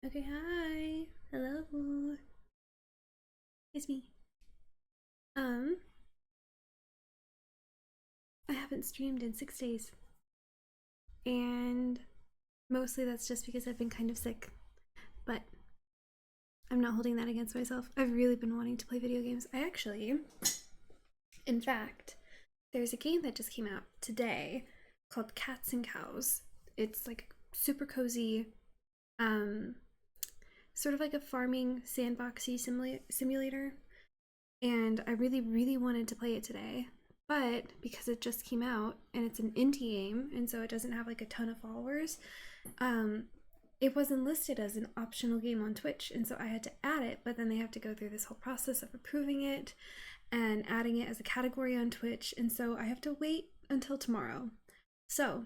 Okay, hi. Hello. It's me. Um, I haven't streamed in 6 days. And mostly that's just because I've been kind of sick. But I'm not holding that against myself. I've really been wanting to play video games. In fact, there's a game that just came out today called Cats and Cows. It's like super cozy, um, sort of like a farming sandboxy simulator. And I really, really wanted to play it today. But because it just came out and it's an indie game, and so it doesn't have like a ton of followers, um, it wasn't listed as an optional game on Twitch, and so I had to add it. But then they have to go through this whole process of approving it and adding it as a category on Twitch, and so I have to wait until tomorrow. So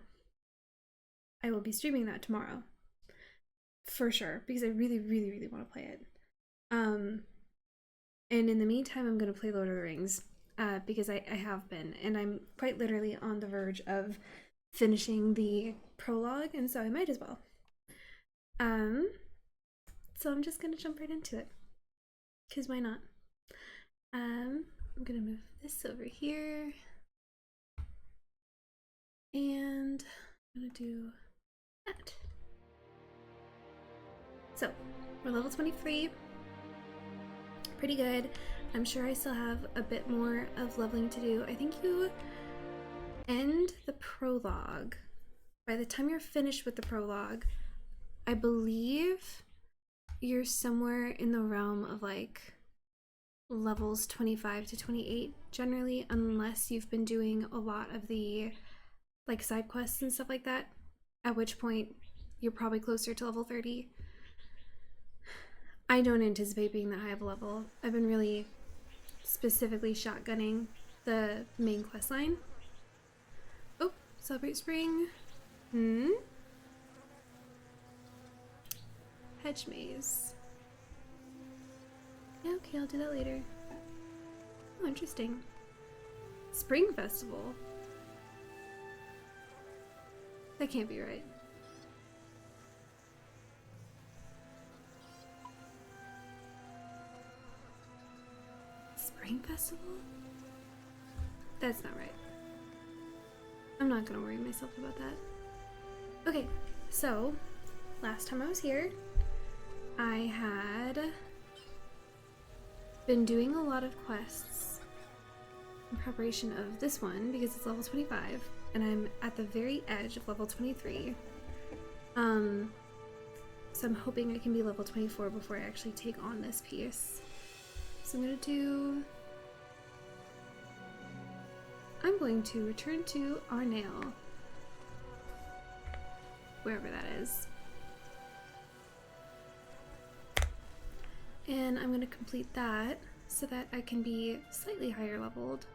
I will be streaming that tomorrow for sure because I really, really, really want to play it. And in the meantime, I'm going to play Lord of the Rings because I have been, and I'm quite literally on the verge of finishing the prologue, and so I might as well. So I'm just going to jump right into it because why not? I'm going to move this over here, and I'm going to do that. So we're level 23. Pretty good. I'm sure I still have a bit more of leveling to do. I think you end the prologue. By the time you're finished with the prologue, I believe you're somewhere in the realm of like levels 25 to 28 generally, unless you've been doing a lot of the like side quests and stuff like that, at which point you're probably closer to level 30. I don't anticipate being that high of a level. I've been really specifically shotgunning the main quest line. Oh, celebrate spring. Hedge maze. Yeah, okay, I'll do that later. Oh, interesting. Spring festival. That can't be right. Spring festival? That's not right. I'm not gonna worry myself about that. Okay, so last time I was here, I had been doing a lot of quests in preparation of this one because it's level 25 and I'm at the very edge of level 23. So I'm hoping I can be level 24 before I actually take on this piece. So I'm going to return to Arnail, wherever that is. And I'm going to complete that so that I can be slightly higher leveled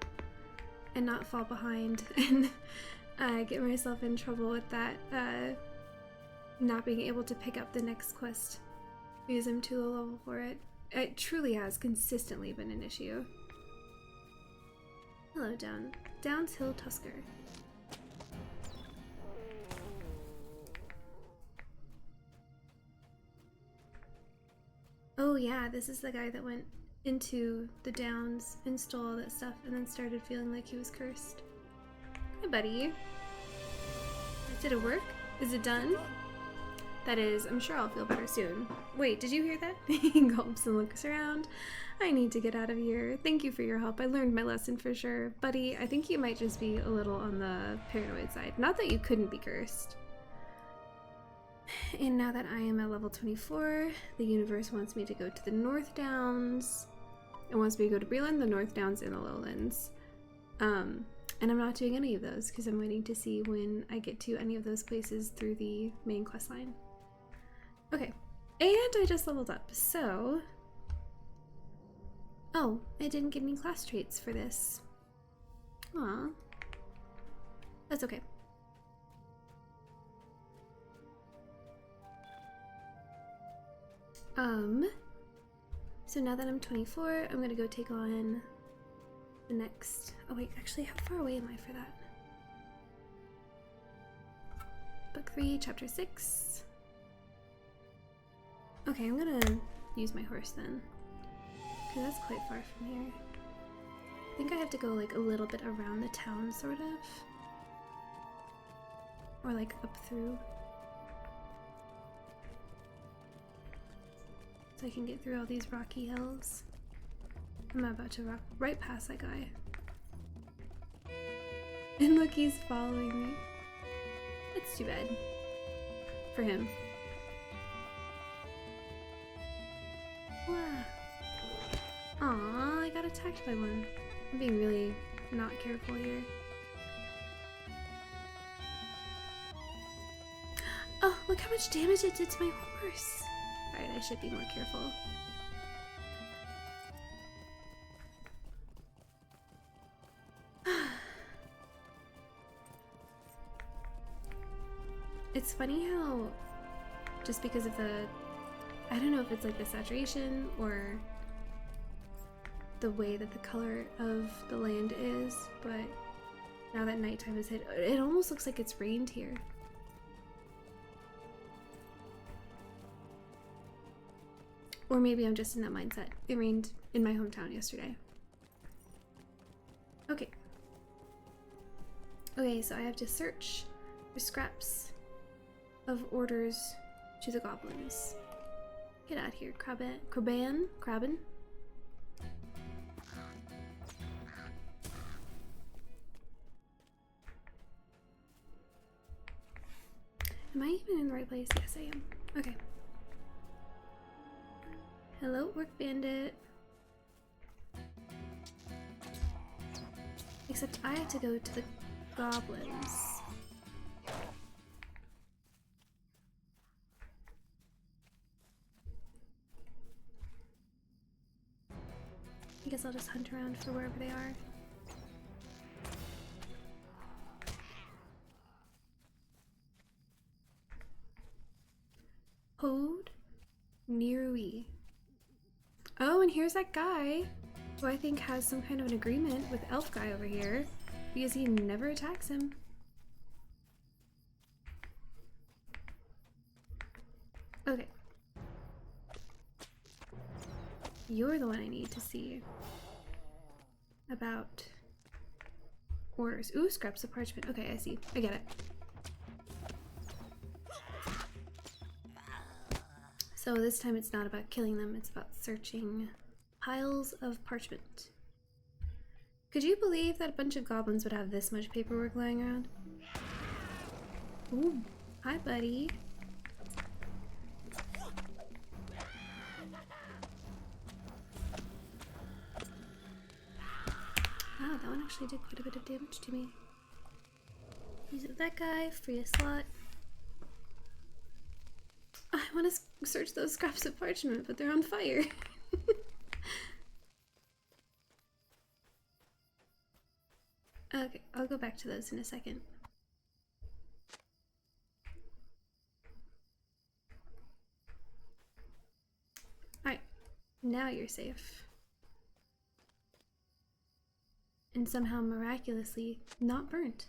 and not fall behind and get myself in trouble with that not being able to pick up the next quest because I'm too low level for it. It truly has consistently been an issue. Hello, Downs Hill Tusker. Oh yeah, this is the guy that went into the Downs and stole all that stuff and then started feeling like he was cursed. Hi, buddy. Did it work? Is it done? That is, I'm sure I'll feel better soon. Wait, did you hear that? He gulps and looks around. I need to get out of here. Thank you for your help. I learned my lesson for sure. Buddy, I think you might just be a little on the paranoid side. Not that you couldn't be cursed. And now that I am at level 24, the universe wants me to go to the North Downs. It wants me to go to Breland, the North Downs, and the Lowlands. And I'm not doing any of those because I'm waiting to see when I get to any of those places through the main quest line. Okay, and I just leveled up, so... Oh, I didn't get any class traits for this. Aw. That's okay. So now that I'm 24, I'm gonna go take on the next... Oh wait, actually, how far away am I for that? Book 3, Chapter 6. Okay, I'm gonna use my horse then. Because that's quite far from here. I think I have to go like a little bit around the town, sort of. Or like up through. So I can get through all these rocky hills. I'm about to rock right past that guy. And look, he's following me. It's too bad. For him. Wow. Aw, I got attacked by one. I'm being really not careful here. Oh, look how much damage it did to my horse. Alright, I should be more careful. It's funny how, just because of the, I don't know if it's like the saturation or the way that the color of the land is, but now that nighttime has hit, it almost looks like it's rained here. Or maybe I'm just in that mindset. It rained in my hometown yesterday. Okay. Okay, so I have to search for scraps of orders to the goblins. Get out here, Kraban. Am I even in the right place? Yes, I am. Okay. Hello, Orc Bandit. Except I have to go to the goblins. I guess I'll just hunt around for wherever they are. Hode Nirui. Oh, and here's that guy who I think has some kind of an agreement with Elf Guy over here because he never attacks him. Okay. You're the one I need to see about orders. Ooh, scraps of parchment. Okay, I see. I get it. So this time it's not about killing them, it's about searching piles of parchment. Could you believe that a bunch of goblins would have this much paperwork lying around? Ooh, hi buddy. Wow, that one actually did quite a bit of damage to me. Use it that guy, free a slot. I want to search those scraps of parchment, but they're on fire. Okay, I'll go back to those in a second. Alright, now you're safe. And somehow miraculously not burnt.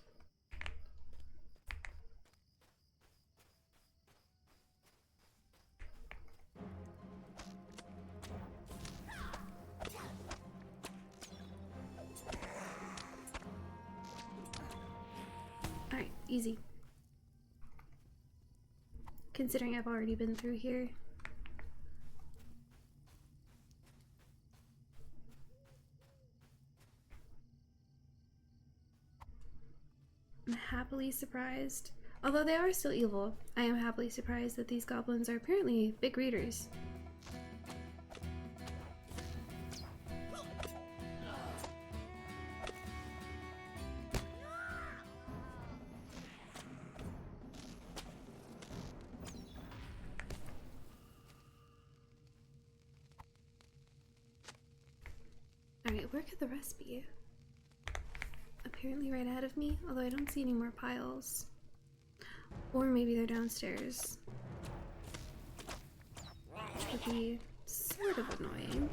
Alright, easy. Considering I've already been through here. I'm happily surprised. Although they are still evil, I am happily surprised that these goblins are apparently big readers. Alright, where could the rest be? Apparently right ahead of me, although I don't see any more piles. Or maybe they're downstairs. Which would be sort of annoying.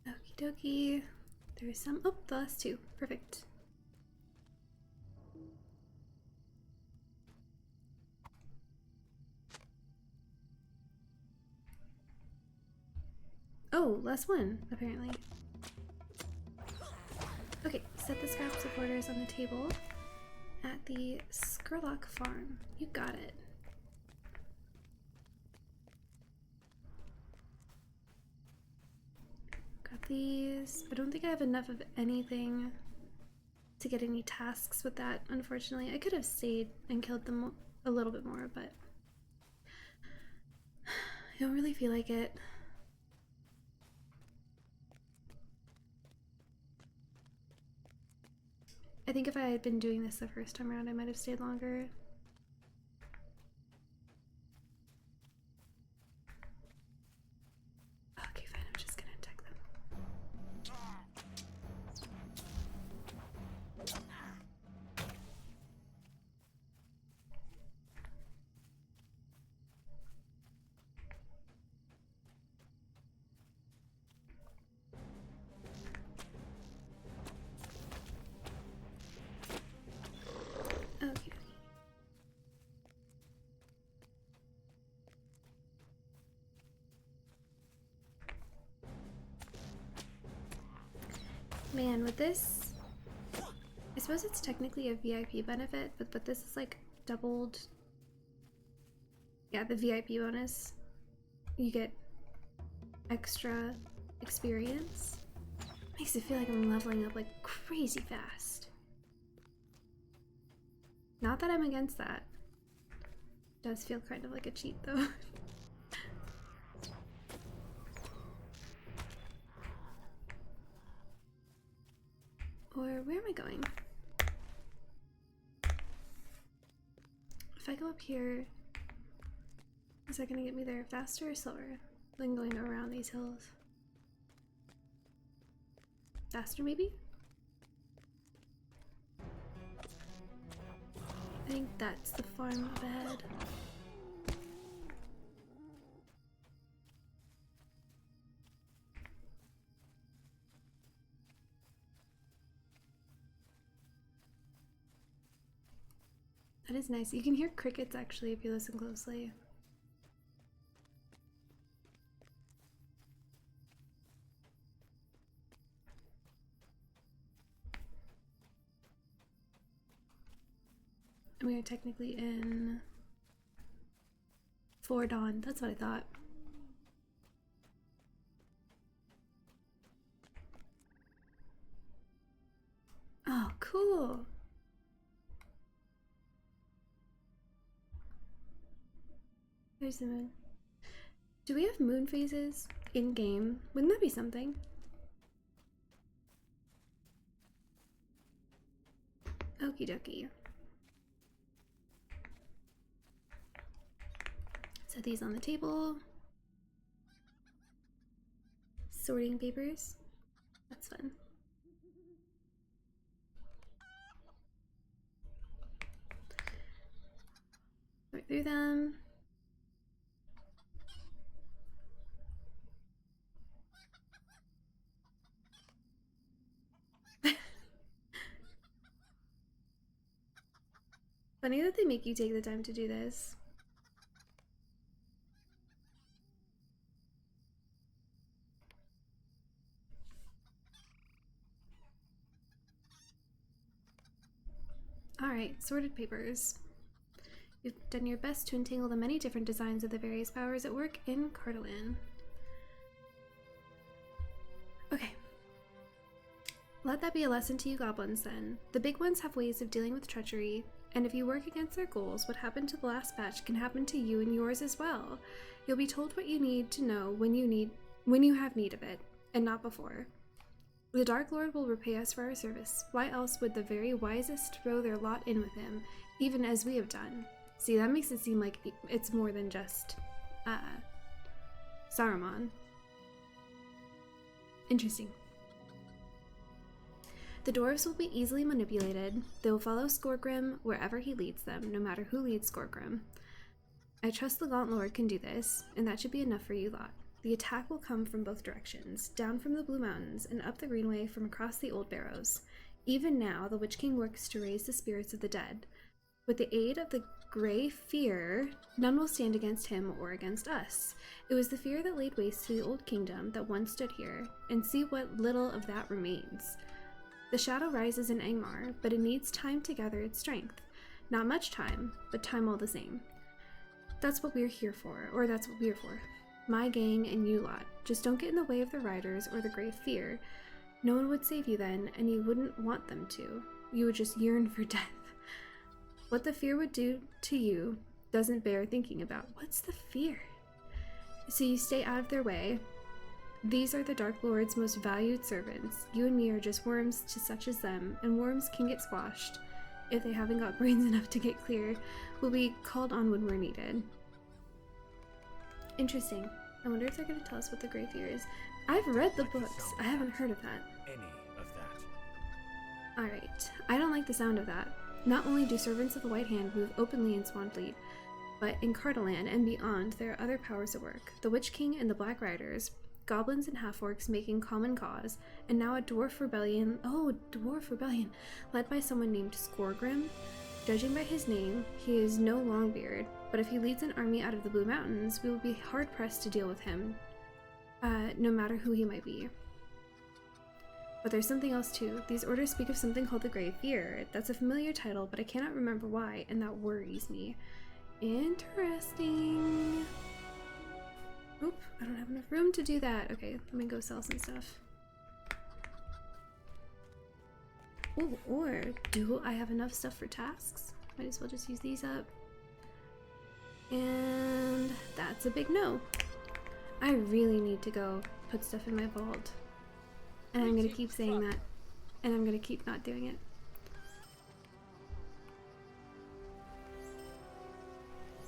Okie dokie. There's some. Oh, the last two. Perfect. Oh, last one, apparently. Okay, set the scrap supporters on the table at the Skurlock farm. You got it. Got these. I don't think I have enough of anything to get any tasks with that, unfortunately. I could have stayed and killed them a little bit more, but I don't really feel like it. I think if I had been doing this the first time around, I might have stayed longer. Okay, fine, I'm just gonna attack them. Okay. Man, with this, I suppose it's technically a VIP benefit, but this is like doubled. Yeah, the VIP bonus. You get extra experience. Makes it feel like I'm leveling up like crazy fast. Not that I'm against that. Does feel kind of like a cheat though. Or where am I going? If I go up here, is that gonna get me there faster or slower than going around these hills? Faster maybe? I think that's the farm up ahead. That is nice. You can hear crickets actually if you listen closely. And we are technically in For Dawn. That's what I thought. Oh, cool. There's the moon. Do we have moon phases in game? Wouldn't that be something? Okie dokie. Set these on the table. Sorting papers. That's fun. Sort through them. Funny that they make you take the time to do this. Alright, sorted papers. You've done your best to entangle the many different designs of the various powers at work in Cardolan. Okay. Let that be a lesson to you goblins then. The big ones have ways of dealing with treachery, and if you work against their goals, what happened to the last batch can happen to you and yours as well. You'll be told what you need to know when you have need of it, and not before. The Dark Lord will repay us for our service. Why else would the very wisest throw their lot in with him, even as we have done? See, that makes it seem like it's more than just Saruman. Interesting. The dwarves will be easily manipulated. They will follow Skorgrim wherever he leads them, no matter who leads Skorgrim. I trust the Gaunt Lord can do this, and that should be enough for you lot. The attack will come from both directions, down from the Blue Mountains and up the Greenway from across the Old Barrows. Even now, the Witch King works to raise the spirits of the dead. With the aid of the Grey Fear, none will stand against him or against us. It was the fear that laid waste to the old kingdom that once stood here, and see what little of that remains. The shadow rises in Angmar, but it needs time to gather its strength. Not much time, but time all the same. That's what we're here for, or that's what we're for. My gang and you lot. Just don't get in the way of the riders or the Grey Fear. No one would save you then, and you wouldn't want them to. You would just yearn for death. What the fear would do to you doesn't bear thinking about. What's the fear? So you stay out of their way. These are the Dark Lord's most valued servants. You and me are just worms to such as them, and worms can get squashed. If they haven't got brains enough to get clear, we'll be called on when we're needed. Interesting. I wonder if they're going to tell us what the Grey Fear is. I've read the books. I haven't heard of that. Any of that. Alright. I don't like the sound of that. Not only do servants of the White Hand move openly in Swanfleet, but in Cardolan and beyond there are other powers at work. The Witch King and the Black Riders, goblins and half-orcs making common cause, and now a dwarf rebellion, led by someone named Skorgrim. Judging by his name, he is no Longbeard, but if he leads an army out of the Blue Mountains, we will be hard-pressed to deal with him, no matter who he might be. But there's something else too. These orders speak of something called the Grey Fear. That's a familiar title, but I cannot remember why, and that worries me. Interesting. Oop, I don't have enough room to do that. Okay, let me go sell some stuff. Ooh, or do I have enough stuff for tasks? Might as well just use these up. And that's a big no. I really need to go put stuff in my vault. And I'm gonna keep saying that. And I'm gonna keep not doing it.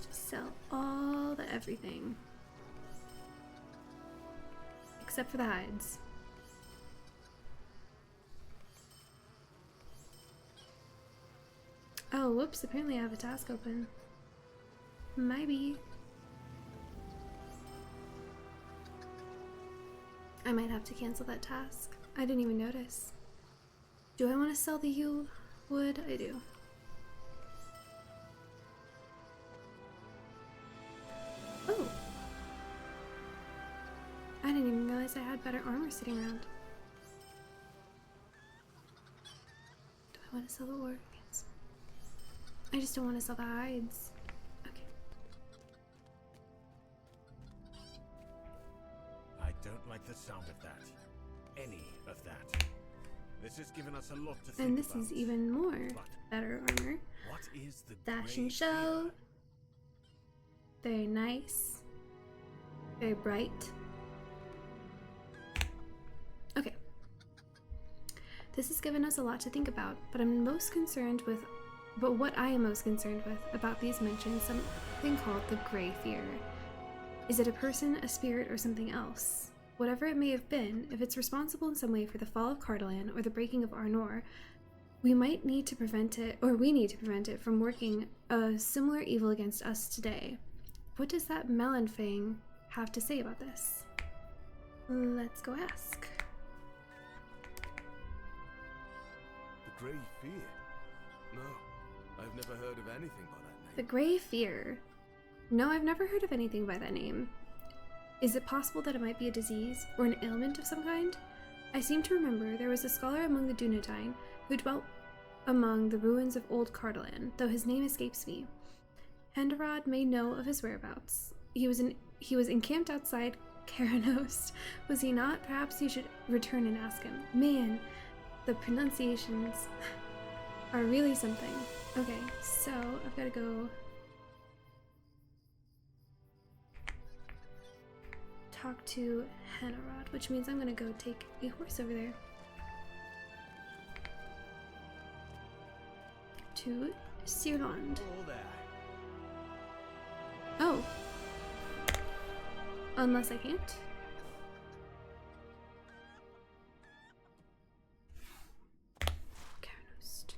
Just sell all the everything. Except for the hides. Oh, whoops, apparently I have a task open. Maybe. I might have to cancel that task. I didn't even notice. Do I want to sell the yew wood? I do. Oh! I didn't even realize I had better armor sitting around. Do I want to sell the organs? I just don't want to sell the hides. Okay. I don't like the sound of that. Any of that. This has given us a lot to think about. And this is even more better armor. What is the Dash Grey and show. Fear? Very nice. Very bright. Okay. This has given us a lot to think about, but what I am most concerned with about these mentions something called the Grey Fear. Is it a person, a spirit, or something else? Whatever it may have been, if it's responsible in some way for the fall of Cardolan or the breaking of Arnor, we need to prevent it from working a similar evil against us today. What does that Melanfang have to say about this? Let's go ask. The Grey Fear? No, I've never heard of anything by that name. The Grey Fear? No, I've never heard of anything by that name. Is it possible that it might be a disease or an ailment of some kind? I seem to remember there was a scholar among the Dunedain who dwelt among the ruins of old Cardolan, though his name escapes me. Henderod may know of his whereabouts. He was encamped outside Karanost, was he not? Perhaps you should return and ask him. Man, the pronunciations are really something. Okay, so I've got to go talk to Henderod, which means I'm going to go take a horse over there. To Sirland. Oh, there. Oh. Unless I can't. Karanost.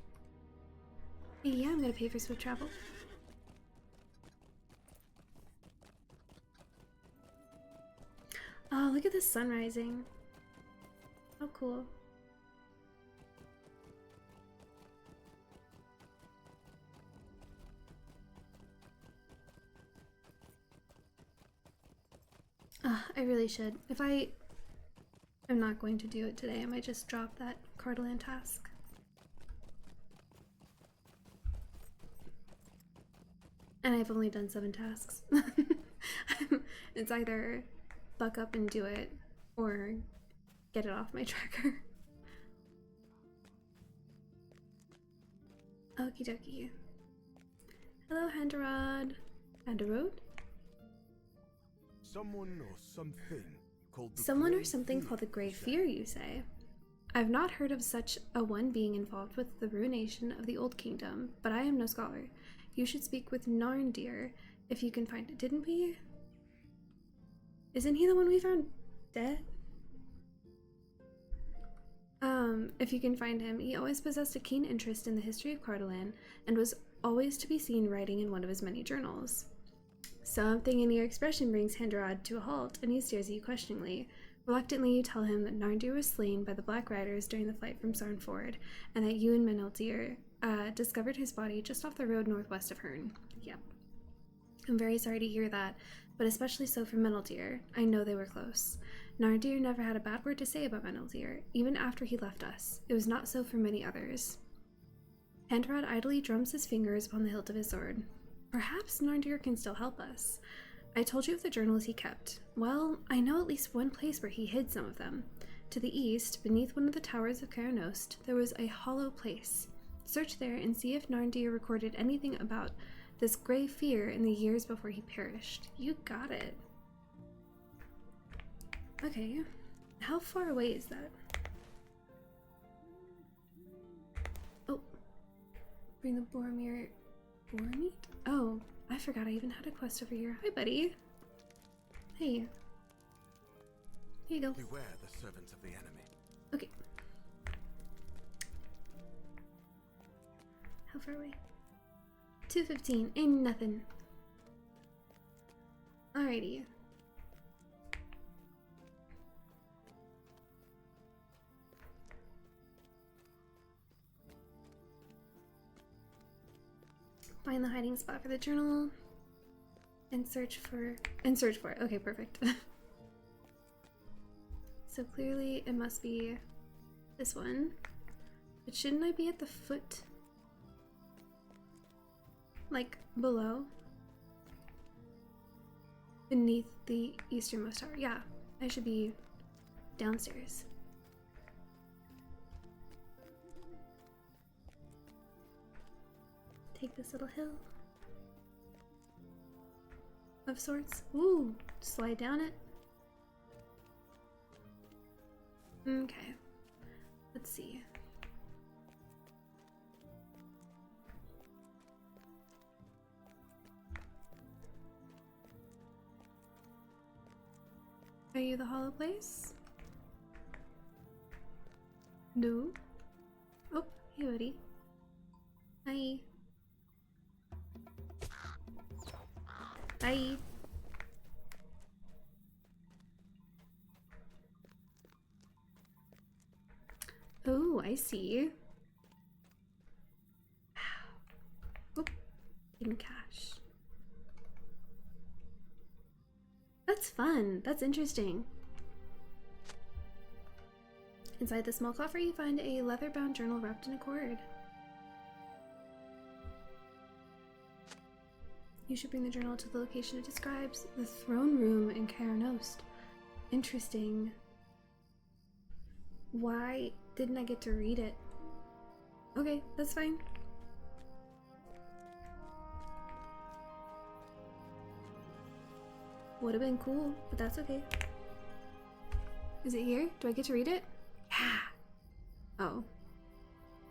Yeah, I'm gonna pay for swift travel. the sun rising. How cool. I really should. If I am not going to do it today, I might just drop that Cardolan task. And I've only done 7 tasks. It's either buck up and do it, or get it off my tracker. Okie dokie. Hello, Handarod. Handarod? Someone or something called the Someone or Grey something Fear, called the Grey you say? Fear, you say? I've not heard of such a one being involved with the ruination of the Old Kingdom, but I am no scholar. You should speak with Narndir if you can find it. Didn't we? Isn't he the one we found dead? If you can find him, he always possessed a keen interest in the history of Cardolan and was always to be seen writing in one of his many journals. Something in your expression brings Handarod to a halt, and he stares at you questioningly. Reluctantly, you tell him that Narndir was slain by the Black Riders during the flight from Sarnford, and that you and Meneldir discovered his body just off the road northwest of Herne. Yep. I'm very sorry to hear that, but especially so for Meneldir. I know they were close. Narndir never had a bad word to say about Meneldir, even after he left us. It was not so for many others. Handarod idly drums his fingers upon the hilt of his sword. Perhaps Narndir can still help us. I told you of the journals he kept. Well, I know at least one place where he hid some of them. To the east, beneath one of the towers of Caranost, there was a hollow place. Search there and see if Narndir recorded anything about this Grey Fear in the years before he perished. You got it. Okay, how far away is that? Oh, bring the Boromir meat? Oh, I forgot I even had a quest over here. Hi, buddy. Hey. Here you go. Beware the servants of the enemy. Okay. How far away? 2:15. Ain't nothing. Alrighty. Find the hiding spot for the journal and search for it. Okay, perfect. So clearly it must be this one. But shouldn't I be at the foot? Like below? Beneath the easternmost tower. Yeah, I should be downstairs. Take this little hill of sorts. Ooh, slide down it. Okay, let's see. Are you the hollow place? No. Oh, hey buddy. Hi. Bye. Oh, I see. Oh, in cash. That's fun. That's interesting. Inside the small coffer, you find a leather-bound journal wrapped in a cord. You should bring the journal to the location it describes, the throne room in Caranost. Interesting. Why didn't I get to read it? Okay, that's fine. Would have been cool, but that's okay. Is it here? Do I get to read it? Yeah. Oh.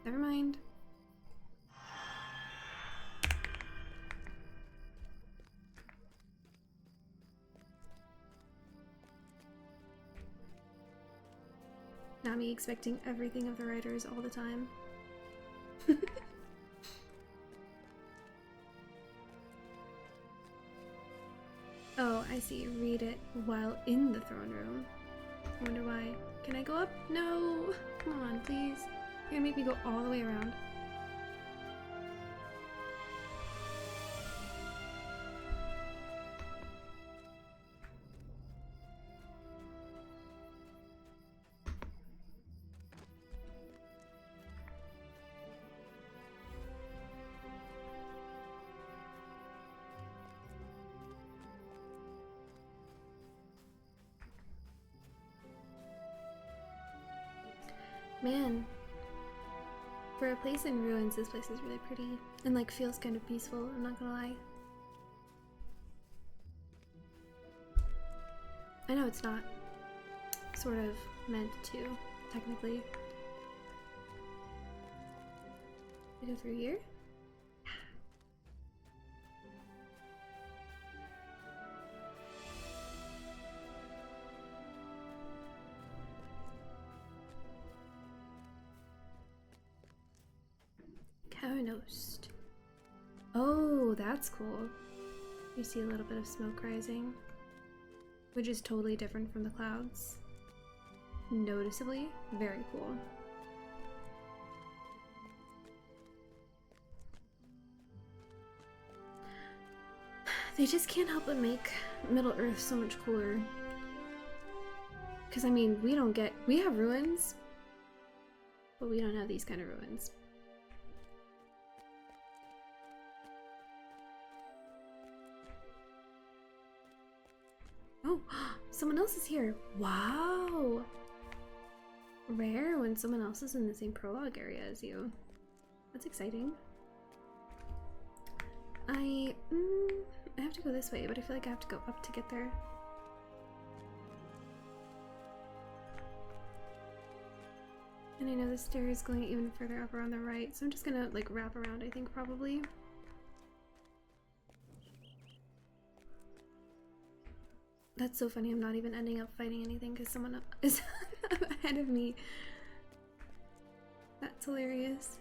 Never mind. Not me expecting everything of the writers all the time. Oh, I see. Read it while in the throne room. I wonder why. Can I go up? No! Come on, please. You're gonna make me go all the way around. Man, for a place in ruins, this place is really pretty and like feels kind of peaceful, I'm not gonna lie. I know it's not sort of meant to, technically. I go through here? Coast. Oh, that's cool. You see a little bit of smoke rising, which is totally different from the clouds. Noticeably, very cool. They just can't help but make Middle Earth so much cooler. Because, I mean, we have ruins, but we don't have these kind of ruins. Oh, someone else is here. Wow. Rare when someone else is in the same prologue area as you. That's exciting. I have to go this way, but I feel like I have to go up to get there. And I know the stair is going even further up around the right, so I'm just gonna like wrap around, I think, probably. That's so funny, I'm not even ending up fighting anything because someone is ahead of me. That's hilarious.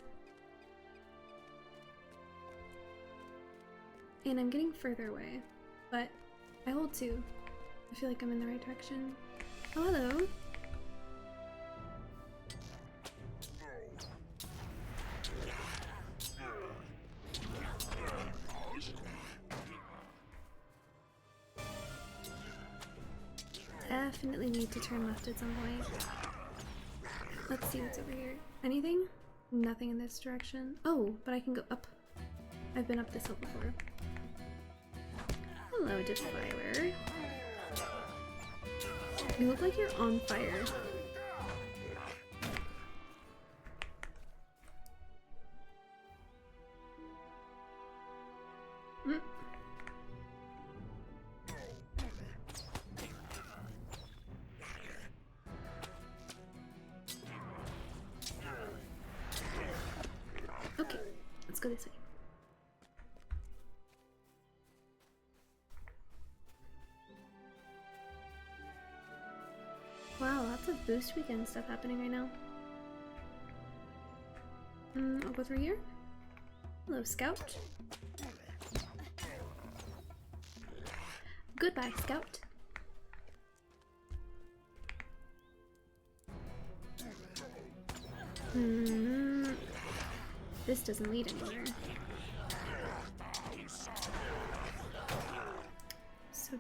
And I'm getting further away, but I hold 2. I feel like I'm in the right direction. Oh, hello. Definitely need to turn left at some point. Let's see what's over here. Anything? Nothing in this direction. Oh, but I can go up. I've been up this hill before. Hello, Defiler. You look like you're on fire. Okay, let's go this way. Wow, lots of boost weekend stuff happening right now. I'll go through here. Hello, Scout. Goodbye, Scout. This doesn't lead anywhere. So,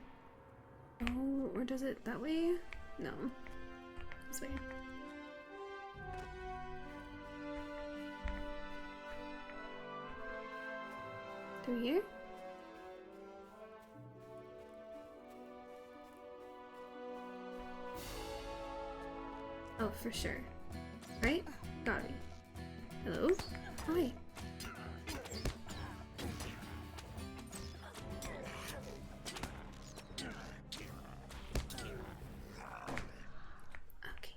oh, or does it that way? No. This way. Through here? Oh, for sure. Right? Got me. Hello? Hi. Okay.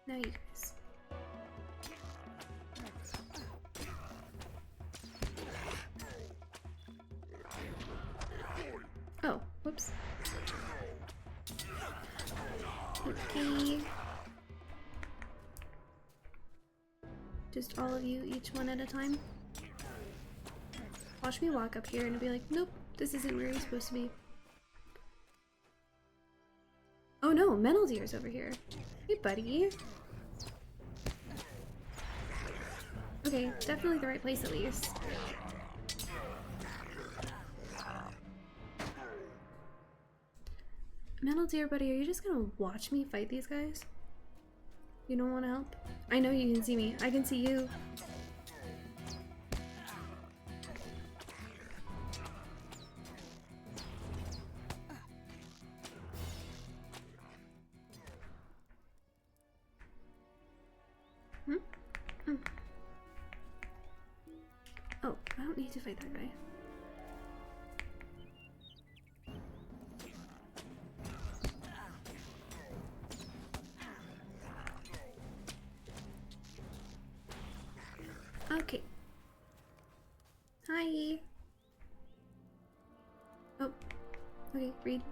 Now you guys. Oh, whoops. Okay. Just all of you, each one at a time. Watch me walk up here and be like, nope, this isn't where you're supposed to be. Oh no, Mental Deer's over here. Hey, buddy. Okay, definitely the right place at least. Mental Deer, buddy, are you just gonna watch me fight these guys? You don't want to help? I know you can see me. I can see you. Oh, I don't need to fight that guy. Okay. Hi. Oh, okay, read.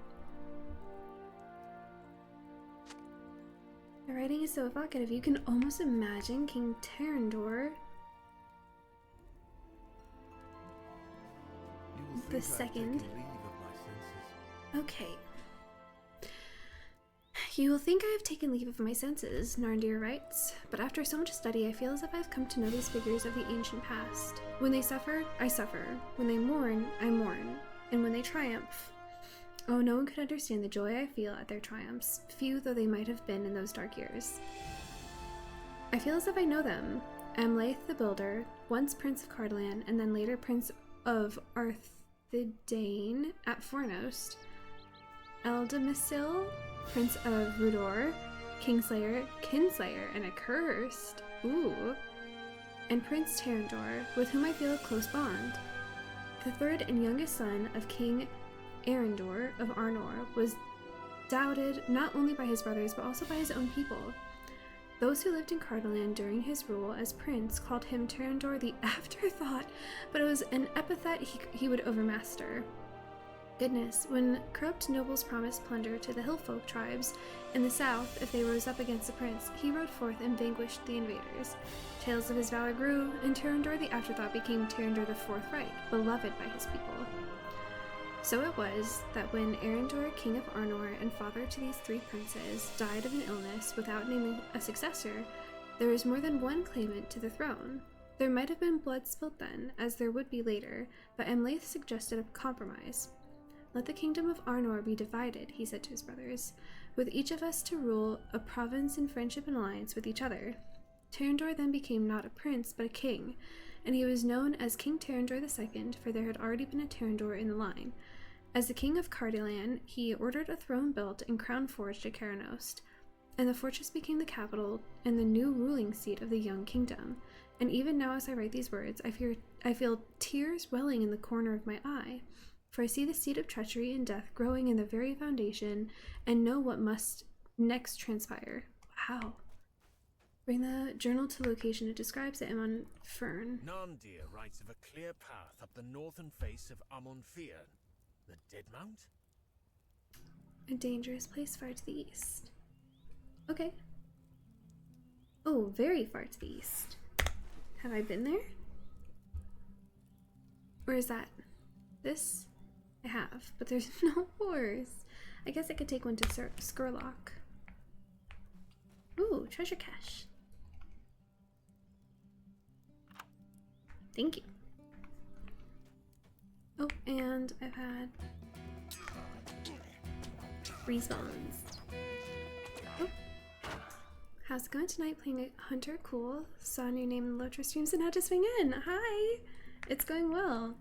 The writing is so evocative, you can almost imagine King Terendor the second. Okay. You will think I have taken leave of my senses, Narndir writes, but after so much study I feel as if I have come to know these figures of the ancient past. When they suffer, I suffer. When they mourn, I mourn. And when they triumph, oh, no one could understand the joy I feel at their triumphs, few though they might have been in those dark years. I feel as if I know them. Amlaeth the Builder, once Prince of Cardolan, and then later Prince of Arthedain at Fornost. Eldamisil, Prince of Rudor, Kingslayer, Kinslayer, and Accursed. Ooh. And Prince Terendor, with whom I feel a close bond. The third and youngest son of King Arendor of Arnor was doubted not only by his brothers but also by his own people. Those who lived in Cardolan during his rule as prince called him Terendor the Afterthought, but it was an epithet he would overmaster. Goodness, when corrupt nobles promised plunder to the hillfolk tribes in the south if they rose up against the prince, he rode forth and vanquished the invaders. Tales of his valor grew, and Terendor the Afterthought became Terendor the Forthright, beloved by his people. So it was that when Arendor, king of Arnor and father to these three princes, died of an illness without naming a successor, there was more than one claimant to the throne. There might have been blood spilled then, as there would be later, but Amlaeth suggested a compromise. Let the kingdom of Arnor be divided, he said to his brothers, with each of us to rule a province in friendship and alliance with each other. Terendor then became not a prince, but a king, and he was known as King Terendor II, for there had already been a Terendor in the line. As the king of Cardolan, he ordered a throne built and crown forged at Caranost, and the fortress became the capital and the new ruling seat of the young kingdom. And even now as I write these words, I feel tears welling in the corner of my eye, for I see the seed of treachery and death growing in the very foundation, and know what must next transpire. Wow. Bring the journal to location it describes it. I'm on Fern. Narndir writes of a clear path up the northern face of Amonfir. The Dead Mount? A dangerous place far to the east. Okay. Oh, very far to the east. Have I been there? Or is that this? I have, but there's no horse. I guess I could take one to Skurlock. Ooh, treasure cache. Thank you. Oh, and I've had respawns. Oh. How's it going tonight? Playing a Hunter? Cool. Saw a new name in LOTRO streams and had to swing in. Hi! It's going well.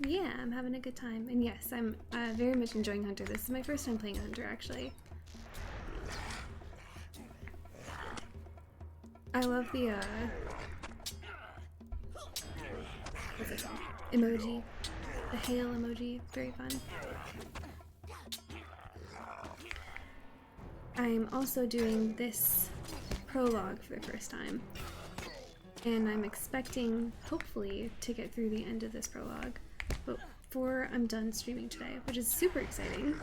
Yeah, I'm having a good time. And yes, I'm very much enjoying Hunter. This is my first time playing Hunter, actually. I love the, what's it called? Emoji. The hail emoji. Very fun. I'm also doing this prologue for the first time. And I'm expecting, hopefully, to get through the end of this prologue before I'm done streaming today, which is super exciting.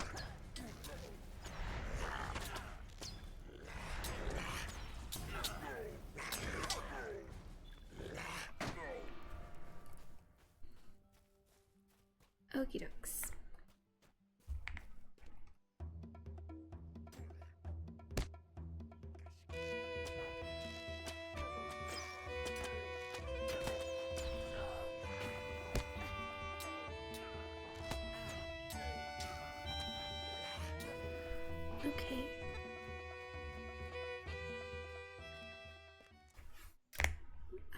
Okie dokes.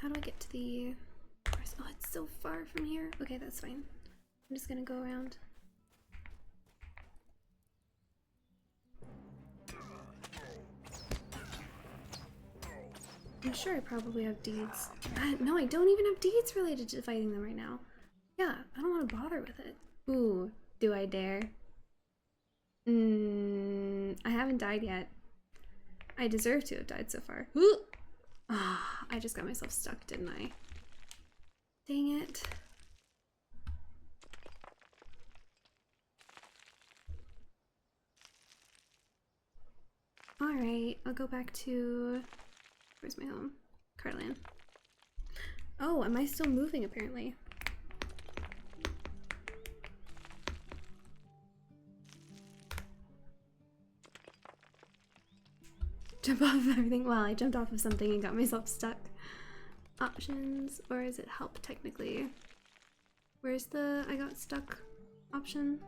How do I get to the... Oh, it's so far from here. Okay, that's fine. I'm just gonna go around. I'm sure I probably have deeds. No, I don't even have deeds related to fighting them right now. Yeah, I don't want to bother with it. Ooh, do I dare? I haven't died yet. I deserve to have died so far. Ooh! Ah, I just got myself stuck, didn't I? Dang it. Alright, I'll go back to... Where's my home? Cardolan. Oh, am I still moving apparently? Jump off of everything. Well, I jumped off of something and got myself stuck. Options, or is it help technically? Where's the I got stuck option?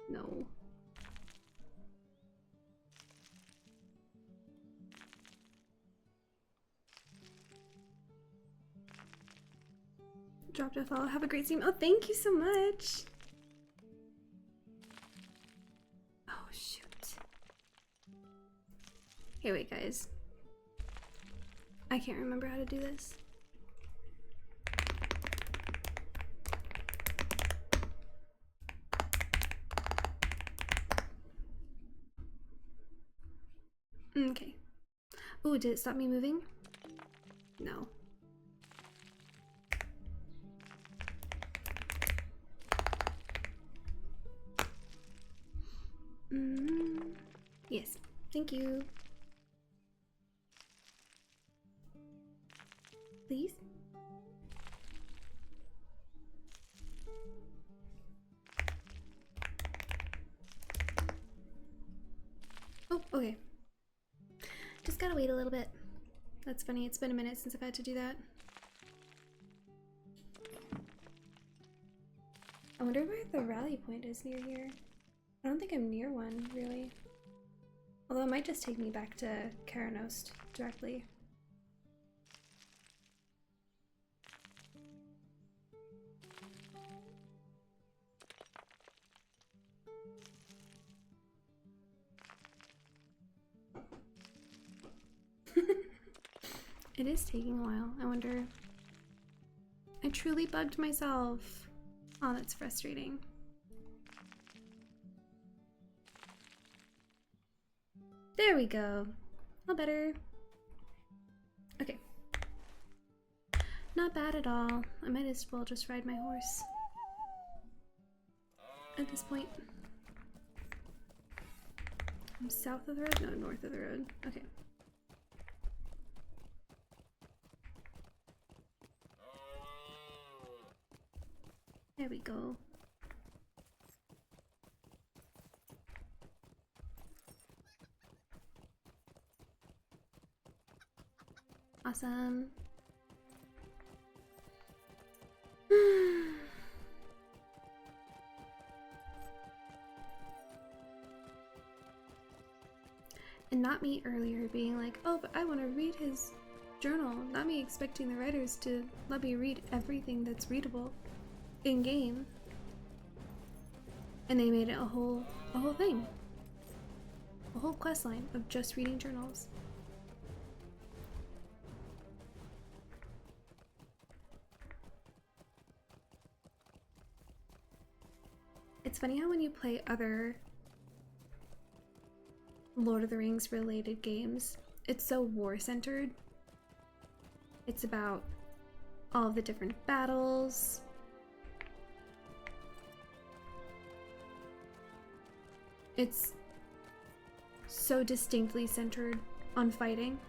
No. Dropped a follow. Have a great stream. Oh, thank you so much. Oh, shoot. Hey, wait, guys. I can't remember how to do this. Okay. Oh, did it stop me moving? No. Yes. Thank you. Please? Oh, okay. Just gotta wait a little bit. That's funny, it's been a minute since I've had to do that. I wonder where the rally point is near here. I don't think I'm near one, really. Although it might just take me back to Karanost directly. It is taking a while. I wonder... I truly bugged myself. Oh, that's frustrating. There we go. All better. Okay. Not bad at all. I might as well just ride my horse at this point. I'm south of the road? No, north of the road. Okay. There we go. Awesome. And not me earlier being like, oh, but I want to read his journal. Not me expecting the writers to let me read everything that's readable in game. And they made it a whole thing. A whole quest line of just reading journals. It's funny how when you play other Lord of the Rings related games, it's so war-centered. It's about all of the different battles. It's so distinctly centered on fighting.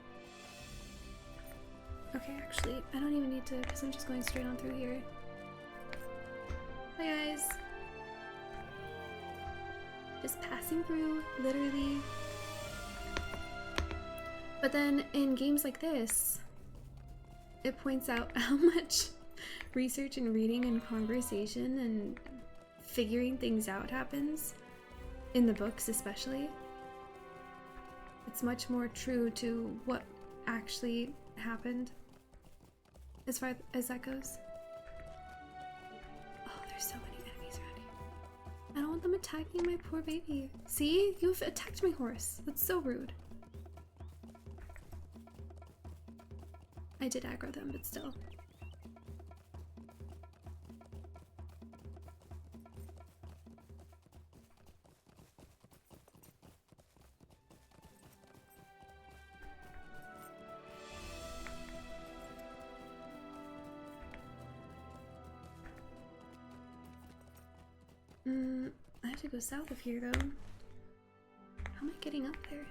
Okay, actually, I don't even need to, because I'm just going straight on through here. Hi guys! Just passing through, literally. But then in games like this, it points out how much research and reading and conversation and figuring things out happens in the books, especially. It's much more true to what actually happened as far as that goes. Oh, there's so many enemies around here. I don't want them attacking my poor baby. See? You've attacked my horse. That's so rude. I did aggro them, but still. I have to go south of here, though. How am I getting up there?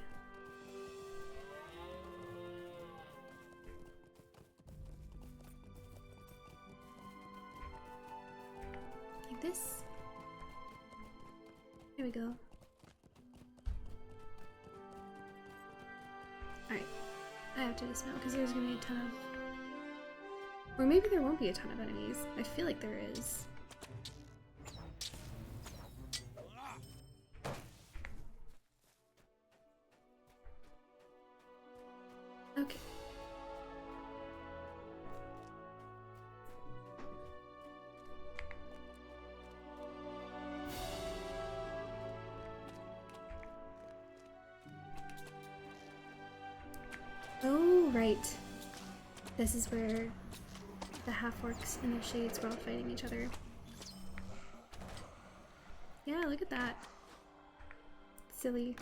Like this? There we go. Alright. I have to dismount because there's gonna be a ton of... Or maybe there won't be a ton of enemies. I feel like there is. Okay. Oh, right. This is where the half-orcs and the shades were all fighting each other. Yeah, look at that. Silly.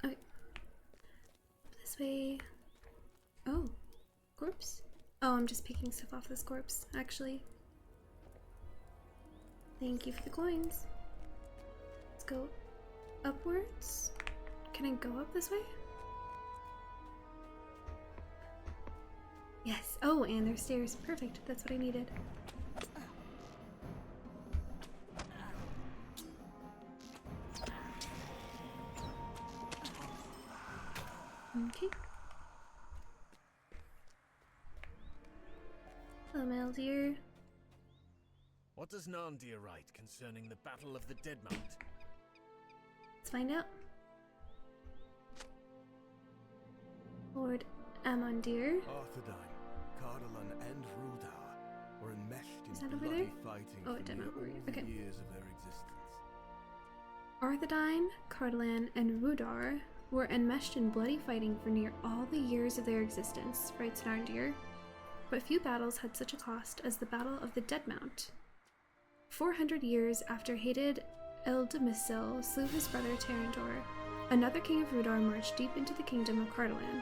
Okay. This way. Oh, corpse? Oh, I'm just picking stuff off this corpse, actually. Thank you for the coins. Let's go upwards. Can I go up this way? Yes. Oh, and there's stairs. Perfect. That's what I needed. Okay. Hello, Maldir. What does Nandir write concerning the Battle of the Deadmount? Let's find out. Lord Amandir. Arthedain, Cardolan, and Rudar were enmeshed Is in that over bloody there? fighting Oh, it for did near not all work. the Okay. years of their existence. Arthedain, Cardolan, and Rudar were enmeshed in bloody fighting for near all the years of their existence, writes Narndir. But few battles had such a cost as the Battle of the Deadmount. 400 years after hated Eldamisil slew his brother Terendor, another king of Rudar marched deep into the kingdom of Cardolan.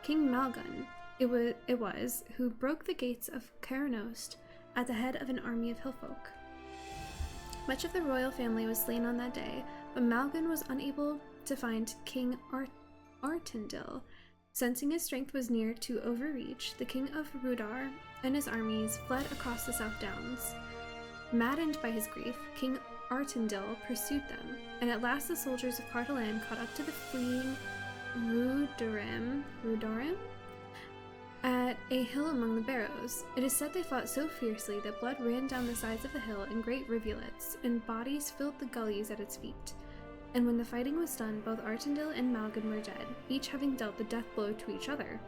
King Malgun, it was who broke the gates of Caranost at the head of an army of hillfolk. Much of the royal family was slain on that day, but Malgun was unable to find King Artendil. Sensing his strength was near to overreach, the king of Rudar and his armies fled across the South Downs. Maddened by his grief, King Artendil pursued them, and at last the soldiers of Cardolan caught up to the fleeing Rudarim at a hill among the barrows. It is said they fought so fiercely that blood ran down the sides of the hill in great rivulets, and bodies filled the gullies at its feet. And when the fighting was done, both Artendil and Malgun were dead, each having dealt the death blow to each other.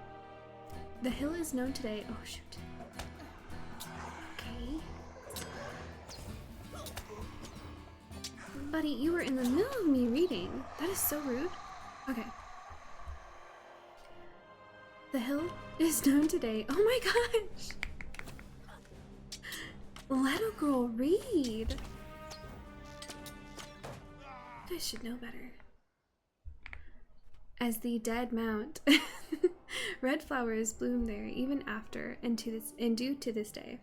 The hill is known today— oh shoot. Okay. Buddy, you were in the middle of me reading. That is so rude. Okay. The hill is known today— oh my gosh! Let a girl read! You guys should know better. As the Dead Mount. Red flowers bloom there even after and do to this day.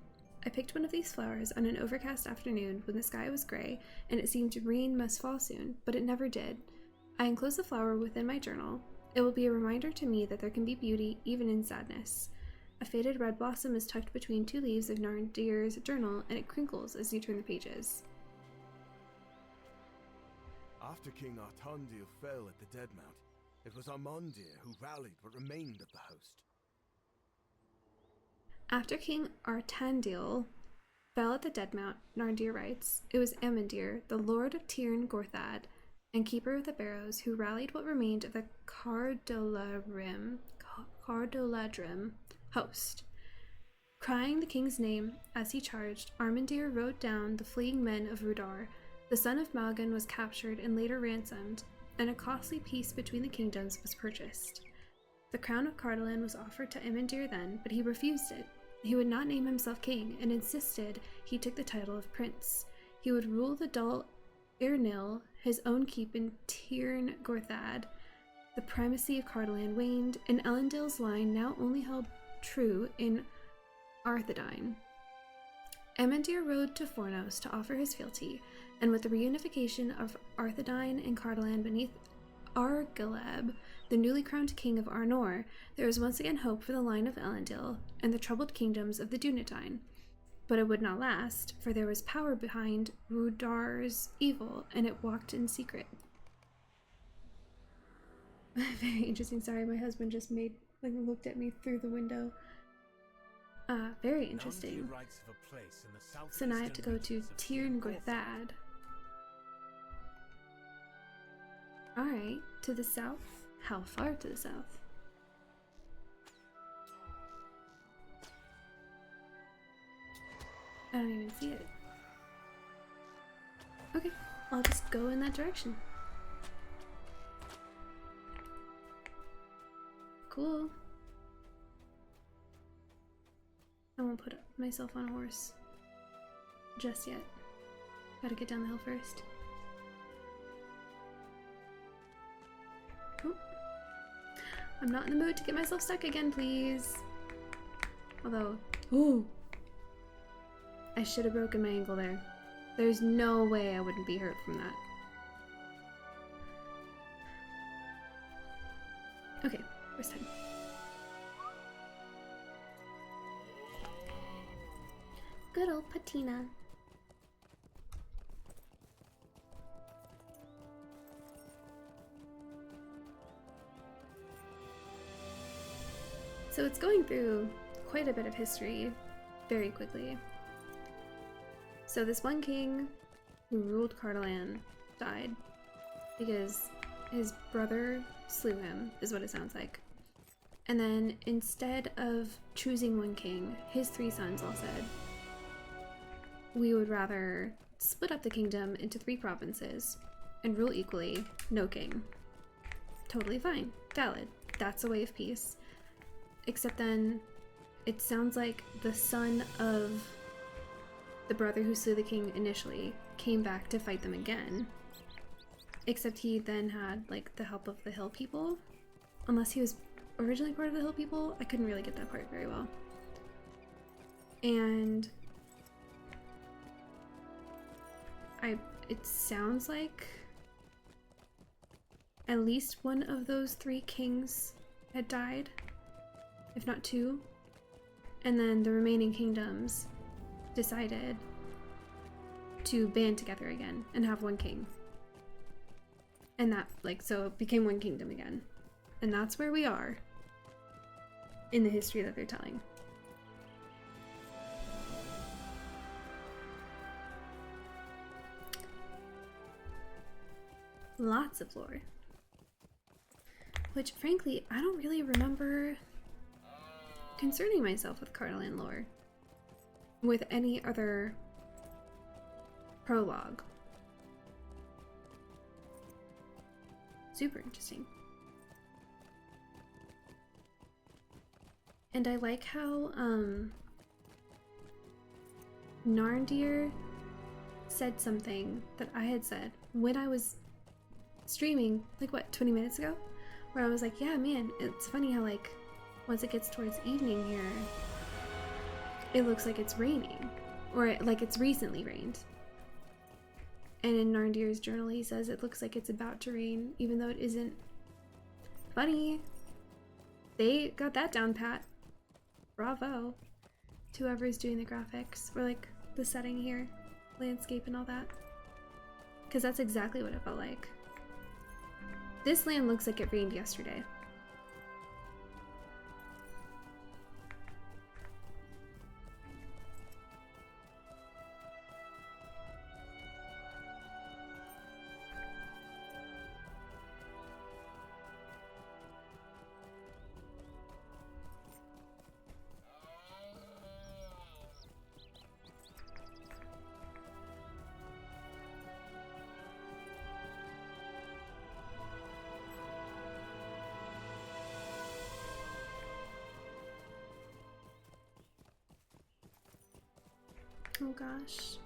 I picked one of these flowers on an overcast afternoon when the sky was gray and it seemed rain must fall soon, but it never did. I enclose the flower within my journal. It will be a reminder to me that there can be beauty even in sadness. A faded red blossom is tucked between two leaves of Narndir's journal, and it crinkles as you turn the pages. After King Artundil fell at the Dead Mount, it was Armandir who rallied what remained of the host. After King Artandil fell at the Dead Mount, Narndir writes, it was Amandir, the lord of Tirn Gorthad, and keeper of the barrows, who rallied what remained of the Cardoladrim host. Crying the king's name as he charged, Armandir rode down the fleeing men of Rudar. The son of Malgan was captured and later ransomed, and a costly peace between the kingdoms was purchased. The crown of Cardolan was offered to Amandir then, but he refused it. He would not name himself king, and insisted he took the title of prince. He would rule the Dol Irnil, his own keep in Tirn Gorthad. The primacy of Cardolan waned, and Elendil's line now only held true in Arthedain. Amandir rode to Fornos to offer his fealty, and with the reunification of Arthedain and Cardolan beneath Argileb, the newly crowned king of Arnor, there was once again hope for the line of Elendil and the troubled kingdoms of the Dunedain. But it would not last, for there was power behind Rudar's evil, and it walked in secret. Very interesting. Sorry, my husband just looked at me through the window. Very interesting. So now I have to go to Tirn Gorthad. Alright, to the south? How far to the south? I don't even see it. Okay, I'll just go in that direction. Cool. I won't put myself on a horse just yet. Gotta get down the hill first. Oh. I'm not in the mood to get myself stuck again, please. Although, ooh, I should have broken my ankle there. There's no way I wouldn't be hurt from that. Okay, first time. Good old patina. So it's going through quite a bit of history very quickly. So this one king who ruled Cardolan died because his brother slew him, is what it sounds like. And then instead of choosing one king, his three sons all said, we would rather split up the kingdom into 3 provinces and rule equally, no king. Totally fine, valid. That's a way of peace. Except then, it sounds like the son of the brother who slew the king initially came back to fight them again. Except he then had, like, the help of the hill people. Unless he was originally part of the hill people, I couldn't really get that part very well. And it sounds like at least one of those 3 kings had died, if not 2. And then the remaining kingdoms decided to band together again and have one king. And that, so it became one kingdom again. And that's where we are in the history that they're telling. Lots of lore. Which, frankly, I don't really remember concerning myself with Cardolan lore with any other prologue. Super interesting. And I like how Narndir said something that I had said when I was streaming, 20 minutes ago? Where I was like, yeah, man, it's funny how, once it gets towards evening here, it looks like it's raining. Or, it's recently rained. And in Narndir's journal, he says it looks like it's about to rain, even though it isn't. Funny. They got that down pat. Bravo to whoever's doing the graphics or like the setting here, landscape and all that. Because that's exactly what it felt like. This land looks like it rained yesterday. Oh gosh.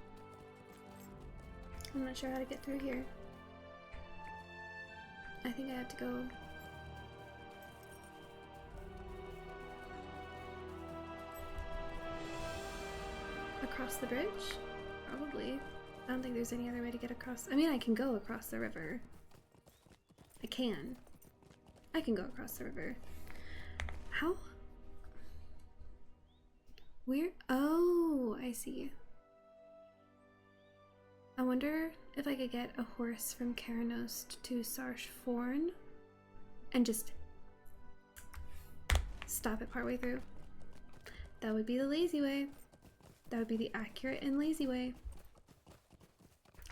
I'm not sure how to get through here. I think I have to go across the bridge? Probably. I don't think there's any other way to get across. I mean, I can go across the river. I can. I can go across the river. How? Where? Oh, I see. I wonder if I could get a horse from Karanost to Sarshforn and just stop it partway through. That would be the lazy way. That would be the accurate and lazy way.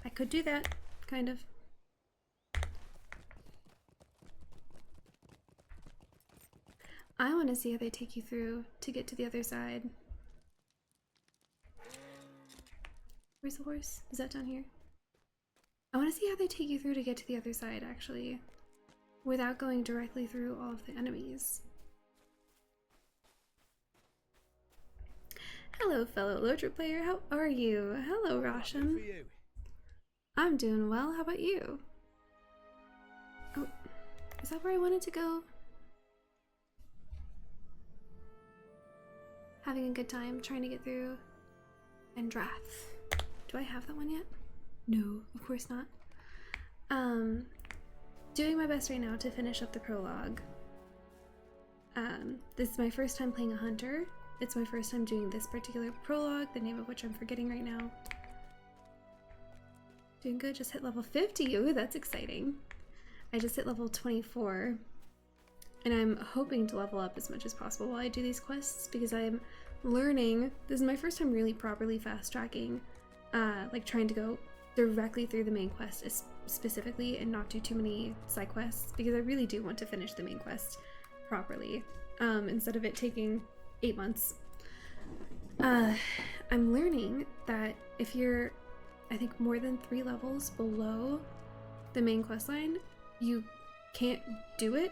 I could do that, kind of. I want to see how they take you through to get to the other side. Where's the horse? Is that down here? I want to see how they take you through to get to the other side, actually, without going directly through all of the enemies. Hello, fellow LOTRO player. How are you? Hello, Roshan. I'm doing well. How about you? Oh, is that where I wanted to go? Having a good time trying to get through Endrath. Do I have that one yet? No, of course not. Doing my best right now to finish up the prologue. This is my first time playing a hunter. It's my first time doing this particular prologue, the name of which I'm forgetting right now. Doing good, just hit level 50. Ooh, that's exciting. I just hit level 24. And I'm hoping to level up as much as possible while I do these quests because I'm learning. This is my first time really properly fast tracking, like trying to go directly through the main quest specifically and not do too many side quests because I really do want to finish the main quest properly instead of it taking 8 months. I'm learning that if you're, I think, more than 3 levels below the main quest line, you can't do it.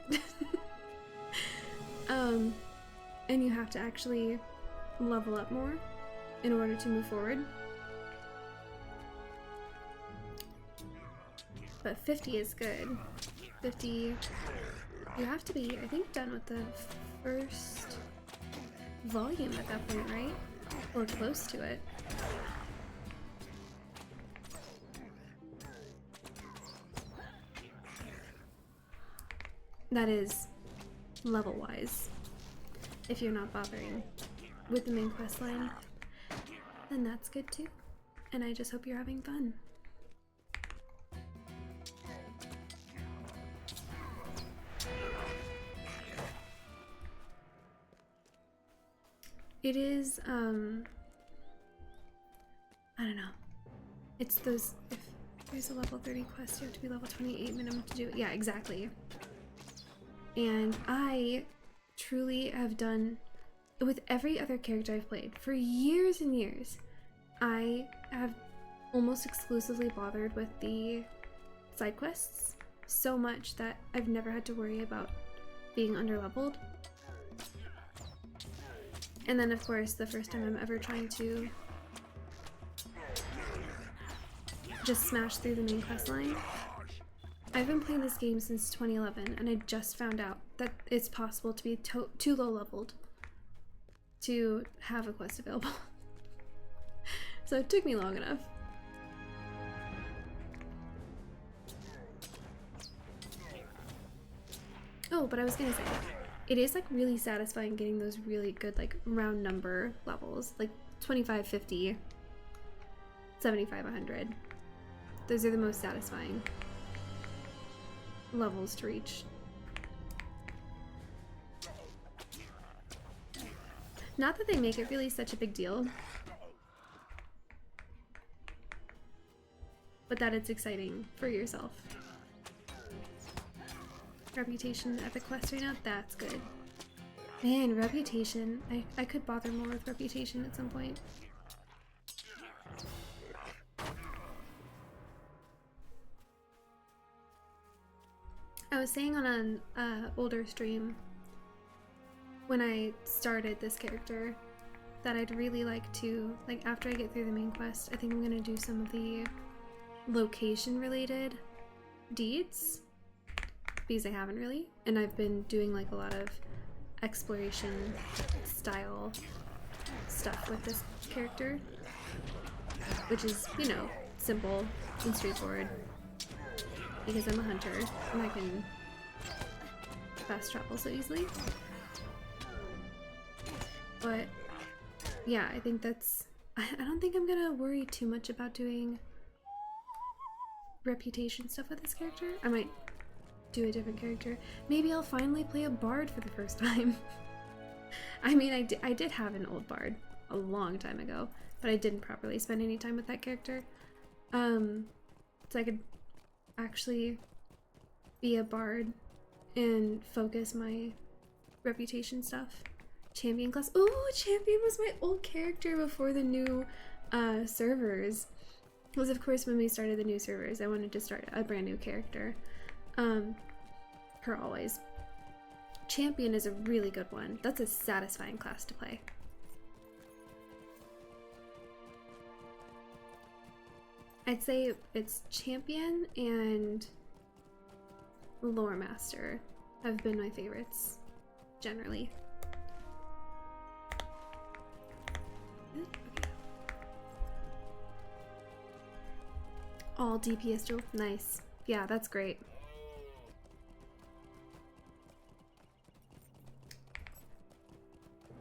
And you have to actually level up more in order to move forward. But 50 is good. 50, you have to be, I think, done with the first volume at that point, right? Or close to it. That is level-wise. If you're not bothering with the main quest line, then that's good too. And I just hope you're having fun. It is, I don't know. It's those, if there's a level 30 quest, you have to be level 28 minimum to do it. Yeah, exactly. And I truly have done, with every other character I've played, for years and years, I have almost exclusively bothered with the side quests so much that I've never had to worry about being underleveled. And then, of course, the first time I'm ever trying to just smash through the main quest line. I've been playing this game since 2011, and I just found out that it's possible to be too low leveled to have a quest available. So it took me long enough. Oh, but I was gonna say, it is like really satisfying getting those really good like round number levels, like 25, 50, 75, 100. Those are the most satisfying levels to reach. Not that they make it really such a big deal, but that it's exciting for yourself. Reputation, epic quest right now, that's good. Man, reputation. I could bother more with reputation at some point. I was saying on an older stream when I started this character that I'd really like to, like after I get through the main quest, I think I'm gonna do some of the location related deeds because I haven't really, and I've been doing like a lot of exploration style stuff with this character, which is, you know, simple and straightforward because I'm a hunter and I can fast travel so easily. But yeah, I think that's, I don't think I'm gonna worry too much about doing reputation stuff with this character. I might do a different character. Maybe I'll finally play a bard for the first time. I mean, I did have an old bard a long time ago, but I didn't properly spend any time with that character. So I could actually be a bard and focus my reputation stuff. Champion class. Oh, champion was my old character before the new servers. Because of course when we started the new servers, I wanted to start a brand new character. Per always. Champion is a really good one. That's a satisfying class to play. I'd say it's champion and lore master have been my favorites generally. All DPS duel. Nice. Yeah, that's great.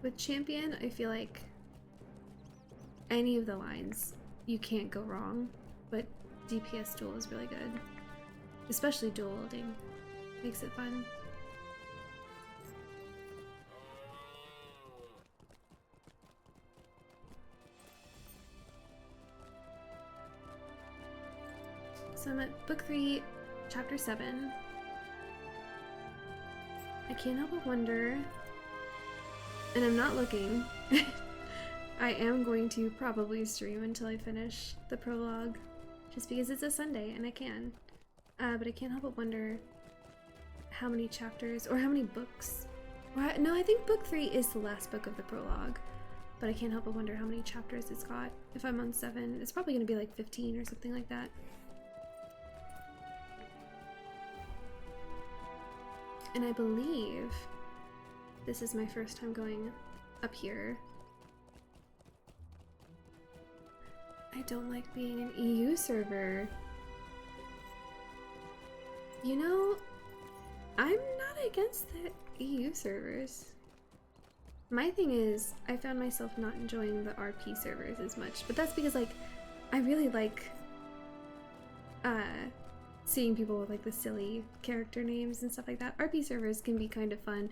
With champion, I feel like any of the lines, you can't go wrong, but DPS duel is really good. Especially dual wielding. Makes it fun. So I'm at book 3, chapter 7. I can't help but wonder, and I'm not looking, I am going to probably stream until I finish the prologue, just because it's a Sunday and I can. But I can't help but wonder how many chapters, or how many books. No, I think book 3 is the last book of the prologue, but I can't help but wonder how many chapters it's got. If I'm on 7, it's probably going to be like 15 or something like that. And I believe this is my first time going up here. I don't like being an EU server. You know, I'm not against the EU servers. My thing is, I found myself not enjoying the RP servers as much, but that's because, like, I really like seeing people with like the silly character names and stuff like that. RP servers can be kind of fun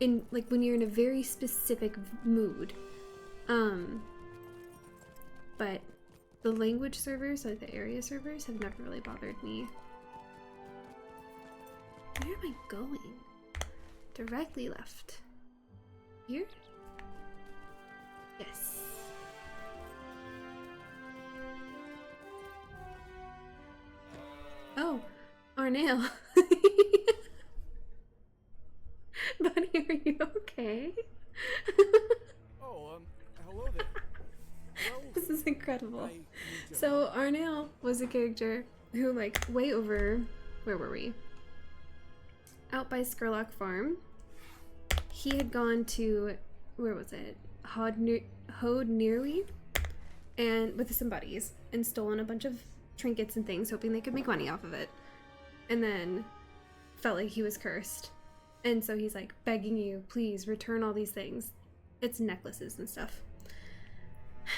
in like when you're in a very specific mood. But the language servers, like the area servers, have never really bothered me. Where am I going? Directly left. Here? Yes. Oh, Arnell. Buddy, are you okay? Oh, hello there. Well, This is incredible. So Arnell was a character who, like, way over, where were we? Out by Skurlock Farm. He had gone to, where was it? Hod Nearly, and with some buddies, and stolen a bunch of trinkets and things, hoping they could make money off of it. And then felt like he was cursed And so he's like begging you, please return all these things. It's necklaces and stuff.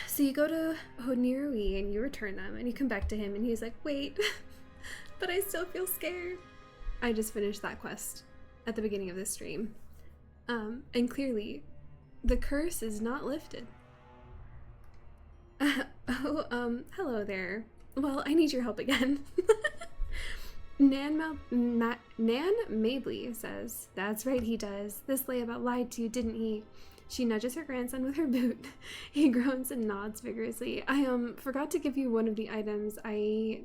So you go to Honirui and you return them, and you come back to him and he's like, wait, but I still feel scared. I just finished that quest at the beginning of this stream. And clearly the curse is not lifted. Hello there. Well, I need your help again. Nan Mabley says, that's right, he does. This layabout lied to you, didn't he? She nudges her grandson with her boot. He groans and nods vigorously. I forgot to give you one of the items I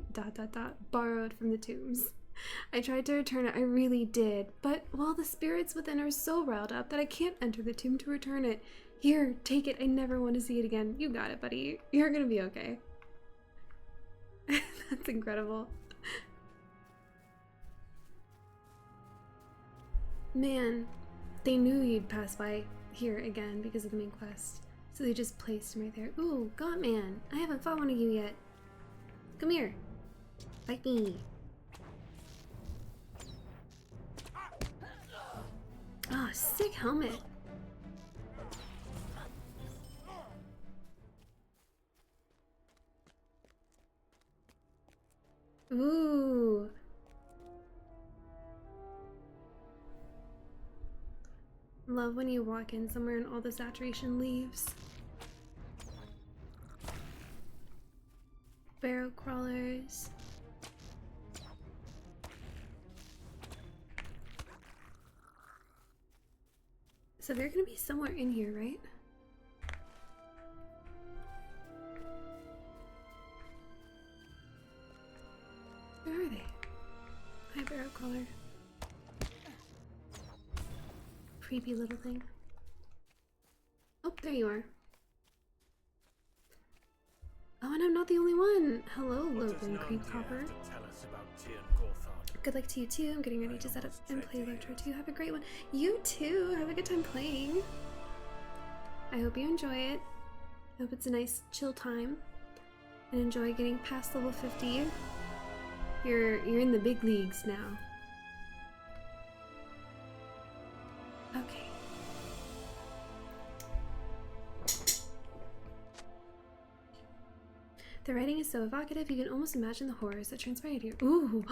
borrowed from the tombs. I tried to return it, I really did, but well, the spirits within are so riled up that I can't enter the tomb to return it. Here, take it. I never want to see it again. You got it, buddy. You're gonna be okay. That's incredible. Man, they knew you'd pass by here again because of the main quest, so they just placed him right there. Ooh, God, man, I haven't fought one of you yet. Come here. Fight me. Ah, oh, sick helmet. Ooh. Love when you walk in somewhere and all the saturation leaves. Barrow crawlers. So they're gonna be somewhere in here, right? Where are they? Hi, barrow crawler. Creepy little thing. Oh, there you are. Oh, and I'm not the only one. Hello, Logan Creephopper. Good luck to you too. I'm getting ready to set up and play LOTRO too. Have a great one. You too. Have a good time playing. I hope you enjoy it. I hope it's a nice chill time. And enjoy getting past level 50. You're in the big leagues now. Okay. The writing is so evocative, you can almost imagine the horrors that transpired here. Ooh!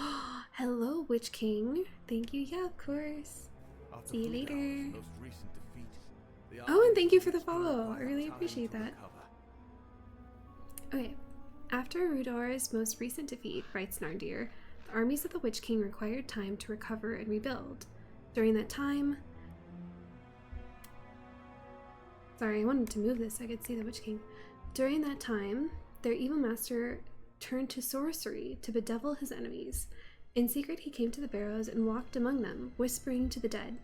Hello, Witch King. Thank you. Yeah, of course. See you later. Oh, and thank you for the follow. I really appreciate that. Okay. After Rudor's most recent defeat, writes Nardir, the armies of the Witch King required time to recover and rebuild. During that time... Sorry, I wanted to move this so I could see the Witch King. During that time, their evil master turned to sorcery to bedevil his enemies. In secret, he came to the barrows and walked among them, whispering to the dead.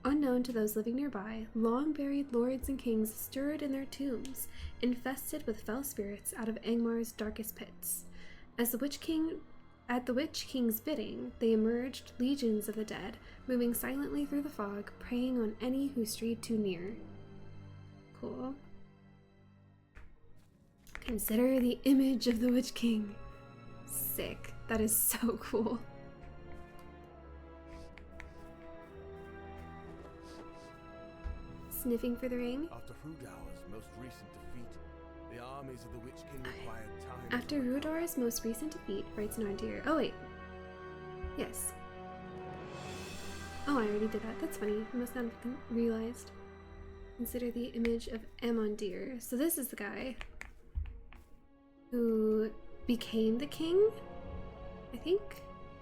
Unknown to those living nearby, long-buried lords and kings stirred in their tombs, infested with fell spirits out of Angmar's darkest pits. At the Witch King's bidding, they emerged legions of the dead, moving silently through the fog, preying on any who strayed too near. Cool. Consider the image of the Witch King. Sick. That is so cool. Sniffing for the ring. After Rudor's most recent defeat, the armies of the Witch King required time. After Rudor's most recent defeat, writes Nardir. Oh wait. Yes. Oh, I already did that. That's funny. I must not have realized. Consider the image of Amondir. So this is the guy who became the king, I think?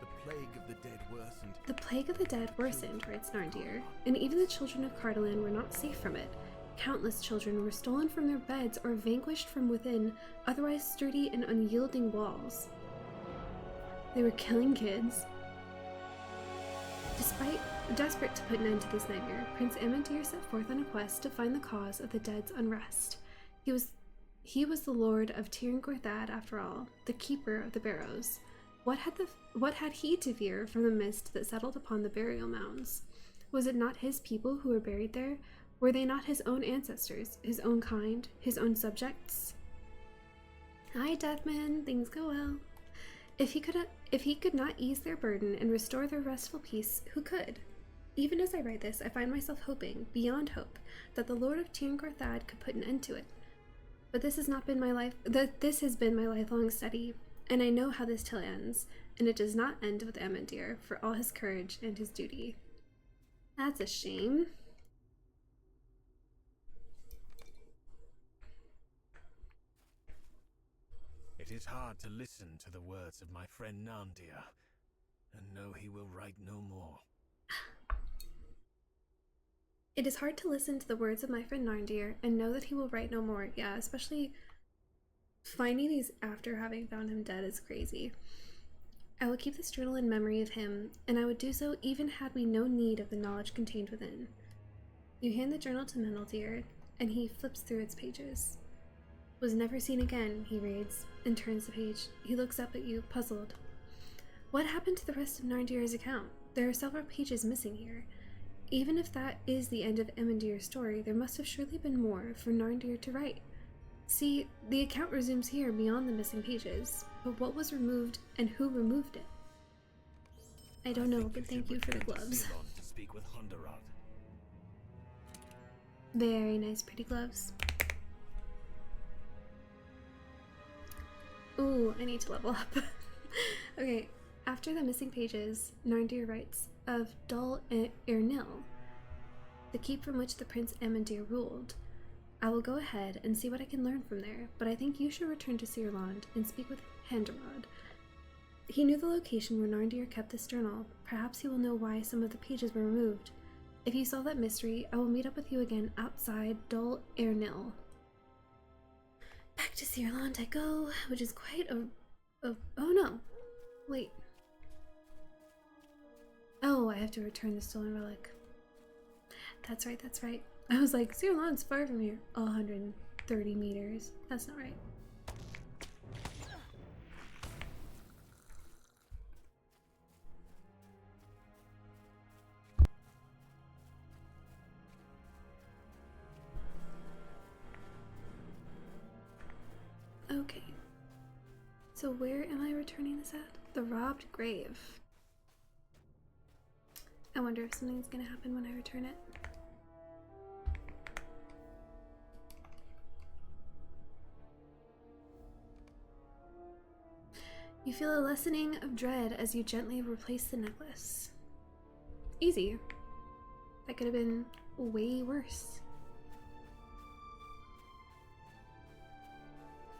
The plague of the dead worsened. The plague of the dead worsened, writes Nardir, and even the children of Cardolan were not safe from it. Countless children were stolen from their beds or vanquished from within otherwise sturdy and unyielding walls. They were killing kids. Desperate to put an end to this nightmare, Prince Amandir set forth on a quest to find the cause of the dead's unrest. He was the lord of Tir Gorthad after all, the keeper of the barrows. What had he to fear from the mist that settled upon the burial mounds? Was it not his people who were buried there? Were they not his own ancestors, his own kind, his own subjects? Hi, Deathman. Things go well. If he could not ease their burden and restore their restful peace, who could? Even as I write this, I find myself hoping, beyond hope, that the Lord of Tir Carthad could put an end to it. But this has been my lifelong study, and I know how this tale ends, and it does not end with Amandir for all his courage and his duty. That's a shame. It is hard to listen to the words of my friend Nandir, and know he will write no more. It is hard to listen to the words of my friend Narndir and know that he will write no more. Yeah, especially finding these after having found him dead is crazy. I will keep this journal in memory of him, and I would do so even had we no need of the knowledge contained within. You hand the journal to Meneldir, and he flips through its pages. Was never seen again, he reads, and turns the page. He looks up at you, puzzled. What happened to the rest of Narndir's account? There are several pages missing here. Even if that is the end of Amandir's story, there must have surely been more for Narndir to write. See, the account resumes here beyond the missing pages, but what was removed and who removed it? I don't know, but thank you for the gloves. To speak with Hondarad. Very nice, pretty gloves. Ooh, I need to level up. Okay, after the missing pages, Narndir writes of Dol Ernil, the keep from which the Prince Amandir ruled. I will go ahead and see what I can learn from there, but I think you should return to Seerland and speak with Handarad. He knew the location where Narndir kept this journal. Perhaps he will know why some of the pages were removed. If you solve that mystery, I will meet up with you again outside Dol Ernil. Back to Seerland I go, which is quite oh no. Wait. Oh, I have to return the stolen relic. That's right, that's right. I was like, Seerland's far from here. 130 meters. That's not right. Okay. So where am I returning this at? The robbed grave. I wonder if something's gonna happen when I return it. You feel a lessening of dread as you gently replace the necklace. Easy. That could have been way worse.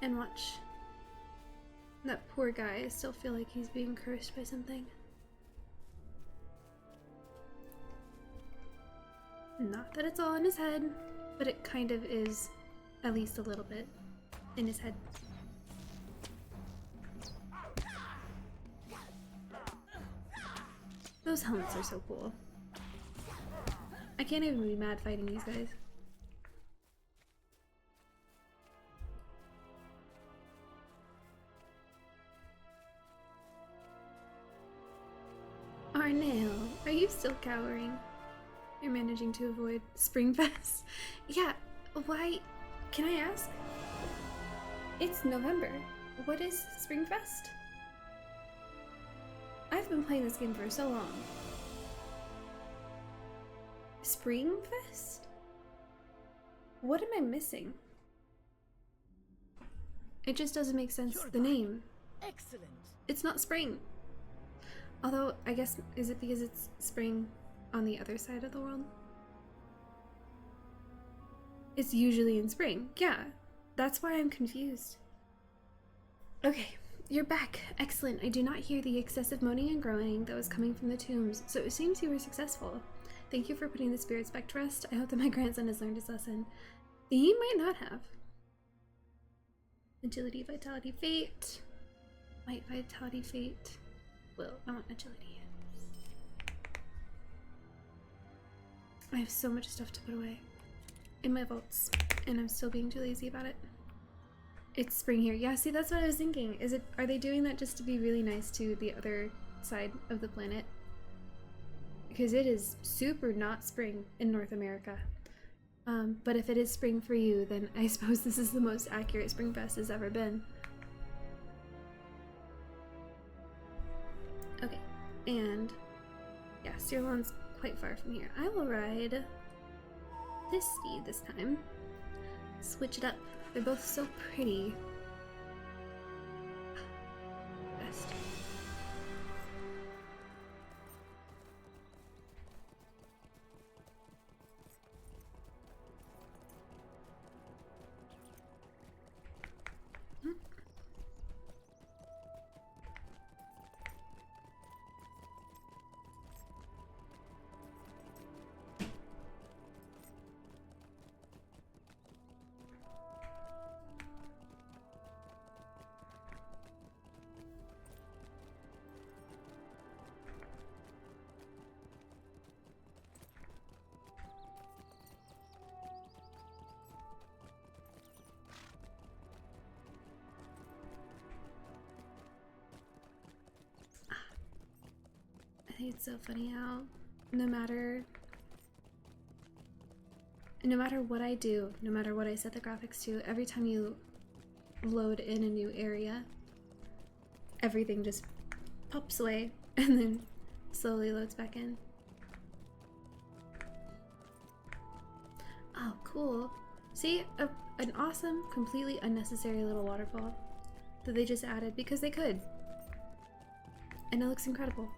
And watch. That poor guy, I still feel like he's being cursed by something. Not that it's all in his head, but it kind of is, at least a little bit, in his head. Those helmets are so cool. I can't even be mad fighting these guys. Arnail, are you still cowering? You're managing to avoid Springfest? Yeah, why? Can I ask? It's November. What is Springfest? I've been playing this game for so long. Springfest? What am I missing? It just doesn't make sense. The name. Excellent. It's not spring. Although, I guess, is it because it's spring on the other side of the world? It's usually in spring. Yeah, that's why I'm confused. Okay, you're back. Excellent. I do not hear the excessive moaning and groaning that was coming from the tombs, so it seems you were successful. Thank you for putting the spirits back to rest. I hope that my grandson has learned his lesson. He might not have. Agility, vitality, fate. Might, vitality, fate. Will, I want agility. I have so much stuff to put away in my vaults, and I'm still being too lazy about it. It's spring here. Yeah, see, that's what I was thinking. Are they doing that just to be really nice to the other side of the planet? Because it is super not spring in North America. But if it is spring for you, then I suppose this is the most accurate Springfest has ever been. Okay, and yeah, Seerland's quite far from here. I will ride this steed this time. Switch it up. They're both so pretty. Best. I think it's so funny how no matter what I do, no matter what I set the graphics to, every time you load in a new area, everything just pops away and then slowly loads back in. Oh, cool. See, an awesome, completely unnecessary little waterfall that they just added because they could. And it looks incredible.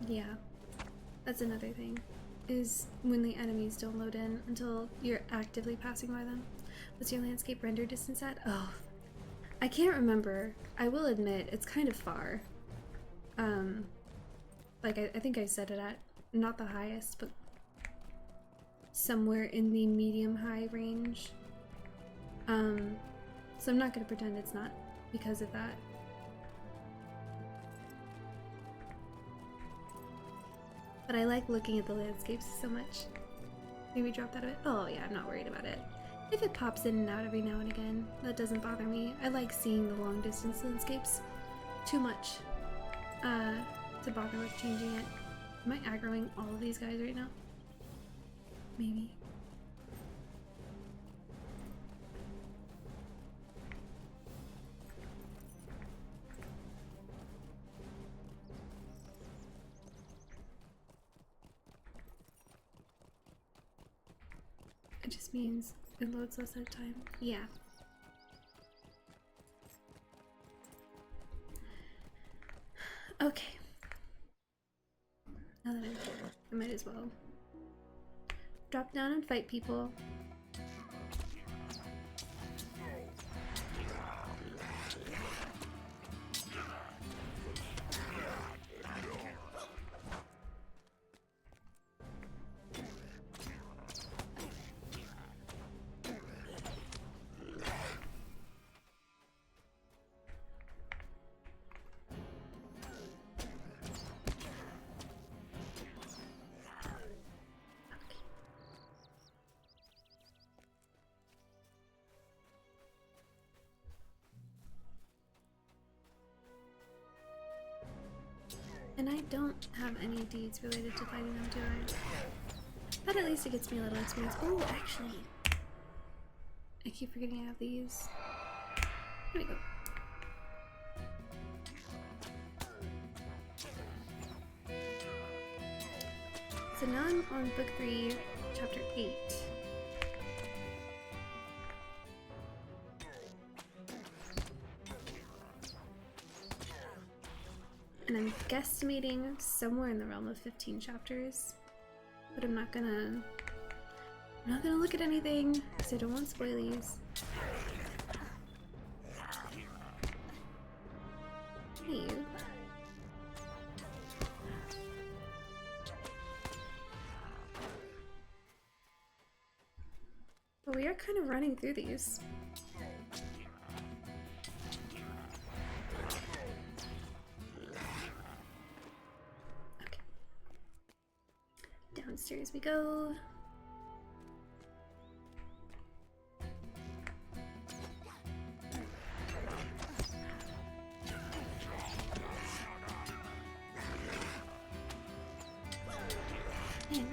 Yeah, that's another thing, is when the enemies don't load in until you're actively passing by them. What's your landscape render distance at? Oh, I can't remember. I will admit, it's kind of far. Like, I think I set it at not the highest, but somewhere in the medium-high range. So I'm not going to pretend it's not because of that. But I like looking at the landscapes so much. Maybe drop that a bit. Oh yeah, I'm not worried about it. If it pops in and out every now and again, that doesn't bother me. I like seeing the long distance landscapes too much to bother with changing it. Am I aggroing all of these guys right now? Maybe. It just means it loads less at a time. Yeah. Okay. Now that I'm here, I might as well drop down and fight people. And I don't have any deeds related to fighting them, do I? But at least it gets me a little experience. Oh, actually, I keep forgetting I have these. Here we go. So now I'm on book 3, chapter 8. And I'm guesstimating somewhere in the realm of 15 chapters. But I'm not gonna look at anything because I don't want spoilies. Hey, you. But we are kind of running through these. Okay. Downstairs we go.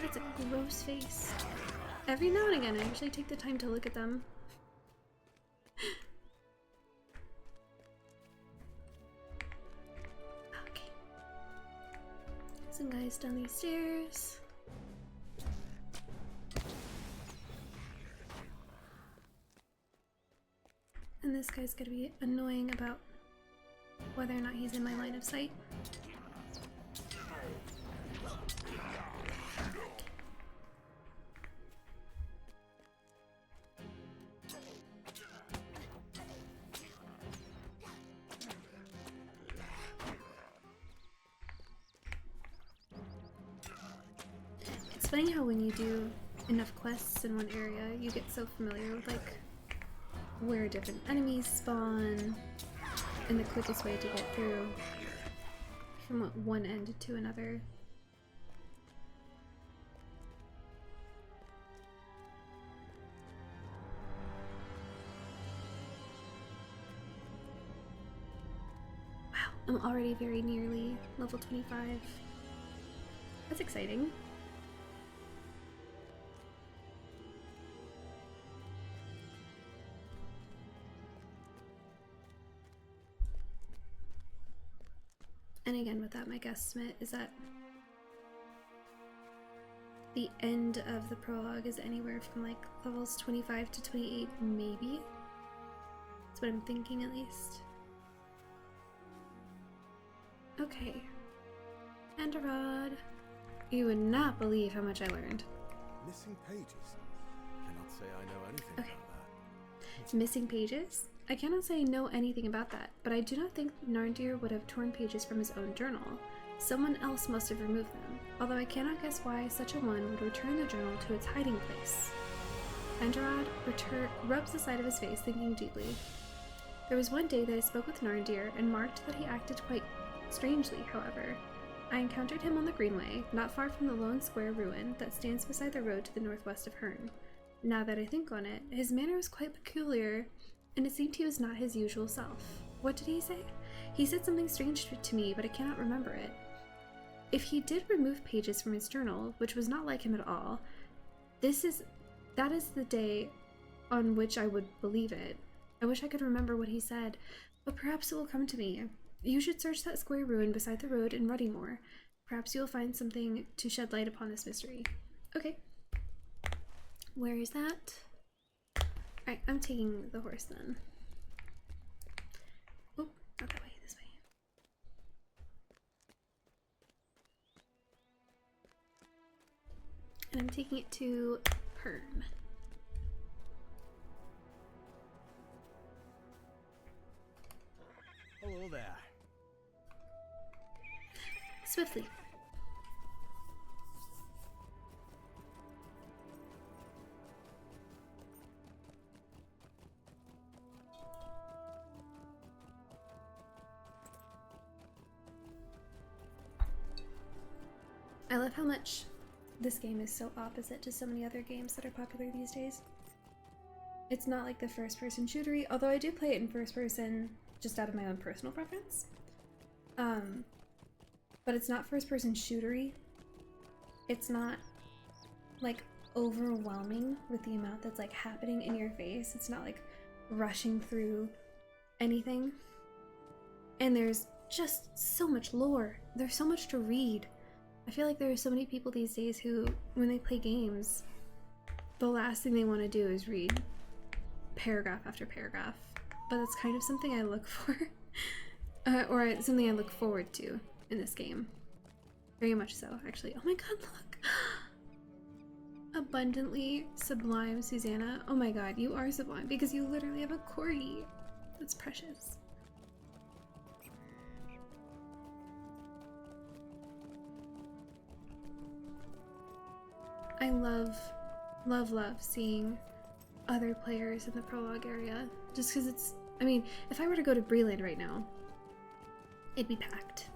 That's a gross face. Every now and again, I actually take the time to look at them. Okay. Some guys down these stairs. And this guy's gonna be annoying about whether or not he's in my line of sight. It's funny how when you do enough quests in one area, you get so familiar with like where different enemies spawn and the quickest way to get through from one end to another. Wow, I'm already very nearly level 25. That's exciting. And again, with that, my guesstimate is that the end of the prologue is anywhere from like levels 25 to 28, maybe. That's what I'm thinking, at least. Okay. And a rod. You would not believe how much I learned. Missing pages? Cannot say I know anything Okay. about that. Missing pages? I cannot say know anything about that, but I do not think Narndir would have torn pages from his own journal. Someone else must have removed them, although I cannot guess why such a one would return the journal to its hiding place. Enderod rubs the side of his face, thinking deeply. There was one day that I spoke with Narndir and marked that he acted quite strangely, however. I encountered him on the Greenway, not far from the lone square ruin that stands beside the road to the northwest of Herne. Now that I think on it, his manner was quite peculiar, and it seemed he was not his usual self. What did he say? He said something strange to me, but I cannot remember it. If he did remove pages from his journal, which was not like him at all, that is the day on which I would believe it. I wish I could remember what he said, but perhaps it will come to me. You should search that square ruin beside the road in Ruddymore. Perhaps you will find something to shed light upon this mystery. Okay. Where is that? Alright, I'm taking the horse then. Oh, not that way, this way. And I'm taking it to Herne. Hello there. Swiftly. I love how much this game is so opposite to so many other games that are popular these days. It's not like the first-person shootery, although I do play it in first person just out of my own personal preference. But it's not first-person shootery. It's not like overwhelming with the amount that's like happening in your face. It's not like rushing through anything. And there's just so much lore. There's so much to read. I feel like there are so many people these days who, when they play games, the last thing they want to do is read paragraph after paragraph. But that's kind of something I look for, or something I look forward to in this game. Very much so, actually. Oh my god, look! Abundantly sublime Susanna. Oh my god, you are sublime because you literally have a corgi. That's precious. I love seeing other players in the prologue area. Just because it's, I mean, if I were to go to Breland right now, it'd be packed.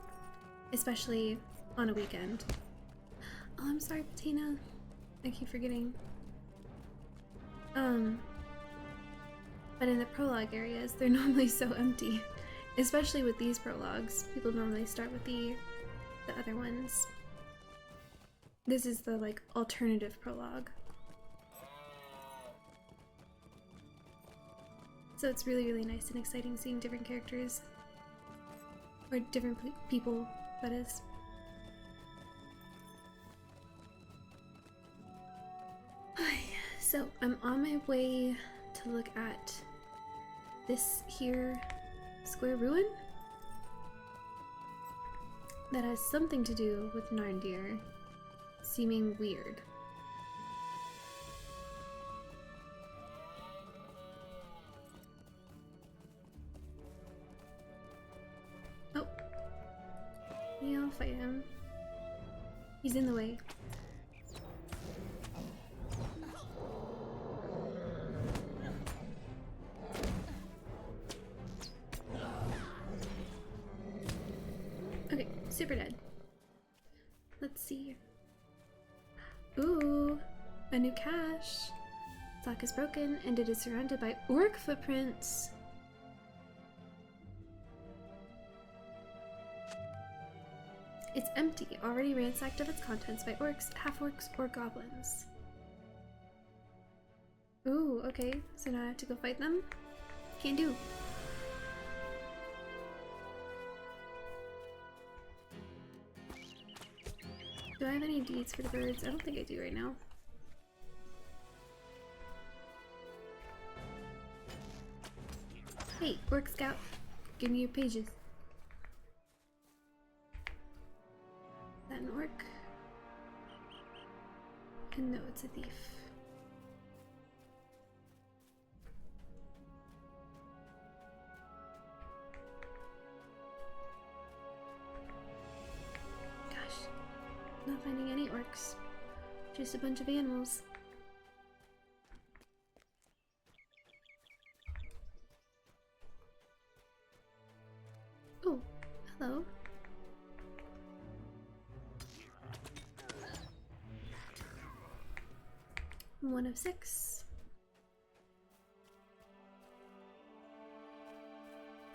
Especially on a weekend. Oh, I'm sorry, Patina. I keep forgetting. But in the prologue areas, they're normally so empty. Especially with these prologues. People normally start with the other ones. This is the like alternative prologue. So it's really, really nice and exciting seeing different characters. Or different people, that is. So I'm on my way to look at this here square ruin that has something to do with Narndir seeming weird. Oh. Yeah, I'll fight him. He's in the way. Okay, super dead. Let's see. Ooh, a new cache. The lock is broken and it is surrounded by orc footprints. It's empty, already ransacked of its contents by orcs, half-orcs, or goblins. Ooh, okay, so now I have to go fight them? Can't do. Do I have any deeds for the birds? I don't think I do right now. Hey, Orc Scout, give me your pages. Is that an orc? And no, it's a thief. Gosh, not finding any orcs. Just a bunch of animals. Oh, hello. One of 6.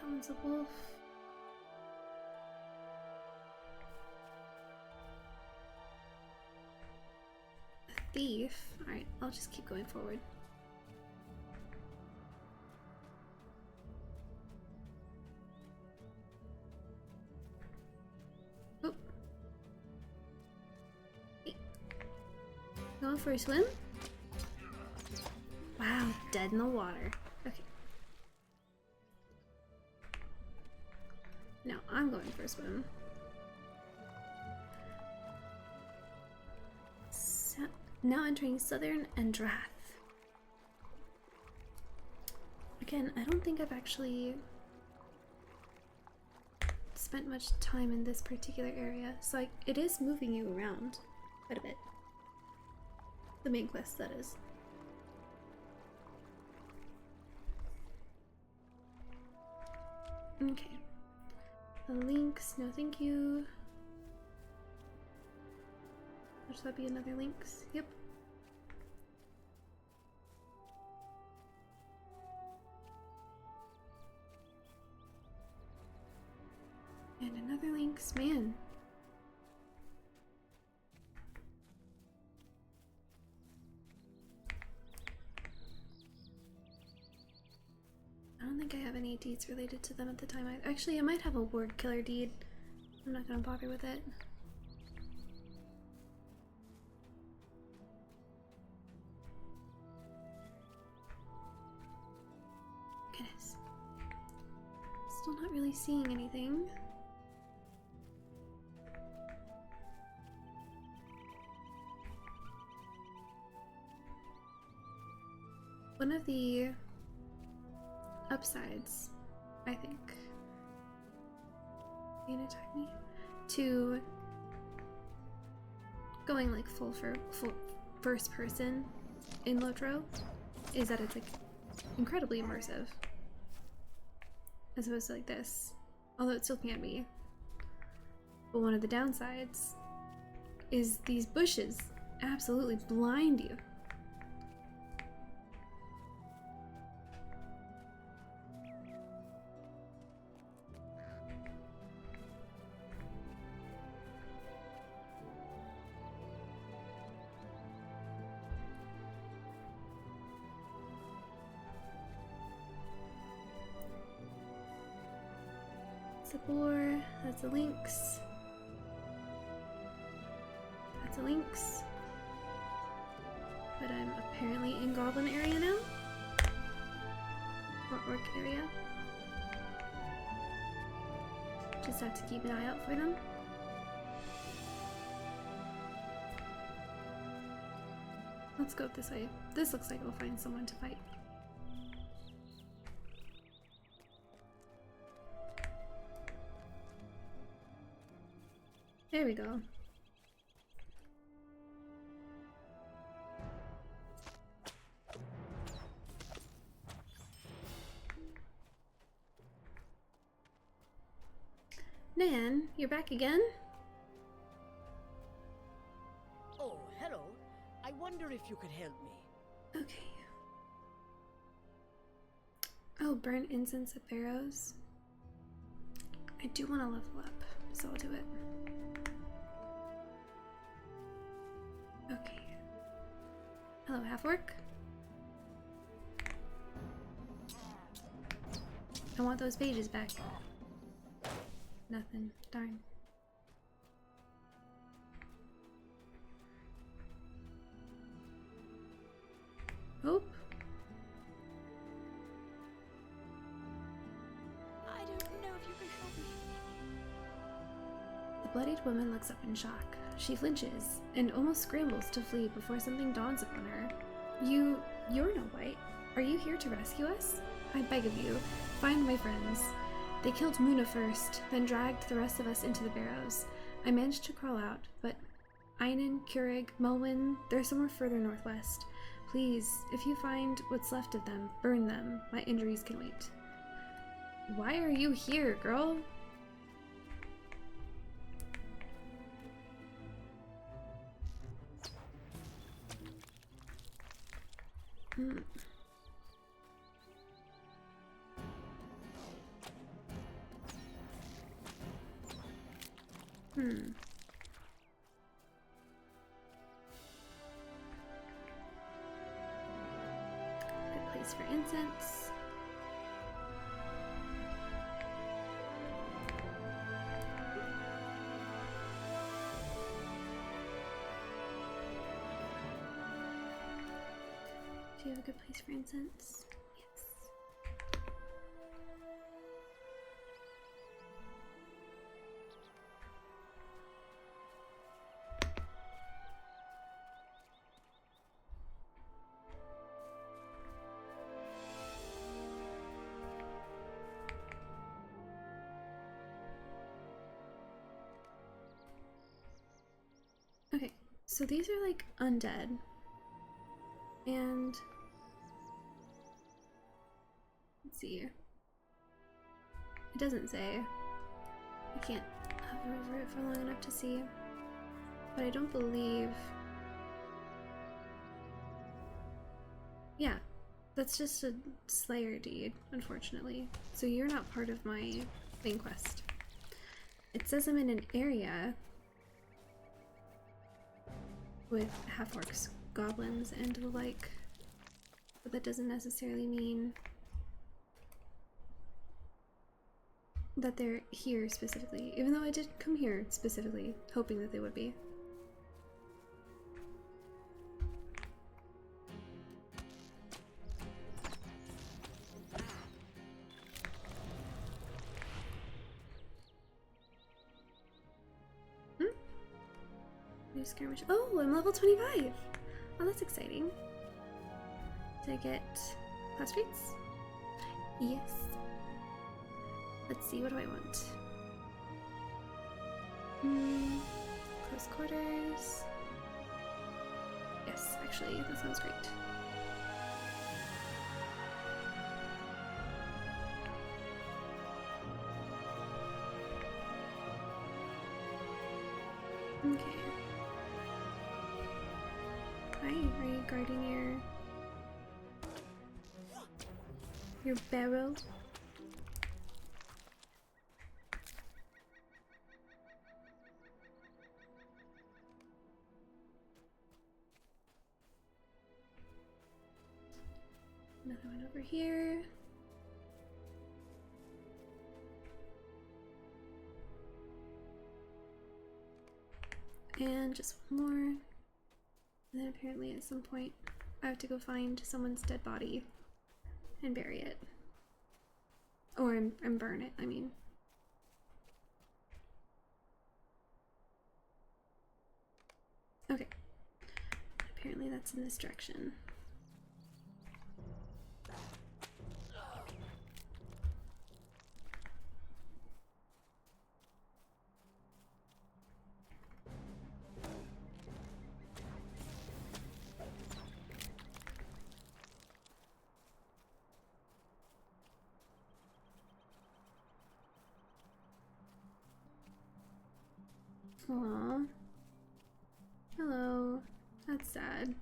That one's a wolf. A thief. Alright, I'll just keep going forward. Oh. Hey. Going for a swim? Wow, dead in the water. Okay. Now I'm going for a swim. So, now entering Southern Andrath. Again, I don't think I've actually spent much time in this particular area, so it is moving you around quite a bit. The main quest, that is. Okay. The links, no thank you. Should that be another links? Yep. And another links, man. I don't think I have any deeds related to them at the time. Actually, I might have a ward killer deed. I'm not gonna bother with it. Goodness. Still not really seeing anything. One of the upsides, I think, you gonna attack me, to going like full first person in LOTRO is that it's like incredibly immersive as opposed to like this, although it's looking at me. But one of the downsides is these bushes absolutely blind you. That's a boar. That's a lynx. That's a lynx. But I'm apparently in goblin area now. Or orc area. Just have to keep an eye out for them. Let's go this way. This looks like we'll find someone to fight. There we go. Nan, you're back again? Oh, hello. I wonder if you could help me. Okay. Oh, burn incense at barrows. I do want to level up, so I'll do it. Okay. Hello, half-orc. I want those pages back. Nothing. Darn. Hope? I don't know if you can help me. The bloodied woman looks up in shock. She flinches and almost scrambles to flee before something dawns upon her. You're no white. Are you here to rescue us? I beg of you, find my friends. They killed Muna first, then dragged the rest of us into the barrows. I managed to crawl out, but Einan, Keurig, Melwyn, they're somewhere further northwest. Please, if you find what's left of them, burn them. My injuries can wait. Why are you here, girl? Hmm. Good place for incense. Do you have a good place for incense? Yes. Okay, so these are like undead. And let's see. It doesn't say. I can't hover over it for long enough to see. But I don't believe. Yeah, that's just a Slayer deed, unfortunately. So you're not part of my main quest. It says I'm in an area with half-orcs, goblins, and the like, but that doesn't necessarily mean that they're here specifically, even though I did come here specifically hoping that they would be. New skirmish. Oh, I'm level 25! Oh, that's exciting. Did I get class traits? Yes. Let's see, what do I want? Close quarters. Yes, actually, that sounds great. Okay. Hi, are you guarding your barrel? Another one over here. And just one more. And then apparently at some point I have to go find someone's dead body and bury it. Or and burn it, I mean. Okay. Apparently that's in this direction. Aww. Hello. That's sad.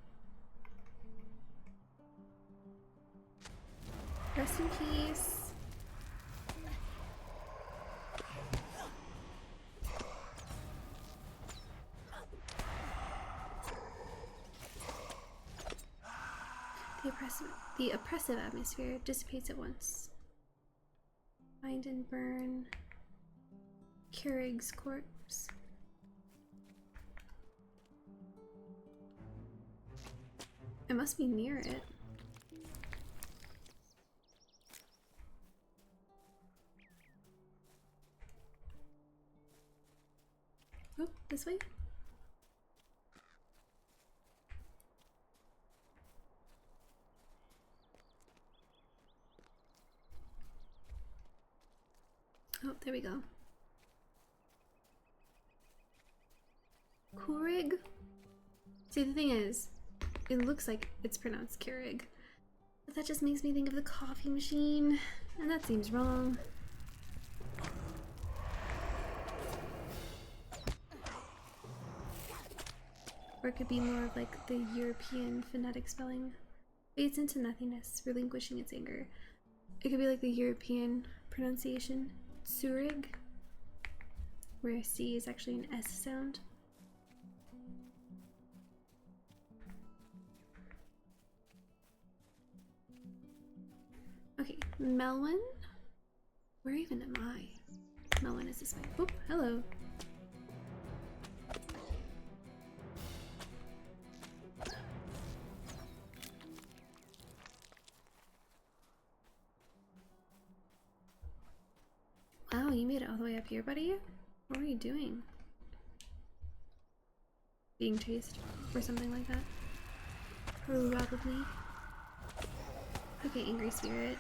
Rest in peace. The oppressive atmosphere dissipates at once. Find and burn Keurig's corpse. I must be near it. Oh, this way? Oh, there we go. Keurig? See, the thing is, it looks like it's pronounced Keurig, but that just makes me think of the coffee machine, and that seems wrong. Or it could be more of like the European phonetic spelling. Fades into nothingness, relinquishing its anger. It could be like the European pronunciation, Zurich, where C is actually an S sound. Okay, Melwyn? Where even am I? Melwyn is this way. Oh, hello. Wow, you made it all the way up here, buddy? What were you doing? Being chased or something like that? Probably. Okay, angry spirit.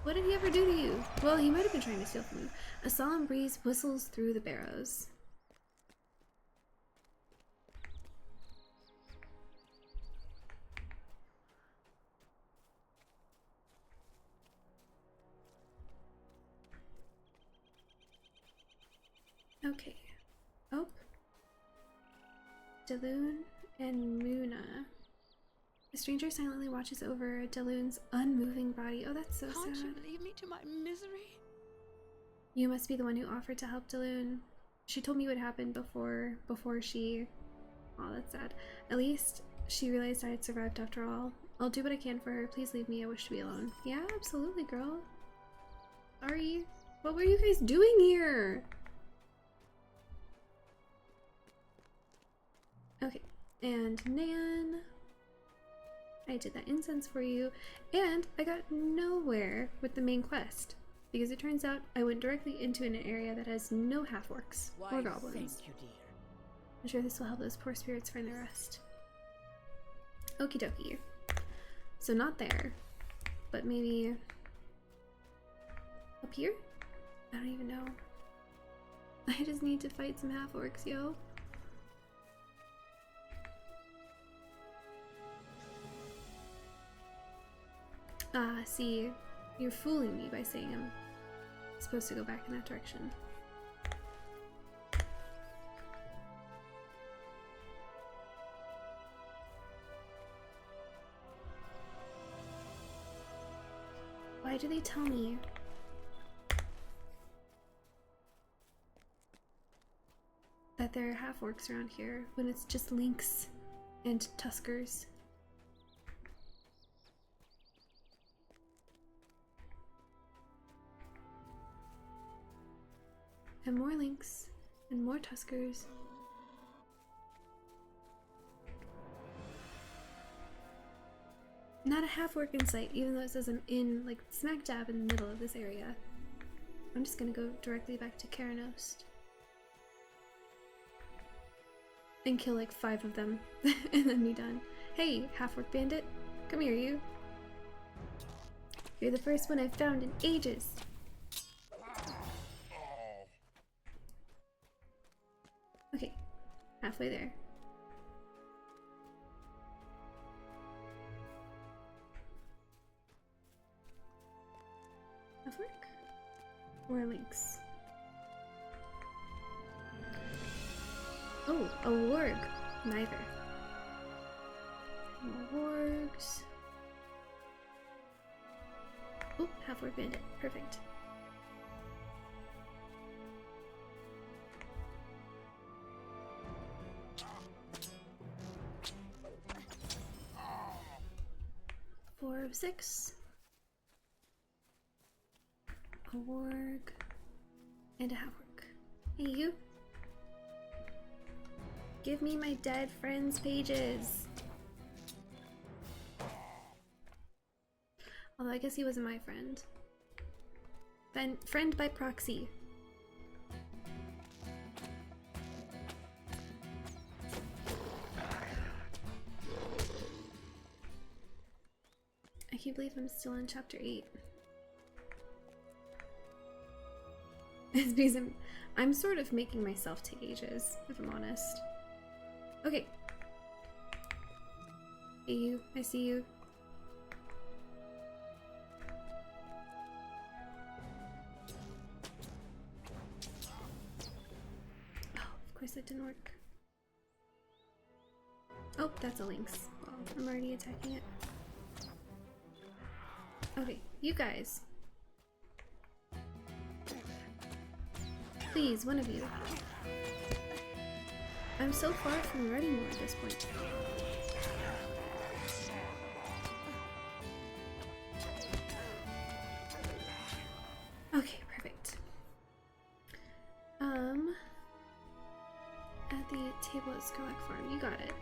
What did he ever do to you? Well, he might have been trying to steal from you. A solemn breeze whistles through the barrows. Okay. Oh. Daloon and Muna. The stranger silently watches over Daloon's unmoving body. Oh, that's so sad. Can't you leave me to my misery? You must be the one who offered to help Daloon. She told me what happened before she... Oh, that's sad. At least she realized I had survived after all. I'll do what I can for her. Please leave me. I wish to be alone. Yeah, absolutely, girl. Sorry. What were you guys doing here? Okay, and Nan, I did that incense for you, and I got nowhere with the main quest, because it turns out I went directly into an area that has no half-orcs or goblins. Thank you, dear. I'm sure this will help those poor spirits find their rest. Okie dokie. So not there, but maybe up here? I don't even know. I just need to fight some half-orcs, yo. Ah, see, you're fooling me by saying I'm supposed to go back in that direction. Why do they tell me? That there are half-orcs around here when it's just lynx and tuskers? And more lynx, and more tuskers. Not a half-orc in sight, even though it says I'm in, like, smack dab in the middle of this area. I'm just gonna go directly back to Karanost. And kill like 5 of them, and then be done. Hey, half-orc bandit! Come here, you! You're the first one I've found in ages! Okay, halfway there. Half-orc? Or lynx? Oh, a warg. Neither. More wargs. Oh, half-orc bandit. Perfect. Four of 6. A warg. And a half-orc. Hey, you. Give me my dead friend's pages. Although I guess he wasn't my friend. Friend by proxy. I can't believe I'm still in chapter 8. It's because I'm sort of making myself take ages, if I'm honest. Okay. Hey you, I see you. Oh, of course that didn't work. Oh, that's a lynx. Well, I'm already attacking it. Okay, you guys. Please, one of you. I'm so far from ready more at this point. Okay, perfect. At the table at Skrillex Farm, you got it.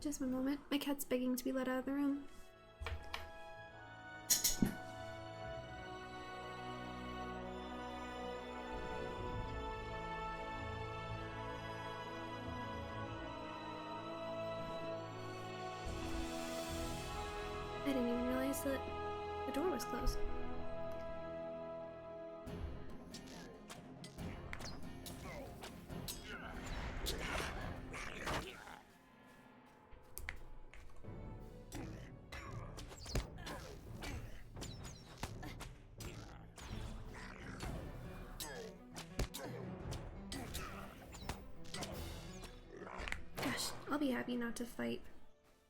Just one moment. My cat's begging to be let out of the room. I didn't even realize that the door was closed. I'll be happy not to fight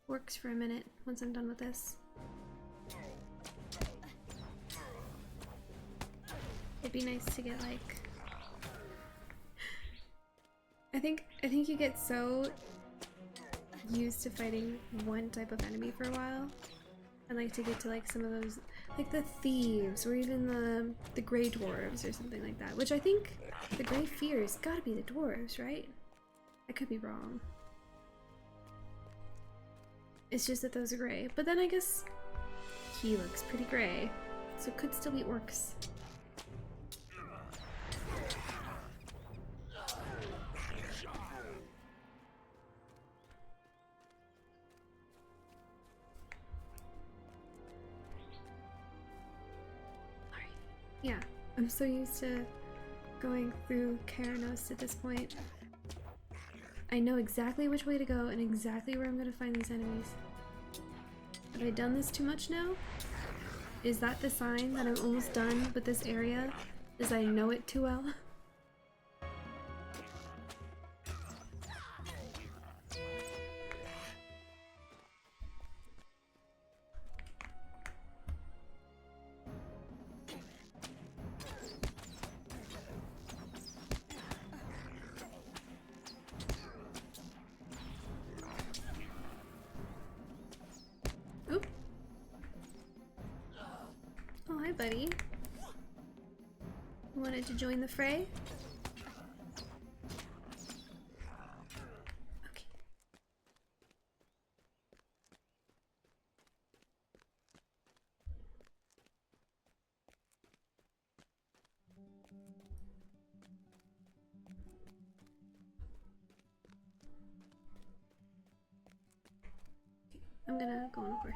orcs for a minute once I'm done with this. It'd be nice to get like... I think you get so used to fighting one type of enemy for a while. I'd like to get to like some of those, like the thieves or even the grey dwarves or something like that. Which I think the grey fears gotta be the dwarves, right? I could be wrong. It's just that those are gray. But then I guess he looks pretty gray. So it could still be orcs. Alright. Yeah, I'm so used to going through Karanos at this point. I know exactly which way to go and exactly where I'm going to find these enemies. Have I done this too much now? Is that the sign that I'm almost done with this area? As I know it too well? buddy. You wanted to join the fray? Okay. I'm gonna go on a horse.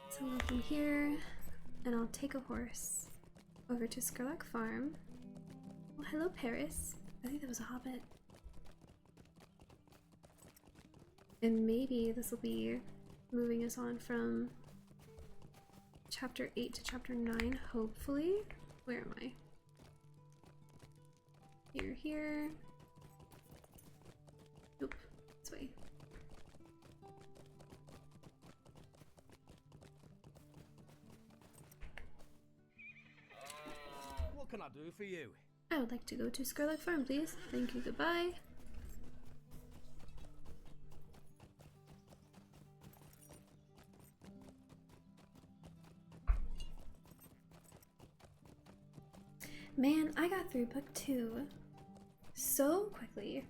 So I'll come here, and I'll take a horse over to Skurlock Farm. Oh, hello, Paris. I think that was a hobbit. And maybe this will be moving us on from chapter 8 to chapter 9, hopefully. Where am I? Here. Nope, this way. What can I do for you? I would like to go to Skurlock Farm, please. Thank you, goodbye. Man, I got through book 2 so quickly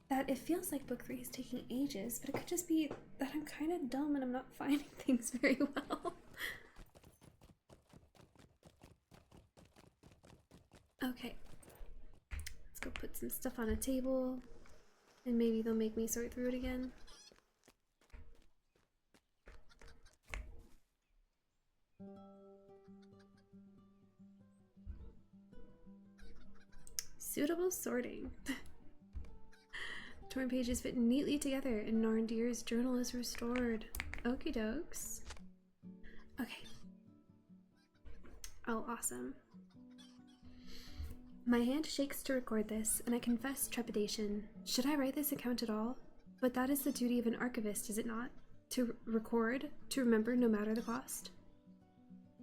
that it feels like book 3 is taking ages, but it could just be that I'm kind of dumb and I'm not finding things very well. Okay, let's go put some stuff on a table, and maybe they'll make me sort through it again. Suitable sorting. Torn pages fit neatly together, and Narndir's journal is restored. Okie dokes. Okay. Oh, awesome. My hand shakes to record this, and I confess trepidation. Should I write this account at all? But that is the duty of an archivist, is it not? To record, to remember no matter the cost.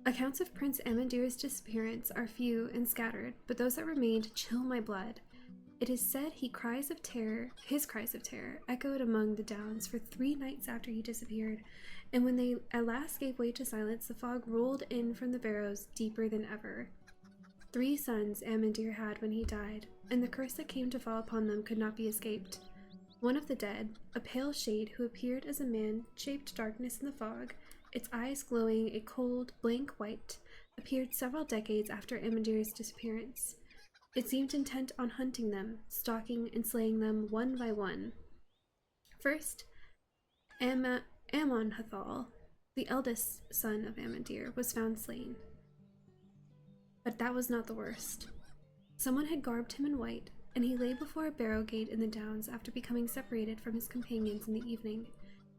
Accounts of Prince Amandir's disappearance are few and scattered, but those that remained chill my blood. It is said his cries of terror echoed among the downs for 3 nights after he disappeared, and when they at last gave way to silence, the fog rolled in from the barrows deeper than ever. 3 sons Amandir had when he died, and the curse that came to fall upon them could not be escaped. One of the dead, a pale shade who appeared as a man, shaped darkness in the fog, its eyes glowing a cold, blank white, appeared several decades after Amandir's disappearance. It seemed intent on hunting them, stalking and slaying them one by one. First, Amonhathal, the eldest son of Amandir, was found slain. But that was not the worst. Someone had garbed him in white, and he lay before a barrow gate in the downs after becoming separated from his companions in the evening.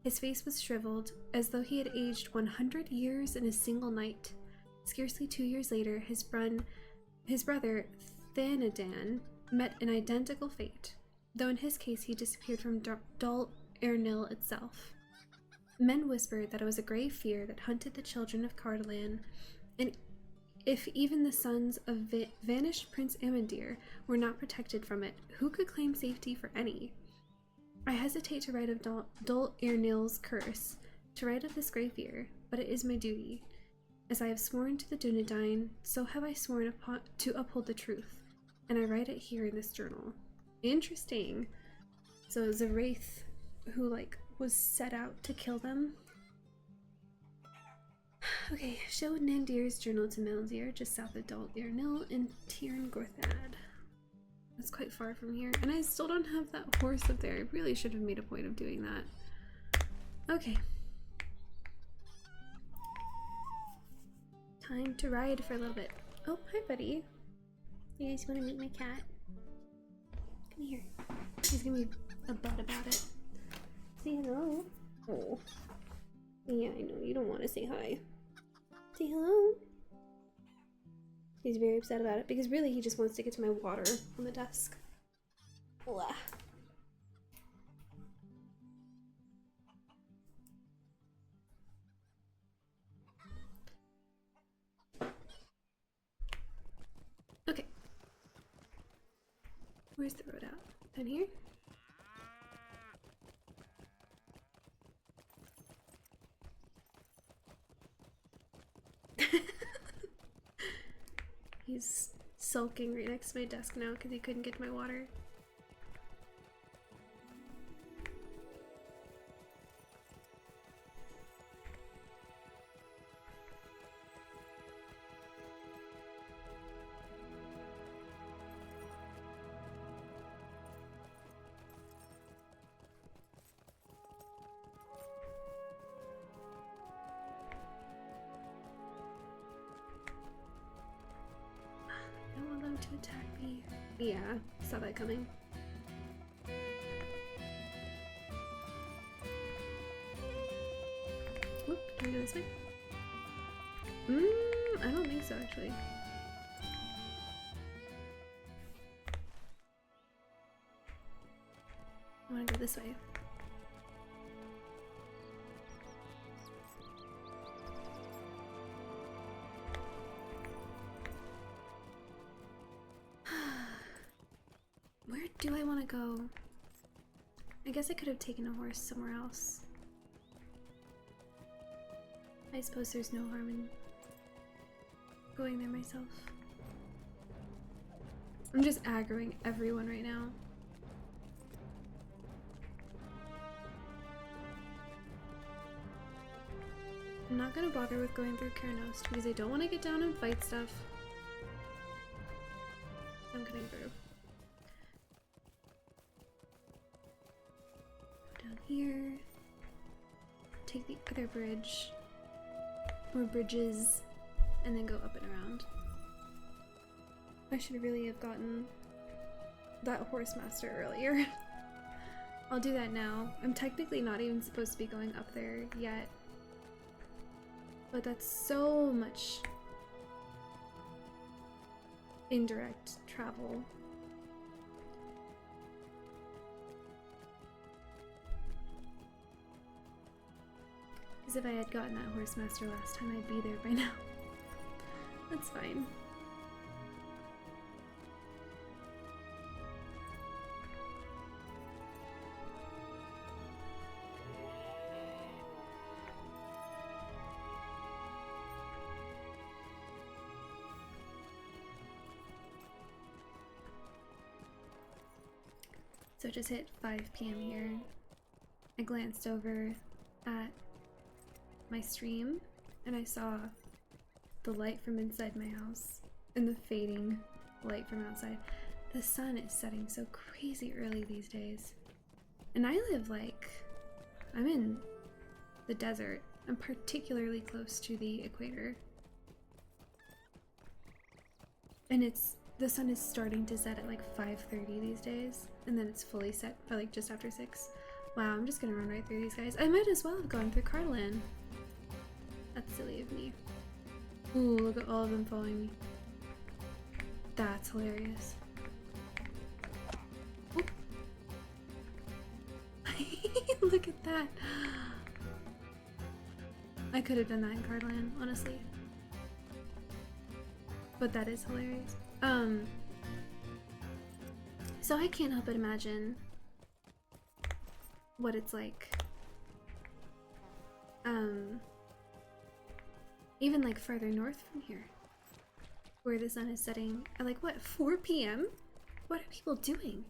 His face was shriveled, as though he had aged 100 years in a single night. Scarcely 2 years later, his brother Thanadan met an identical fate, though in his case he disappeared from Dol Ernil itself. Men whispered that it was a grave fear that hunted the children of Cardolan, and if even the sons of vanished Prince Amandir were not protected from it, who could claim safety for any? I hesitate to write of Dol Ernil's curse, to write of this grave fear, but it is my duty. As I have sworn to the Dunedain, so have I sworn to uphold the truth, and I write it here in this journal. Interesting. So it was a wraith who, was set out to kill them. Okay, show Nandir's journal to Meldir, just south of Dol Ernil in Tirn Gorthad. That's quite far from here, and I still don't have that horse up there. I really should have made a point of doing that. Okay. Time to ride for a little bit. Oh, hi buddy. You guys want to meet my cat? Come here. He's gonna be a butt about it. Say hello. Oh. Yeah, I know, you don't want to say hi. Say hello. He's very upset about it because really he just wants to get to my water on the desk. Blah. Okay. Where's the road out? Down here? He's sulking right next to my desk now because he couldn't get to my water. I don't want them to attack me. Yeah, saw that coming. Whoop, can I go this way? I don't think so actually. I want to go this way. Where do I want to go? I guess I could have taken a horse somewhere else. I suppose there's no harm in going there myself. I'm just aggroing everyone right now. I'm not gonna bother with going through Carnost because I don't want to get down and fight stuff. I'm cutting through. Down here. Take the other bridge. Or bridges. And then go up and around. I should really have gotten that horse master earlier. I'll do that now. I'm technically not even supposed to be going up there yet. But that's so much indirect travel. Because if I had gotten that horse master last time, I'd be there by now. That's fine. So it just hit 5 p.m. here. I glanced over at my stream and I saw the light from inside my house and the fading light from outside. The sun is setting so crazy early these days. And I live I'm in the desert. I'm particularly close to the equator. And the sun is starting to set at 5:30 these days, and then it's fully set by just after 6. Wow, I'm just gonna run right through these guys. I might as well have gone through Cardolan. That's silly of me. Ooh, look at all of them following me. That's hilarious. Oh. Look at that. I could have done that in Cardolan, honestly. But that is hilarious. So I can't help but imagine what it's like. Even further north from here, where the sun is setting at what, 4 p.m? What are people doing?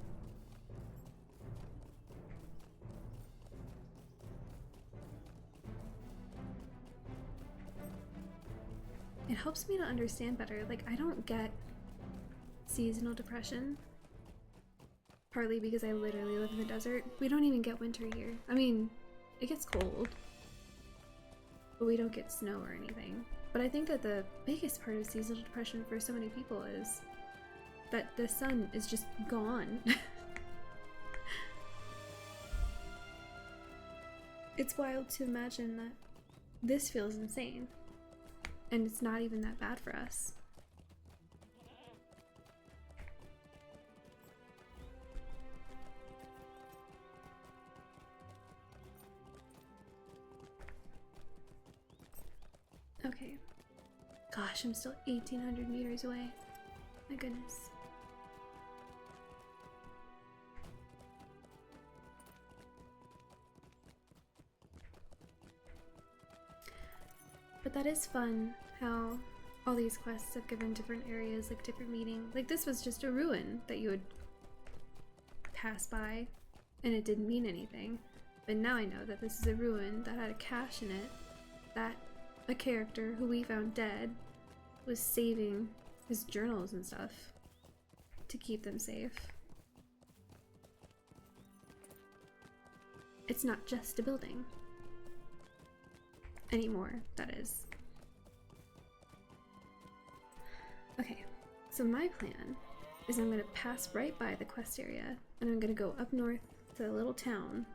It helps me to understand better. I don't get seasonal depression. Partly because I literally live in the desert. We don't even get winter here. I mean, it gets cold, but we don't get snow or anything. But I think that the biggest part of seasonal depression for so many people is that the sun is just gone. It's wild to imagine that this feels insane. And it's not even that bad for us. Okay. Gosh, I'm still 1,800 meters away. My goodness. But that is fun, how all these quests have given different areas, like different meaning. Like this was just a ruin that you would pass by and it didn't mean anything. But now I know that this is a ruin that had a cache in it, that a character who we found dead was saving his journals and stuff to keep them safe. It's not just a building. Anymore, that is. Okay, so my plan is I'm gonna pass right by the quest area and I'm gonna go up north to the little town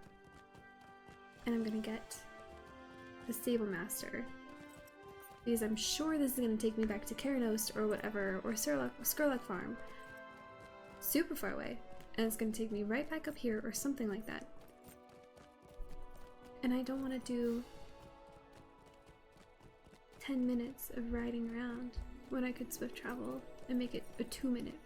and I'm gonna get the stable master, because I'm sure this is gonna take me back to Keranost or whatever, or Skurlock Farm, super far away, and it's gonna take me right back up here or something like that. And I don't want to do 10 minutes of riding around when I could swift travel and make it a 2-minute.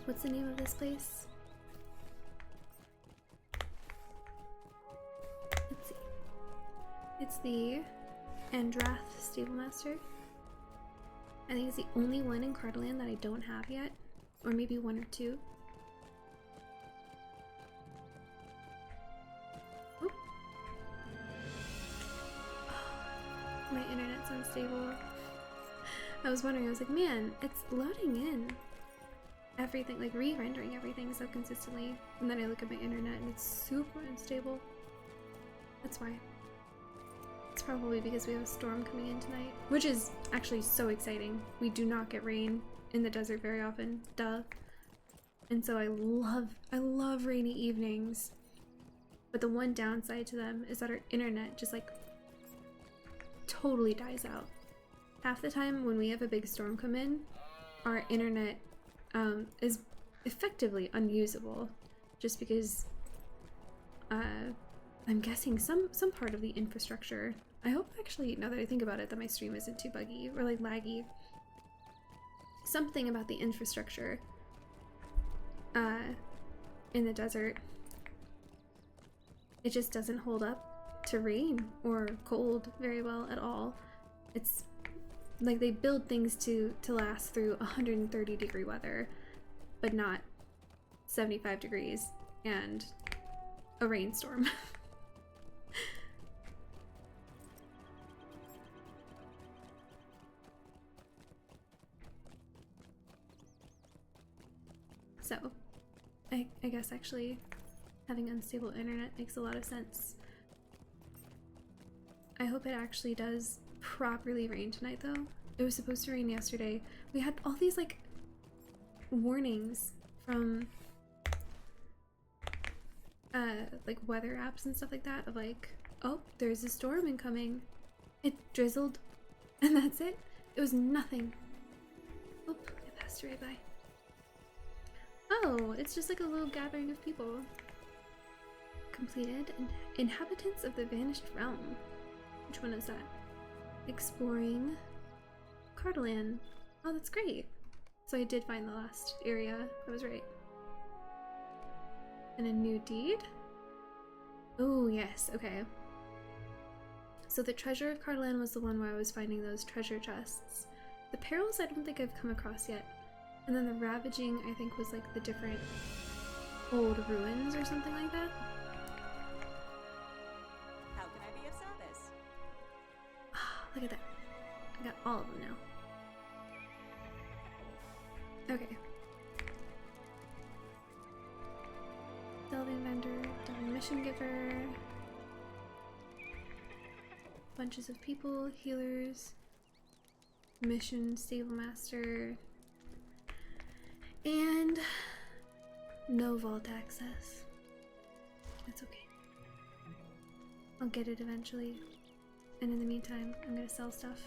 What's the name of this place? Let's see. It's the Andrath Stablemaster. I think it's the only one in Cardolan that I don't have yet, or maybe 1 or 2. Oop. Oh, my internet's unstable. I was wondering, I was like, man, it's loading in everything, like re-rendering everything so consistently, and then I look at my internet and it's super unstable. That's why. It's probably because we have a storm coming in tonight, which is actually so exciting. We do not get rain in the desert very often, duh. And so I love rainy evenings. But the one downside to them is that our internet just like totally dies out. Half the time when we have a big storm come in, our internet is effectively unusable, just because I'm guessing some part of the infrastructure. I hope actually, now that I think about it, that my stream isn't too buggy or like laggy. Something about the infrastructure in the desert, it just doesn't hold up to rain or cold very well at all. It's like they build things to last through 130-degree weather, but not 75 degrees and a rainstorm. So, I guess actually having unstable internet makes a lot of sense. I hope it actually does properly rain tonight though. It was supposed to rain yesterday. We had all these like warnings from like weather apps and stuff like that of like, oh, there's a storm incoming. It drizzled and that's it. It was nothing. Oop, I passed right by. Oh, it's just like a little gathering of people. Completed. Inhabitants of the Vanished Realm. Which one is that? Exploring Cardolan. Oh, that's great. So I did find the last area. I was right. And a new deed? Oh, yes. Okay. So the Treasure of Cardolan was the one where I was finding those treasure chests. The Perils I don't think I've come across yet. And then the Ravaging, I think, was like the different old ruins or something like that. How can I be of service? Look at that. I got all of them now. Okay. Delving Vendor, Delving Mission Giver. Bunches of people, healers. Mission Stable Master. And no vault access. That's okay. I'll get it eventually. And in the meantime, I'm gonna sell stuff.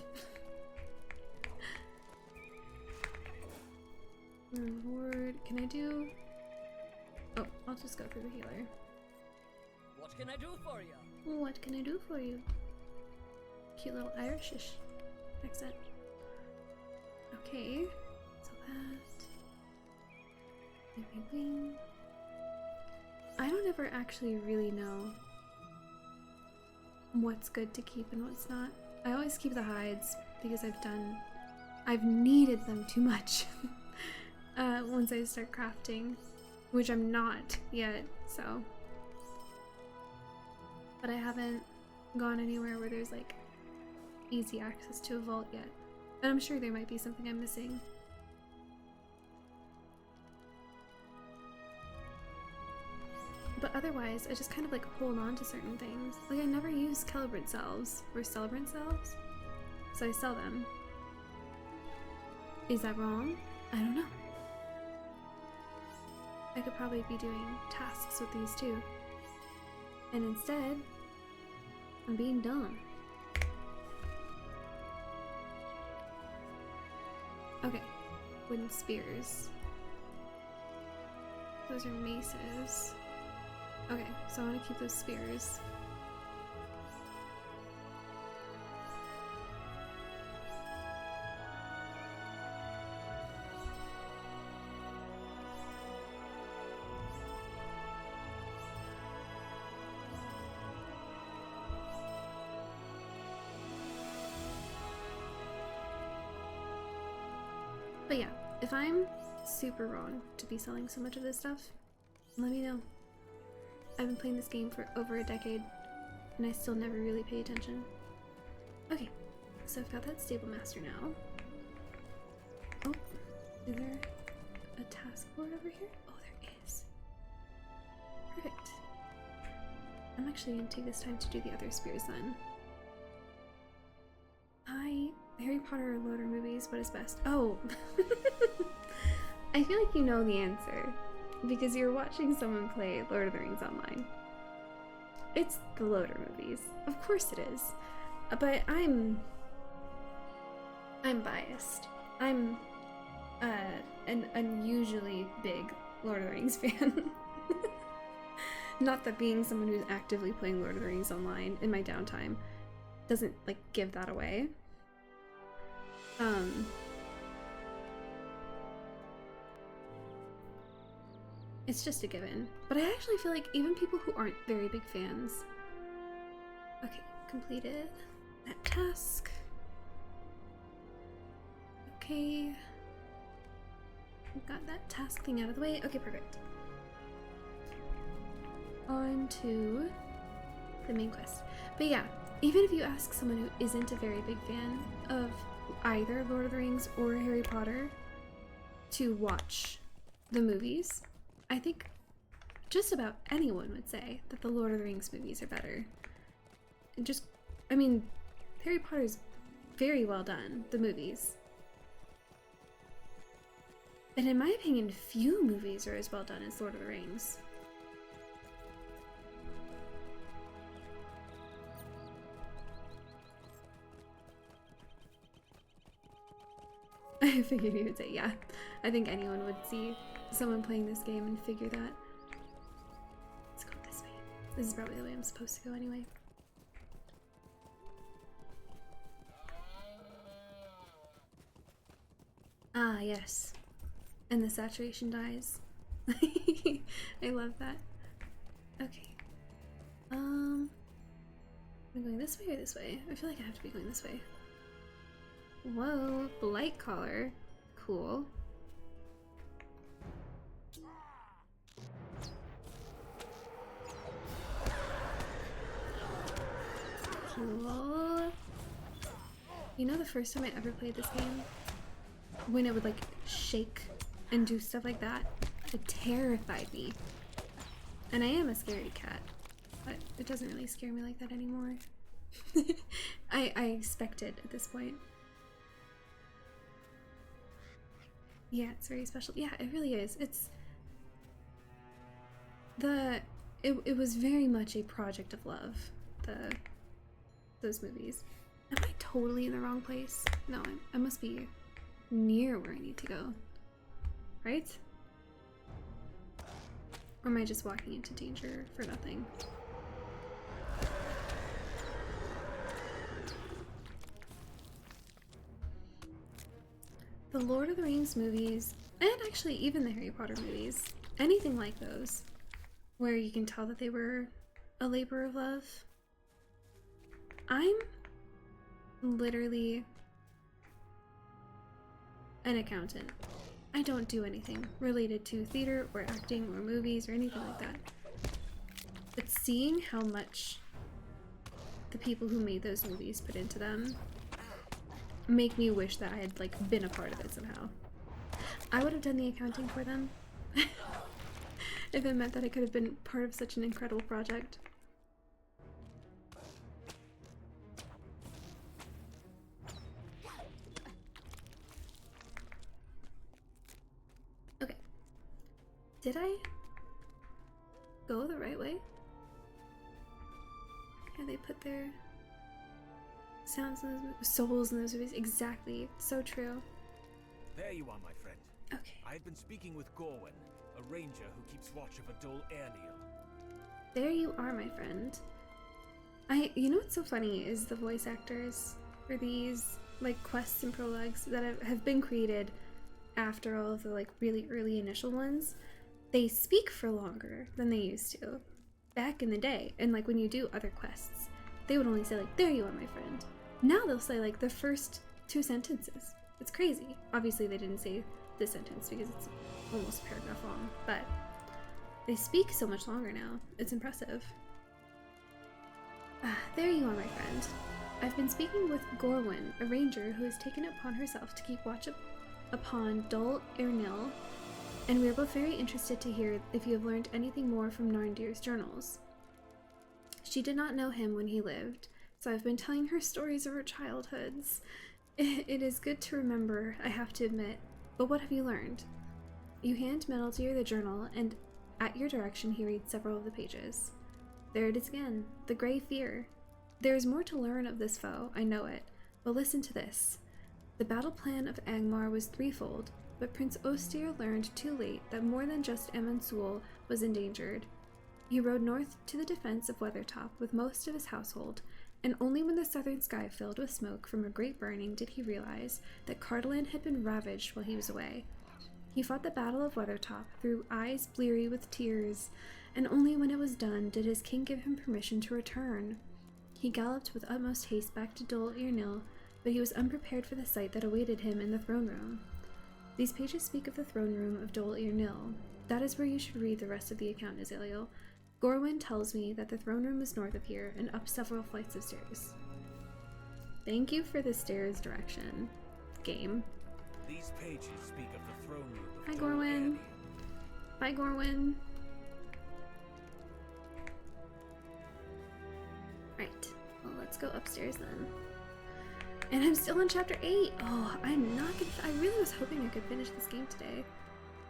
Reward. Can I do? Oh, I'll just go through the healer. What can I do for you? What can I do for you? Cute little Irishish accent. Okay. So that. Maybe wing. never actually really know what's good to keep and what's not. I always keep the hides because I've needed them too much once I start crafting, which I'm not yet, so. But I haven't gone anywhere where there's like easy access to a vault yet. And I'm sure there might be something I'm missing. But otherwise, I just kind of like hold on to certain things. Like I never use celebrant cells or celebrant cells, so I sell them. Is that wrong? I don't know. I could probably be doing tasks with these too. And instead, I'm being dumb. Okay, wooden spears. Those are maces. Okay, so I want to keep those spears. But yeah, if I'm super wrong to be selling so much of this stuff, let me know. I've been playing this game for over a decade, and I still never really pay attention. Okay, so I've got that stable master now. Oh, is there a task board over here? Oh, there is. Perfect. I'm actually going to take this time to do the other spears then. Harry Potter or LOTRO movies, what is best? Oh! I feel like you know the answer, because you're watching someone play Lord of the Rings online. It's the LOTRO movies. Of course it is. But I'm biased. I'm an unusually big Lord of the Rings fan. Not that being someone who's actively playing Lord of the Rings online in my downtime doesn't like give that away. It's just a given. But I actually feel like even people who aren't very big fans. Okay, completed that task. Okay. Got that task thing out of the way. Okay, perfect. On to the main quest. But yeah, even if you ask someone who isn't a very big fan of either Lord of the Rings or Harry Potter to watch the movies, I think just about anyone would say that the Lord of the Rings movies are better. And just, I mean, Harry Potter's very well done, the movies. And in my opinion, few movies are as well done as Lord of the Rings. I figured you would say, yeah. I think anyone would see someone playing this game and figure that. Let's go this way. This is probably the way I'm supposed to go anyway. Ah, yes. And the saturation dies. I love that. Okay. Am I going this way or this way? I feel like I have to be going this way. Whoa, blight collar. Cool. Cool. You know the first time I ever played this game? When it would like shake and do stuff like that? It terrified me. And I am a scaredy cat, but it doesn't really scare me like that anymore. I expect it at this point. Yeah, it's very special. Yeah, it really is. It was very much a project of love, those movies. Am I totally in the wrong place? No, I must be near where I need to go. Right? Or am I just walking into danger for nothing? The Lord of the Rings movies, and actually even the Harry Potter movies, anything like those, where you can tell that they were a labor of love. I'm literally an accountant. I don't do anything related to theater or acting or movies or anything like that. But seeing how much the people who made those movies put into them make me wish that I had like been a part of it somehow. I would have done the accounting for them if it meant that I could have been part of such an incredible project. Okay. Did I go the right way? Yeah, they put their sounds in those souls in those movies. Exactly. So true. There you are, my friend. Okay. I have been speaking with Gorwin, a ranger who keeps watch over Dol Airneil. There you are, my friend. You know what's so funny is the voice actors for these like quests and prologues that have been created after all of the like really early initial ones, they speak for longer than they used to back in the day. And like when you do other quests, they would only say like, there you are, my friend. Now they'll say like the first 2 sentences. It's crazy. Obviously they didn't say this sentence because it's almost a paragraph long, but they speak so much longer now. It's impressive. There you are, my friend. I've been speaking with Gorwin, a ranger who has taken it upon herself to keep watch upon Dol Airneil, and we are both very interested to hear if you have learned anything more from Narndir's journals. She did not know him when he lived, so I've been telling her stories of her childhoods. It is good to remember, I have to admit, but what have you learned? You hand Metaldeer the journal, and at your direction he reads several of the pages. There it is again, the Grey Fear. There is more to learn of this foe, I know it, but listen to this. The battle plan of Angmar was threefold, but Prince Ostyr learned too late that more than just Amansul was endangered. He rode north to the defense of Weathertop with most of his household, and only when the southern sky filled with smoke from a great burning did he realize that Cardolan had been ravaged while he was away. He fought the Battle of Weathertop through eyes bleary with tears, and only when it was done did his king give him permission to return. He galloped with utmost haste back to Dol Airneil, but he was unprepared for the sight that awaited him in the throne room. These pages speak of the throne room of Dol Airneil. That is where you should read the rest of the account, Azaliel. Gorwin tells me that the throne room is north of here and up several flights of stairs. Thank you for the stairs direction, game. These pages speak of the throne room of Hi, Dol Gorwin. Airneil. Bye, Gorwin. Right, well, let's go upstairs then. And I'm still on chapter 8. Oh, I'm not gonna. I really was hoping I could finish this game today.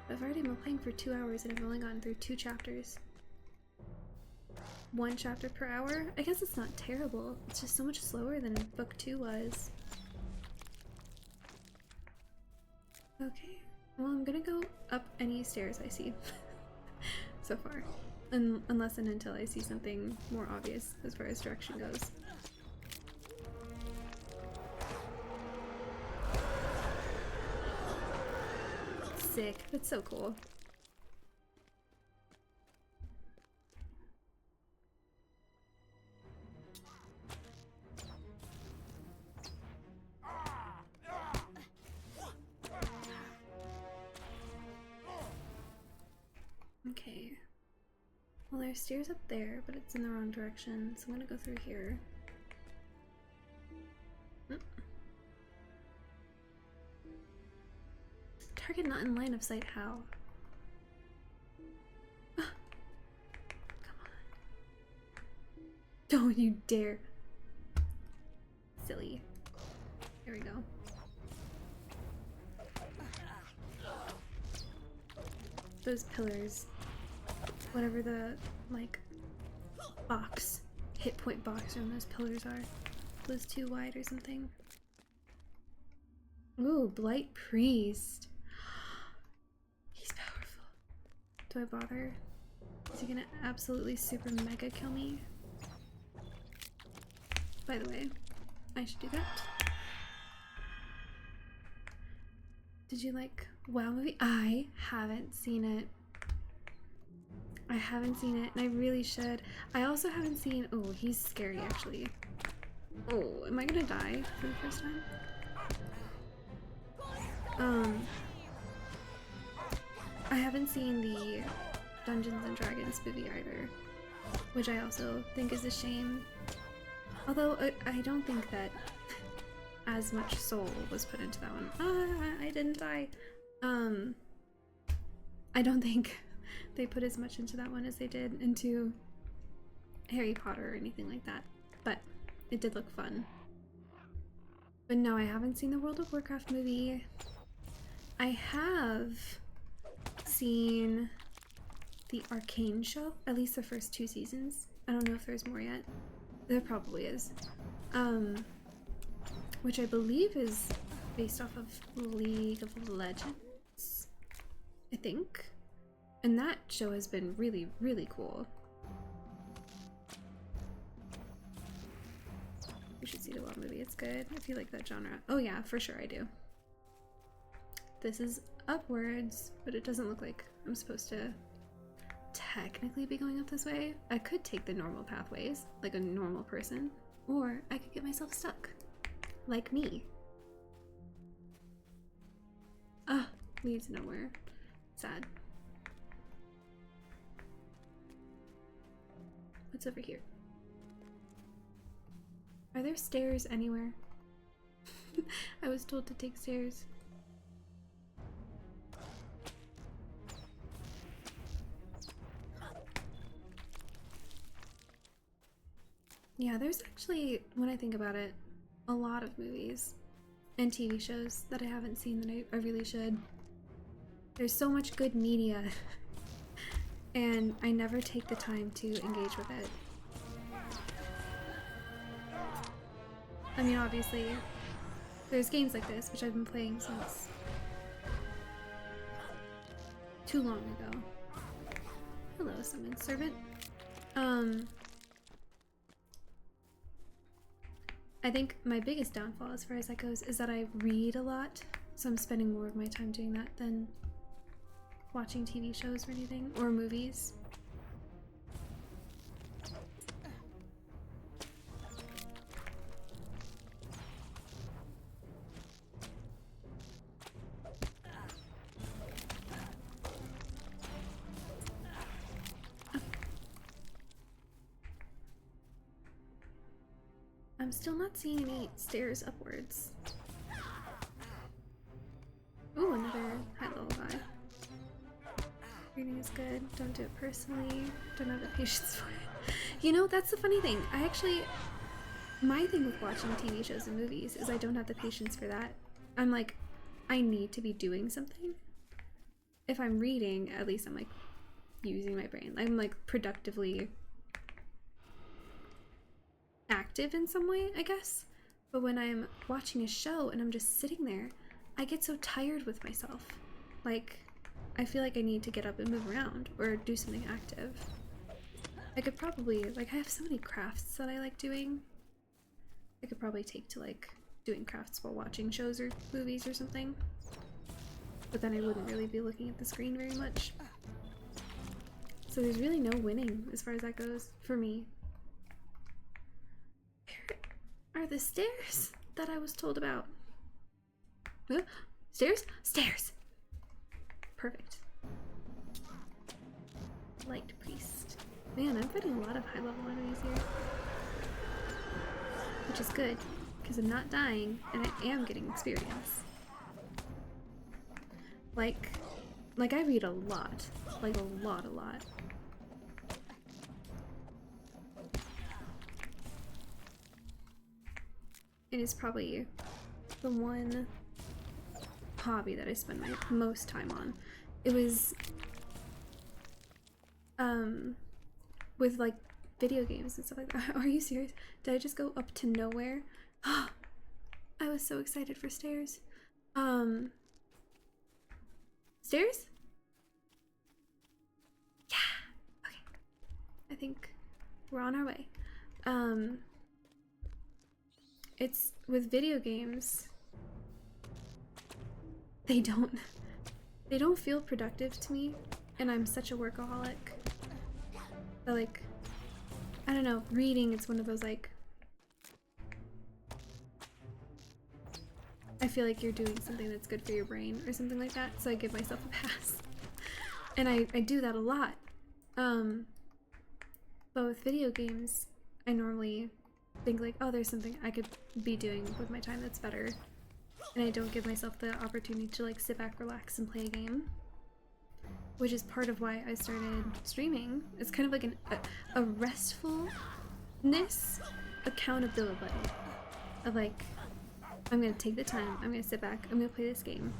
I've already been playing for 2 hours and I've only gotten through 2 chapters. 1 chapter per hour? I guess it's not terrible. It's just so much slower than book 2 was. Okay. Well, I'm gonna go up any stairs I see so far. Unless and until I see something more obvious as far as direction goes. Sick. That's so cool. Okay. Well, there's stairs up there, but it's in the wrong direction, so I'm gonna go through here. Target not in line of sight, how? Come on. Don't you dare. Silly. Here we go. Those pillars. Whatever the, like, box. Hit point box on those pillars are. Was too wide or something. Ooh, Blight Priest. He's powerful. Do I bother? Is he gonna absolutely super mega kill me? By the way, I should do that. Did you like WoW movie? I haven't seen it. I haven't seen it, and I really should. I also haven't seen. Oh, he's scary actually. Oh, am I gonna die for the first time? I haven't seen the Dungeons and Dragons movie either, which I also think is a shame. Although I don't think that as much soul was put into that one. I didn't die. I don't think they put as much into that one as they did into Harry Potter or anything like that. But it did look fun. But no, I haven't seen the World of Warcraft movie. I have seen the Arcane show, at least the first 2 seasons. I don't know if there's more yet. There probably is. Which I believe is based off of League of Legends, I think. And that show has been really, really cool. You should see the WoW movie, it's good if you like that genre. Oh yeah, for sure I do. This is upwards, but it doesn't look like I'm supposed to technically be going up this way. I could take the normal pathways, like a normal person, or I could get myself stuck, like me. Ah, leads nowhere. Sad. What's over here? Are there stairs anywhere? I was told to take stairs. Yeah, there's actually, when I think about it, a lot of movies and TV shows that I haven't seen that I really should. There's so much good media and I never take the time to engage with it. I mean, obviously, there's games like this, which I've been playing since too long ago. Hello, summon servant. I think my biggest downfall as far as that goes is that I read a lot, so I'm spending more of my time doing that than watching TV shows or anything, or movies. I'm still not seeing any stairs upwards. Ooh, another high level guy. Reading is good. Don't do it personally. Don't have the patience for it. You know, that's the funny thing. My thing with watching TV shows and movies is I don't have the patience for that. I'm like, I need to be doing something. If I'm reading, at least I'm like using my brain. I'm like productively active in some way, I guess. But when I'm watching a show and I'm just sitting there, I get so tired with myself. Like, I feel like I need to get up and move around or do something active. I could probably, like, I have so many crafts that I like doing. I could probably take to like doing crafts while watching shows or movies or something. But then I wouldn't really be looking at the screen very much. So there's really no winning as far as that goes for me. Where are the stairs that I was told about? Huh? Stairs? Stairs! Perfect. Light priest. Man, I'm fighting a lot of high level enemies here. Which is good, because I'm not dying and I am getting experience. Like I read a lot. Like a lot. It is probably the one hobby that I spend my most time on. It was with like video games and stuff like that. Are you serious? Did I just go up to nowhere? I was so excited for stairs. Stairs? Yeah. Okay. I think we're on our way. It's with video games. They don't feel productive to me, and I'm such a workaholic But like, I don't know, reading, it's one of those like, I feel like you're doing something that's good for your brain or something like that, so I give myself a pass. And I do that a lot. But with video games, I normally think like, oh, there's something I could be doing with my time that's better. And I don't give myself the opportunity to like sit back, relax, and play a game. Which is part of why I started streaming. It's kind of like a restfulness accountability of like, I'm gonna take the time, I'm gonna sit back, I'm gonna play this game.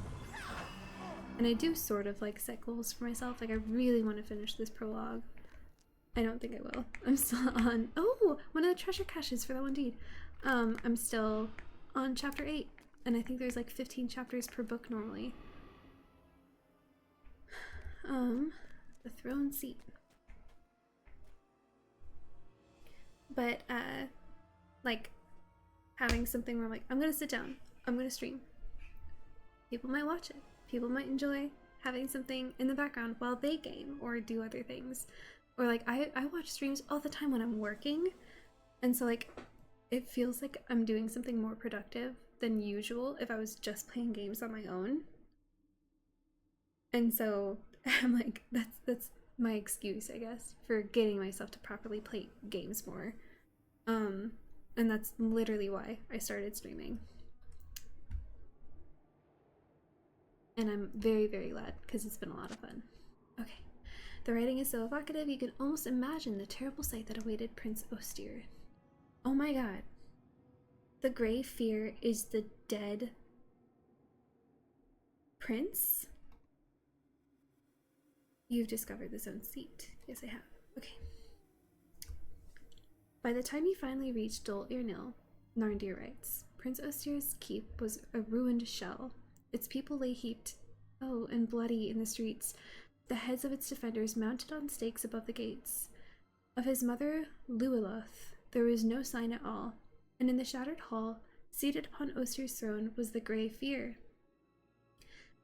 And I do sort of like set goals for myself. Like I really want to finish this prologue. I don't think I will. I'm still on, oh, one of the treasure caches for that one deed. I'm still on chapter 8, and I think there's like 15 chapters per book normally. The throne seat. But, like, having something where I'm like, I'm gonna sit down, I'm gonna stream. People might watch it. People might enjoy having something in the background while they game or do other things. Or like, I watch streams all the time when I'm working. And so like, it feels like I'm doing something more productive than usual if I was just playing games on my own. And so I'm like, that's my excuse, I guess, for getting myself to properly play games more. And that's literally why I started streaming. And I'm very, very glad because it's been a lot of fun. Okay. The writing is so evocative, you can almost imagine the terrible sight that awaited Prince Ostyr. Oh my god. The Grey Fear is the dead prince? You've discovered the zone seat. Yes, I have. Okay. By the time you finally reached Dol Irnil, Narndir writes, Prince Ostyr's keep was a ruined shell. Its people lay heaped, and bloody in the streets, the heads of its defenders mounted on stakes above the gates. Of his mother, Luiloth, there was no sign at all, and in the shattered hall, seated upon Ostyr's throne, was the Grey Fear.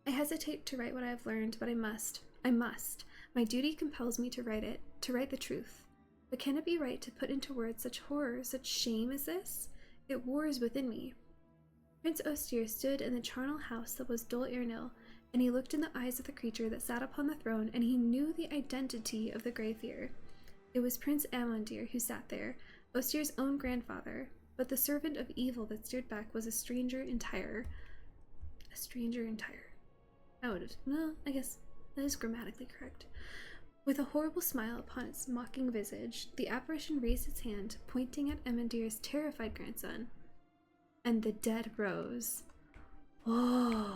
I hesitate to write what I have learned, but I must. I must. My duty compels me to write it, to write the truth. But can it be right to put into words such horror, such shame as this? It wars within me. Prince Ostyr stood in the charnel house that was Dol Irnil, and he looked in the eyes of the creature that sat upon the throne, and he knew the identity of the Grey Fear. It was Prince Amandir who sat there, Ostyr's own grandfather, but the servant of evil that steered back was a stranger entire. A stranger entire. No, I guess that is grammatically correct. With a horrible smile upon its mocking visage, the apparition raised its hand, pointing at Amandir's terrified grandson. And the dead rose. Whoa!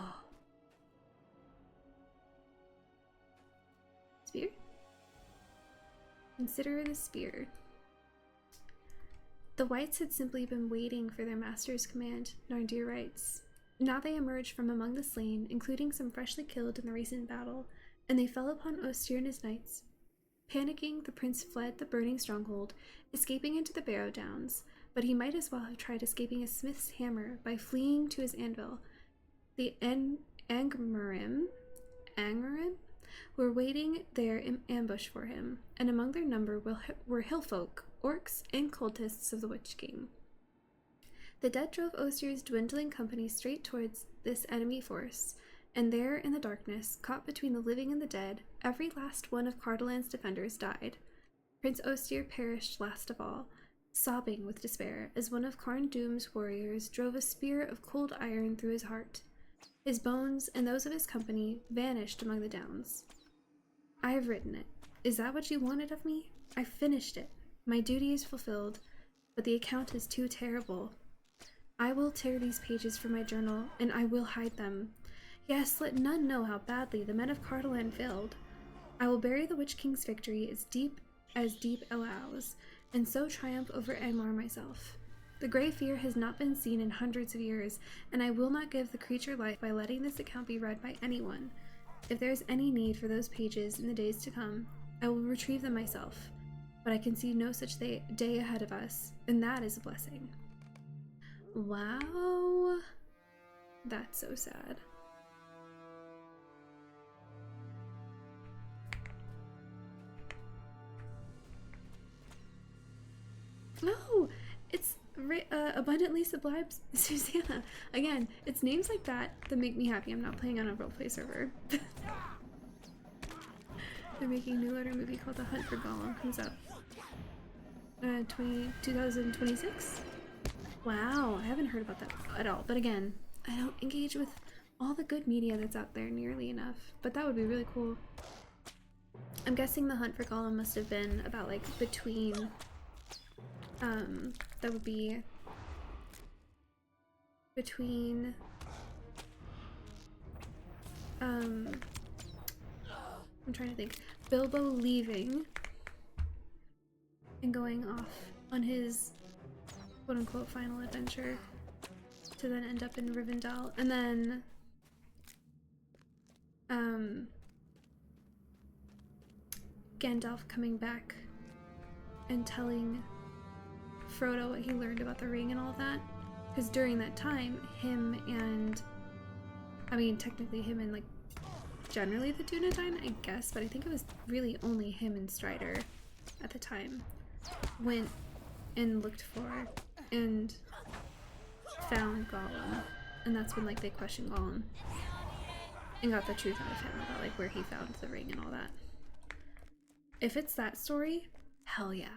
Spear? Consider the spear. The whites had simply been waiting for their master's command, Narndir writes. Now they emerged from among the slain, including some freshly killed in the recent battle, and they fell upon Ostyr and his knights. Panicking, the prince fled the burning stronghold, escaping into the Barrow Downs, but he might as well have tried escaping a smith's hammer by fleeing to his anvil. The Angmarim were waiting there in ambush for him, and among their number were hillfolk, orcs, and cultists of the Witch King. The dead drove Ostyr's dwindling company straight towards this enemy force, and there in the darkness, caught between the living and the dead, every last one of Cardolan's defenders died. Prince Ostyr perished last of all, sobbing with despair as one of Carn Doom's warriors drove a spear of cold iron through his heart. His bones and those of his company vanished among the downs. I have written it. Is that what you wanted of me? I finished it. My duty is fulfilled, but the account is too terrible. I will tear these pages from my journal, and I will hide them. Yes, let none know how badly the men of Cardolan failed. I will bury the Witch King's victory as deep allows, and so triumph over Angmar myself. The Grey Fear has not been seen in hundreds of years, and I will not give the creature life by letting this account be read by anyone. If there is any need for those pages in the days to come, I will retrieve them myself, but I can see no such day ahead of us, and that is a blessing. Wow. That's so sad. Lisa Blibes, Susanna. Again, it's names like that that make me happy. I'm not playing on a roleplay server. They're making a new LOTRO movie called The Hunt for Gollum. Comes out 2026? Wow, I haven't heard about that at all. But again, I don't engage with all the good media that's out there nearly enough. But that would be really cool. I'm guessing The Hunt for Gollum must have been about like between that would be between I'm trying to think, Bilbo leaving and going off on his quote-unquote final adventure to then end up in Rivendell, and then Gandalf coming back and telling Frodo what he learned about the ring and all that, because during that time him and, I mean technically him and like generally the Dunedain, I guess, but I think it was really only him and Strider at the time, went and looked for and found Gollum, and that's when like they questioned Gollum and got the truth out of him about like where he found the ring and all that. If it's that story, hell yeah.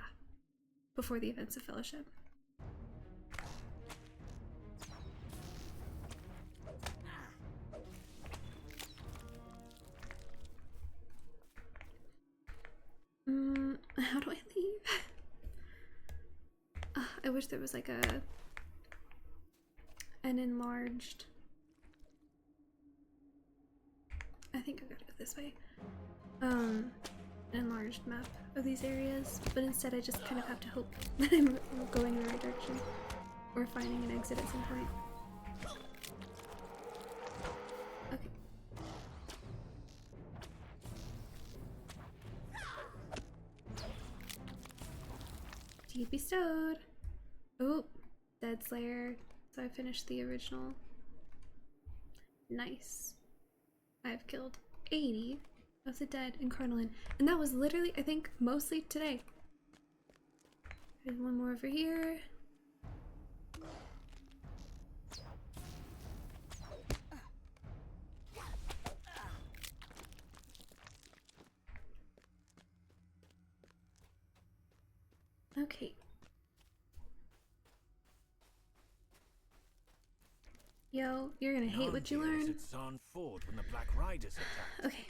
Before the events of Fellowship. How do I leave? I wish there was like an enlarged. I think I gotta go this way. An enlarged map of these areas, but instead I just kind of have to hope that I'm going in the right direction or finding an exit at some point. Okay. To be stowed. Oh, Dead Slayer. So I finished the original. Nice. I've killed 80 of the dead in Cardolan, and that was literally, I think, mostly today. There's one more over here. Okay. Yo, you're gonna hate what you learn. Okay.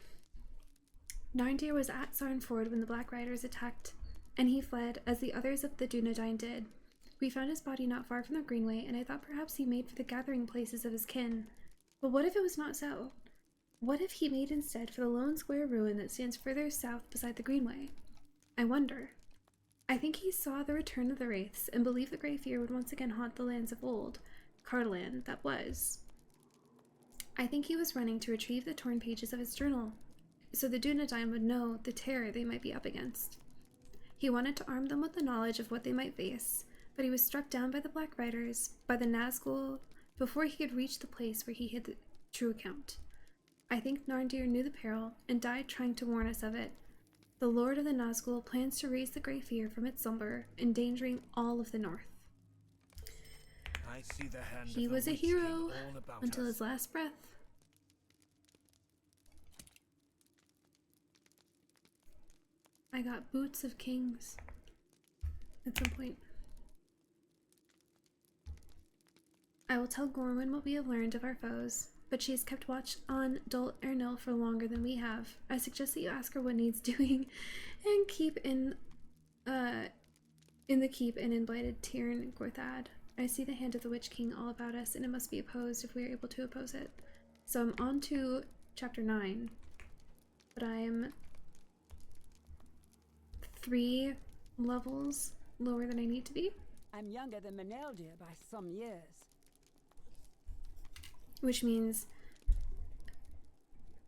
Narndir was at Sarn Ford when the Black Riders attacked, and he fled, as the others of the Dunedain did. We found his body not far from the Greenway, and I thought perhaps he made for the gathering places of his kin. But what if it was not so? What if he made instead for the lone square ruin that stands further south beside the Greenway? I wonder. I think he saw the return of the Wraiths, and believed the Grey Fear would once again haunt the lands of old. Cardolan, that was. I think he was running to retrieve the torn pages of his journal, so the Dunedain would know the terror they might be up against. He wanted to arm them with the knowledge of what they might face, but he was struck down by the Black Riders, by the Nazgul, before he could reach the place where he hid the true account. I think Narndir knew the peril, and died trying to warn us of it. The Lord of the Nazgul plans to raise the Grey Fear from its slumber, endangering all of the North. I see the hand He of the was a Witch hero King all about until us. his last breath. I got boots of kings at some point. I will tell Gorwyn what we have learned of our foes, but she has kept watch on Dol Ernil for longer than we have. I suggest that you ask her what needs doing, and keep in the keep and in blighted Tirn Gorthad. I see the hand of the Witch King all about us, and it must be opposed if we are able to oppose it. So I'm on to chapter 9, but I'm 3 levels lower than I need to be. I'm younger than Meneldir by some years. Which means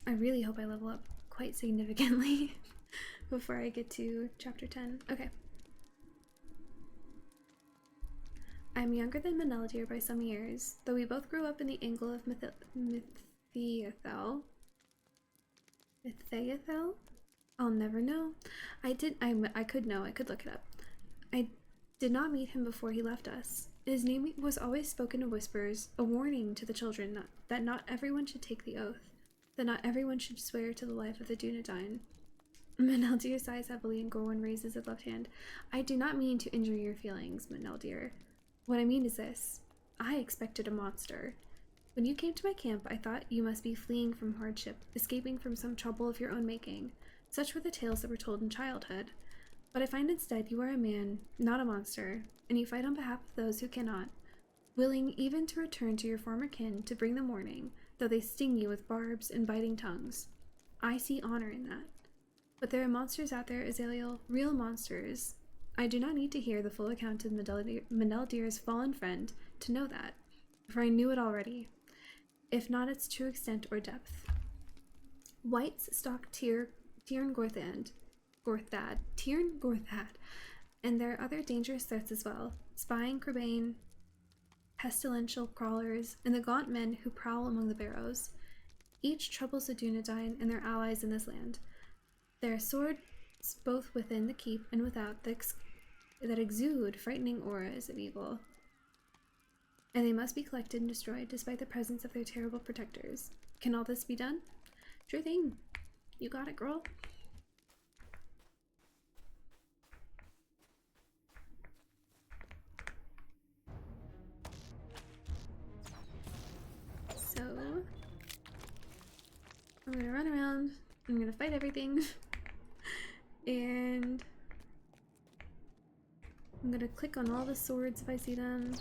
I really hope I level up quite significantly before I get to chapter 10. Okay. I'm younger than Meneldir by some years, though we both grew up in the angle of Mythiathel. Mythiathel? I'll never know. I could know, I could look it up. I did not meet him before he left us. His name was always spoken in whispers, a warning to the children that not everyone should take the oath, that not everyone should swear to the life of the Dunedain. Meneldir sighs heavily and Gorwin raises his left hand. I do not mean to injure your feelings, Meneldir. What I mean is this. I expected a monster. When you came to my camp, I thought you must be fleeing from hardship, escaping from some trouble of your own making. Such were the tales that were told in childhood. But I find instead you are a man, not a monster, and you fight on behalf of those who cannot, willing even to return to your former kin to bring them warning, though they sting you with barbs and biting tongues. I see honor in that. But there are monsters out there, Azaliel, real monsters. I do not need to hear the full account of Meneldir's fallen friend to know that, for I knew it already, if not its true extent or depth. Whites stalk Tirn Gorthad, and there are other dangerous threats as well, spying Crebain, pestilential crawlers, and the gaunt men who prowl among the barrows. Each troubles the Dunedain and their allies in this land. There are swords both within the keep and without that exude frightening auras of evil, and they must be collected and destroyed despite the presence of their terrible protectors. Can all this be done? Sure thing. You got it, girl. So, I'm gonna run around, I'm gonna fight everything, and I'm gonna click on all the swords if I see them.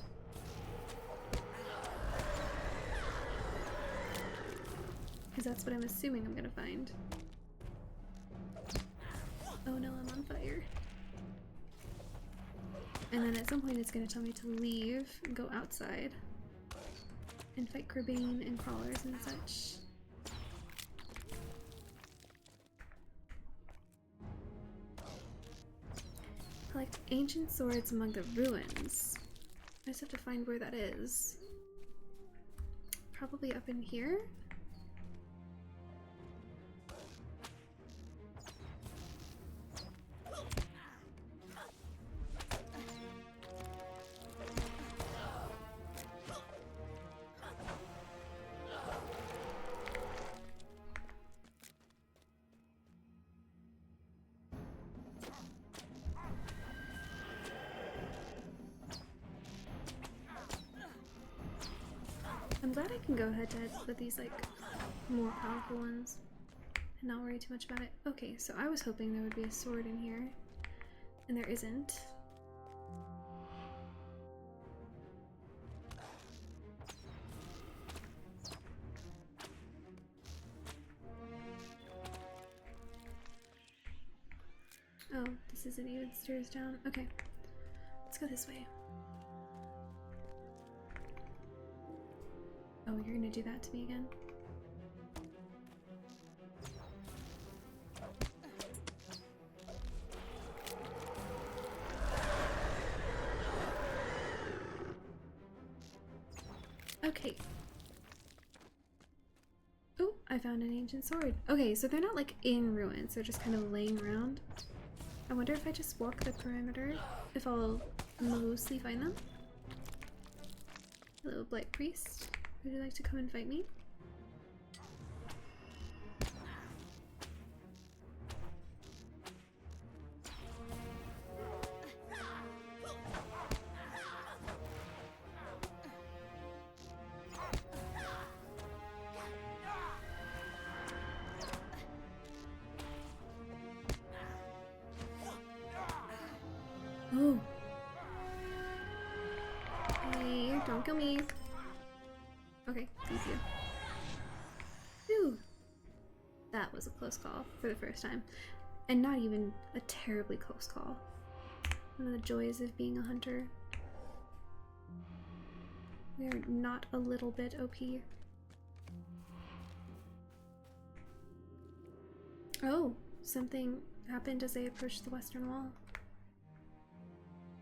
Because that's what I'm assuming I'm gonna find. Oh no, I'm on fire. And then at some point it's gonna tell me to leave and go outside and fight Crebain and crawlers and such. Collect ancient swords among the ruins. I just have to find where that is. Probably up in here? I'm glad I can go head to head with these like more powerful ones and not worry too much about it. Okay, so I was hoping there would be a sword in here, and there isn't. Oh, this isn't even stairs down. Okay, let's go this way. Oh, you're gonna do that to me again? Okay. Oh, I found an ancient sword. Okay, so they're not like in ruins, they're just kind of laying around. I wonder if I just walk the perimeter, if I'll mostly find them. Hello, Blight Priest. Would you like to come and fight me? Oh. Hey, don't kill me. Okay, thank you. Phew. That was a close call for the first time. And not even a terribly close call. One of the joys of being a hunter. We are not a little bit OP. Oh, something happened as I approached the western wall.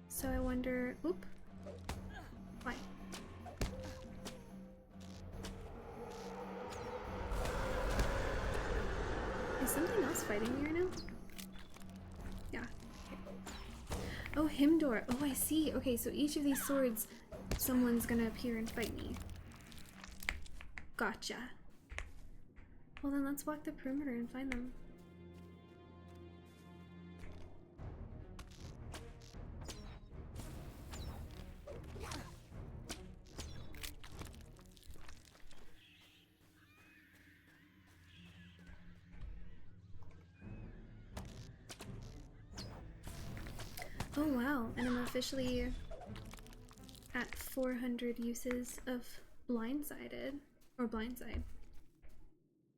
So I wonder... Oop. Why? Is something else fighting me right now? Yeah. Okay. Oh, Himdor. Oh, I see. Okay, so each of these swords someone's gonna appear and fight me. Gotcha. Well then let's walk the perimeter and find them. Oh wow, and I'm officially at 400 uses of blindsided, or blindside,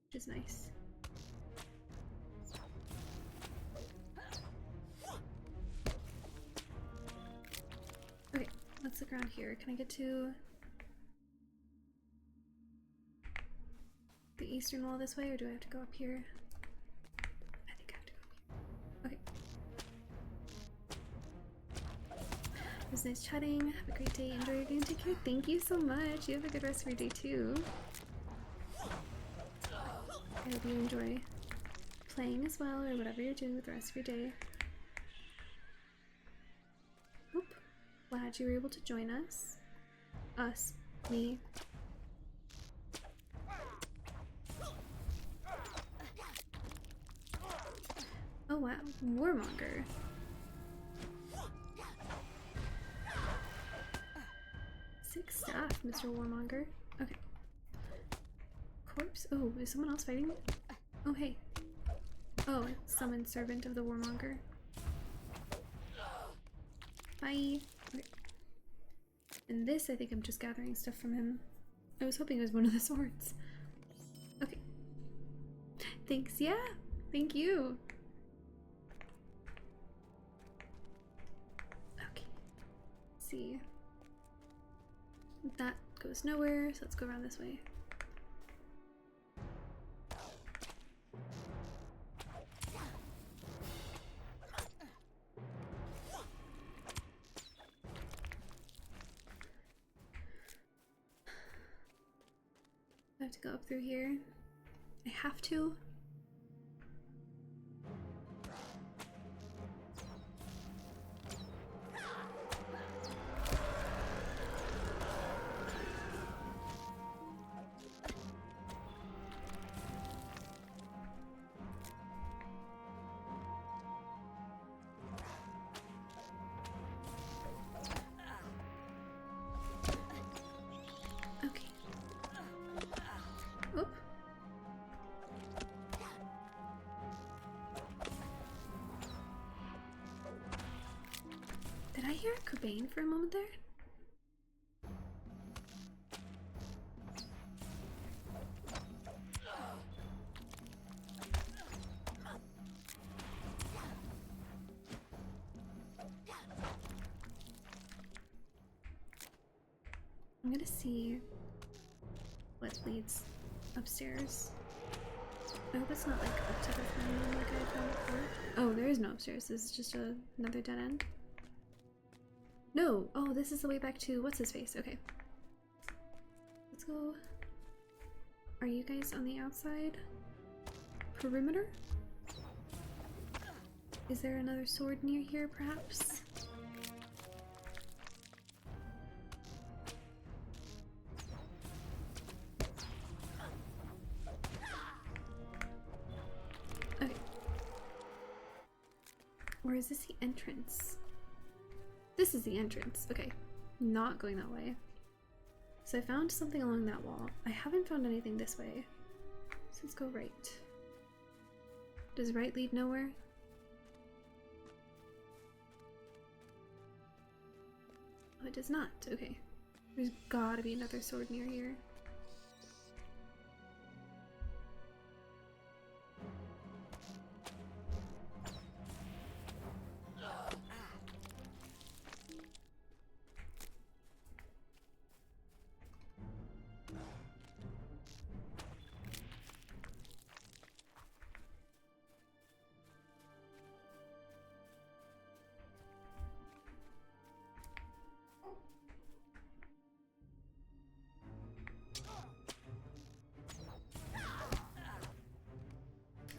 which is nice. Okay, let's look around here. Can I get to the eastern wall this way, or do I have to go up here? I think I have to go up here. Okay. It was nice chatting. Have a great day. Enjoy your game. Take care. Thank you so much. You have a good rest of your day too. I hope you enjoy playing as well, or whatever you're doing with the rest of your day. Oop. Glad you were able to join us. Us. Me. Oh wow. Warmonger. Six staff, Mr. Warmonger. Okay. Corpse? Oh, is someone else fighting me? Oh, hey. Oh, summoned servant of the Warmonger. Bye. Okay. And this, I think I'm just gathering stuff from him. I was hoping it was one of the swords. Okay. Thanks, yeah. Thank you. Okay. Let's see. That goes nowhere, so let's go around this way. I have to go up through here. I have to. Did I hear Cobain for a moment there? I'm gonna see what leads upstairs. I hope it's not like up to the front room like I found before. Oh, there is no upstairs. This is just another dead end. No! Oh, this is the way back to what's his face. Okay. Let's go. Are you guys on the outside perimeter? Is there another sword near here, perhaps? Okay. Or is this the entrance? This is the entrance. Okay. Not going that way. So I found something along that wall. I haven't found anything this way. So let's go right. Does right lead nowhere? Oh, it does not. Okay. There's gotta be another sword near here.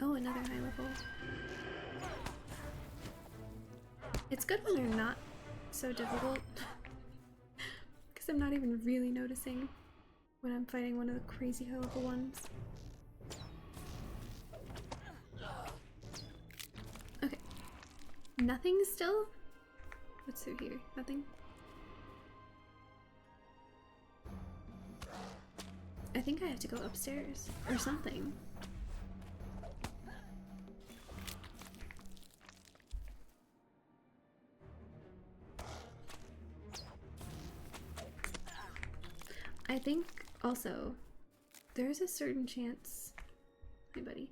Oh, another high level. It's good when they're not so difficult. Because I'm not even really noticing when I'm fighting one of the crazy high level ones. Okay. Nothing still? What's through here? Nothing? I think I have to go upstairs or something. I think also there's a certain chance, hey buddy,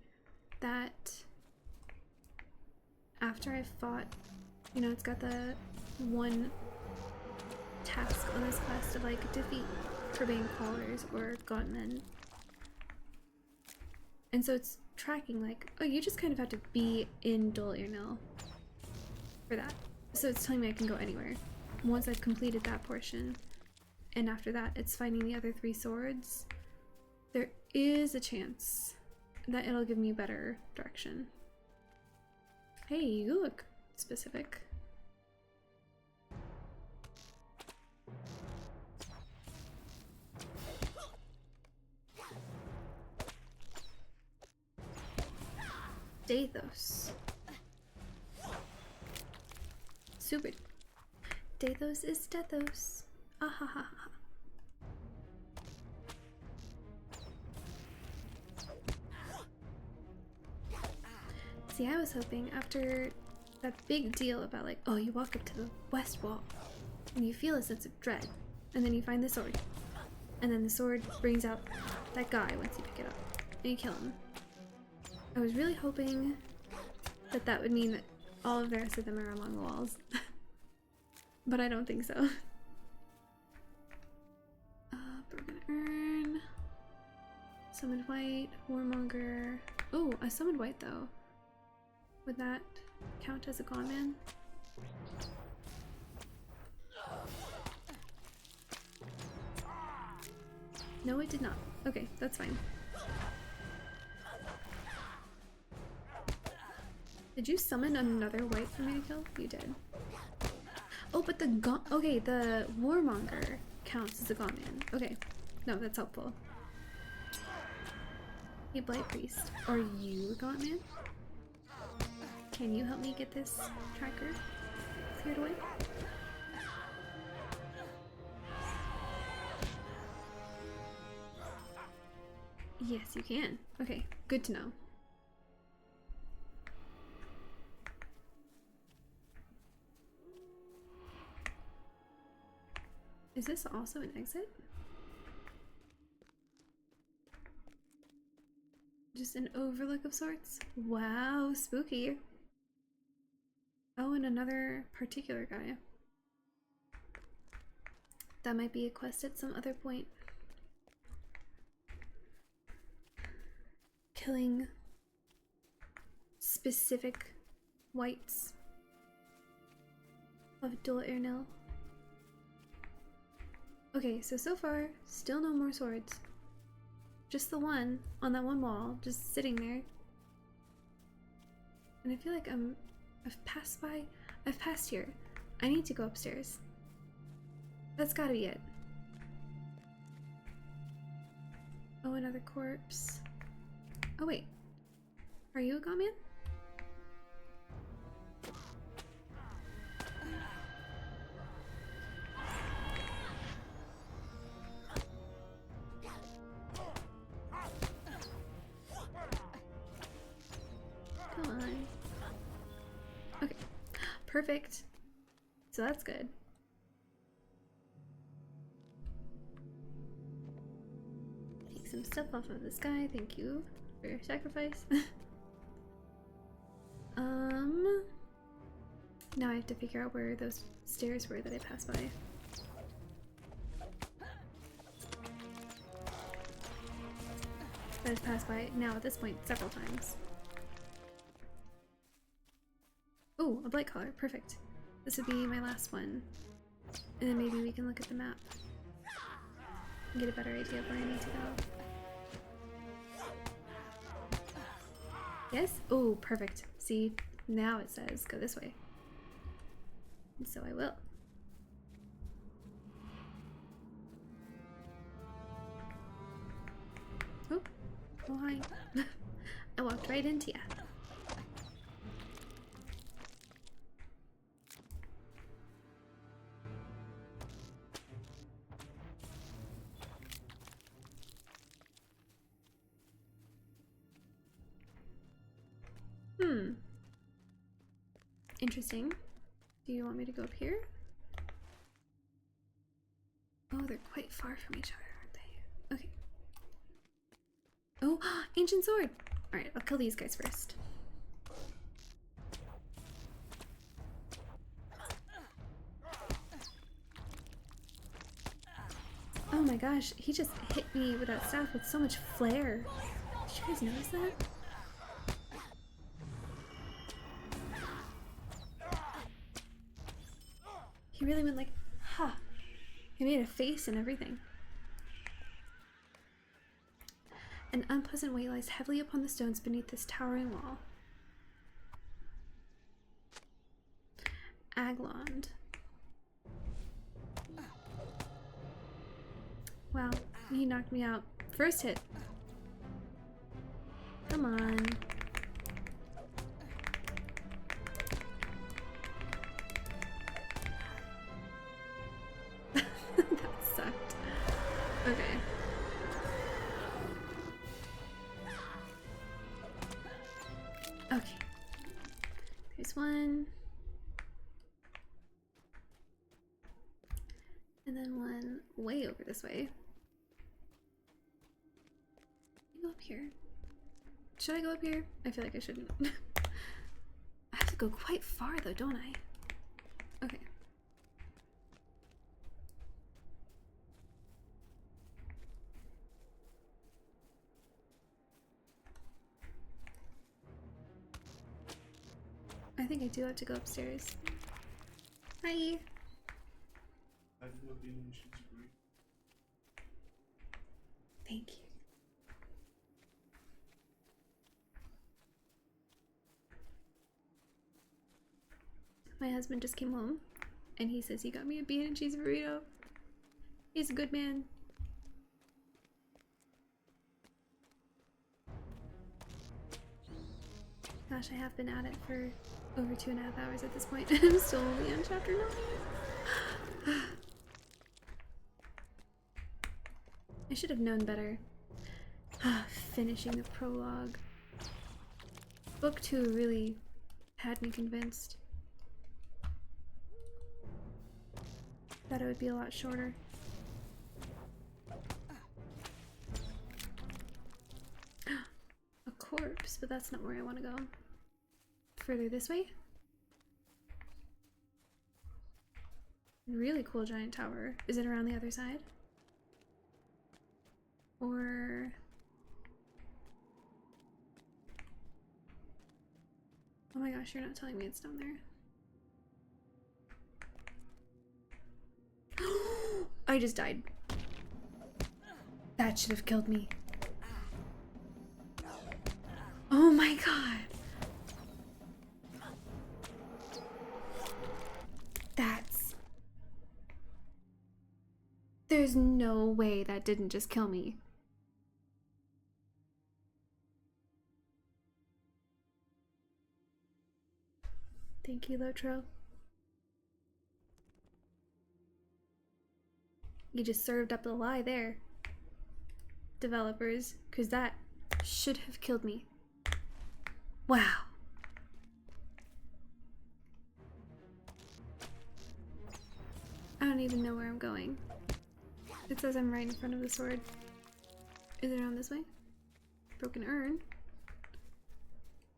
that after I've fought, you know, it's got the one task on this quest of like defeat Urbane Crawlers or Gauntmen. And so it's tracking like, oh, you just kind of have to be in Dol Irnil for that. So it's telling me I can go anywhere once I've completed that portion. And after that, it's finding the other 3 swords. There is a chance that it'll give me better direction. Hey, you look specific. Dathos. Super. Dathos is Dethos. Ahaha. See, I was hoping after that big deal about like, oh, you walk up to the west wall and you feel a sense of dread, and then you find the sword, and then the sword brings out that guy once you pick it up and you kill him. I was really hoping that that would mean that all of the rest of them are along the walls. But I don't think so. Broken Urn. Summoned White. Warmonger. Oh, I summoned White though. Would that count as a gone man? No, it did not. Okay, that's fine. Did you summon another white for me to kill? You did. Oh, but the Warmonger counts as a gone man. Okay. No, that's helpful. Hey, Blight Priest. Are you a gaunt man? Can you help me get this tracker cleared away? Yes, you can. Okay, good to know. Is this also an exit? Just an overlook of sorts? Wow, spooky. Oh, and another particular guy. That might be a quest at some other point. Killing specific whites of Dol Irnil. Okay, so far, still no more swords. Just the one on that one wall, just sitting there. And I feel like I've passed here. I need to go upstairs. That's gotta be it. Oh, another corpse. Oh wait, are you a gaunt man? Come on. Okay, perfect. So that's good. Take some stuff off of this guy, thank you for your sacrifice. Now I have to figure out where those stairs were that I passed by. I've passed by now at this point several times. Oh, a blight collar, perfect. This would be my last one. And then maybe we can look at the map and get a better idea of where I need to go. Yes? Oh, perfect. See, now it says go this way. And so I will. hi. I walked right into ya. Interesting. Do you want me to go up here? Oh, they're quite far from each other, aren't they? Okay. Oh, ancient sword! Alright, I'll kill these guys first. Oh my gosh, he just hit me with that staff with so much flair. Did you guys notice that? He really went like, ha! He made a face and everything. An unpleasant weight lies heavily upon the stones beneath this towering wall. Aglond. Wow, he knocked me out. First hit. Come on. That sucked. Okay. Okay. There's one. And then one way over this way. Go up here. Should I go up here? I feel like I shouldn't. I have to go quite far though, don't I? Okay. I think I do have to go upstairs. Hi. Thank you. My husband just came home and he says he got me a bean and cheese burrito. He's a good man. Gosh, I have been at it for over 2.5 hours at this point. I'm still only on chapter 9. I should have known better. Finishing the prologue. Book 2 really had me convinced. Thought it would be a lot shorter. A corpse, but that's not where I want to go. Further this way? Really cool giant tower. Is it around the other side? Or... oh my gosh, you're not telling me it's down there. I just died. That should have killed me. Oh my god. That's... there's no way that didn't just kill me. Thank you, LOTRO. You just served up the lie there, developers, because that should have killed me. Wow. I don't even know where I'm going. It says I'm right in front of the sword. Is it around this way? Broken urn.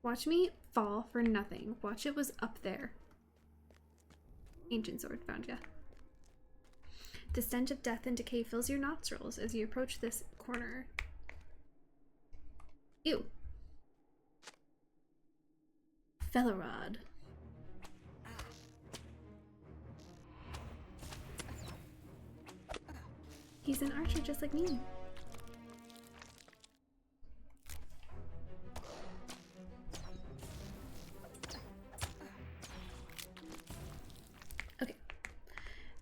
Watch me fall for nothing. Watch, it was up there. Ancient sword, found ya. The stench of death and decay fills your nostrils as you approach this corner. Ew. Felorod. He's an archer just like me. Okay.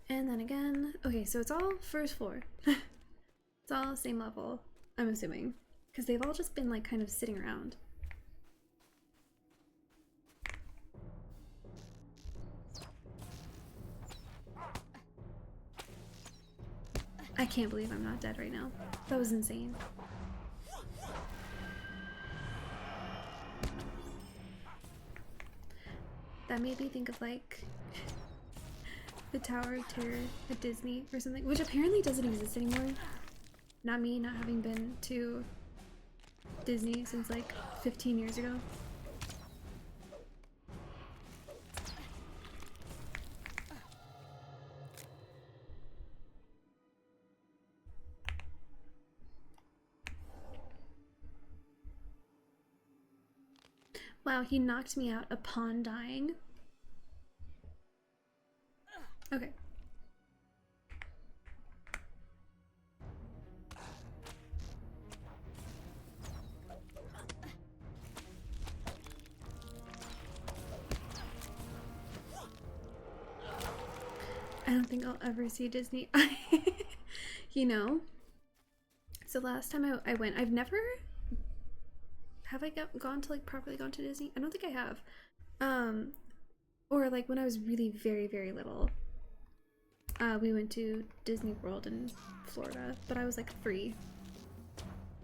And then again. Okay, so it's all first floor. It's all same level, I'm assuming. because they've all just been like kind of sitting around. I can't believe I'm not dead right now. That was insane. That made me think of like the Tower of Terror at Disney or something, which apparently doesn't exist anymore. Not me not having been to Disney since like 15 years ago. Wow, he knocked me out upon dying. Okay. I don't think I'll ever see Disney. You know? So last time I went, I've never... Have I gone to like properly gone to Disney? I don't think I have. Or like when I was really very, very little. We went to Disney World in Florida, but I was like 3.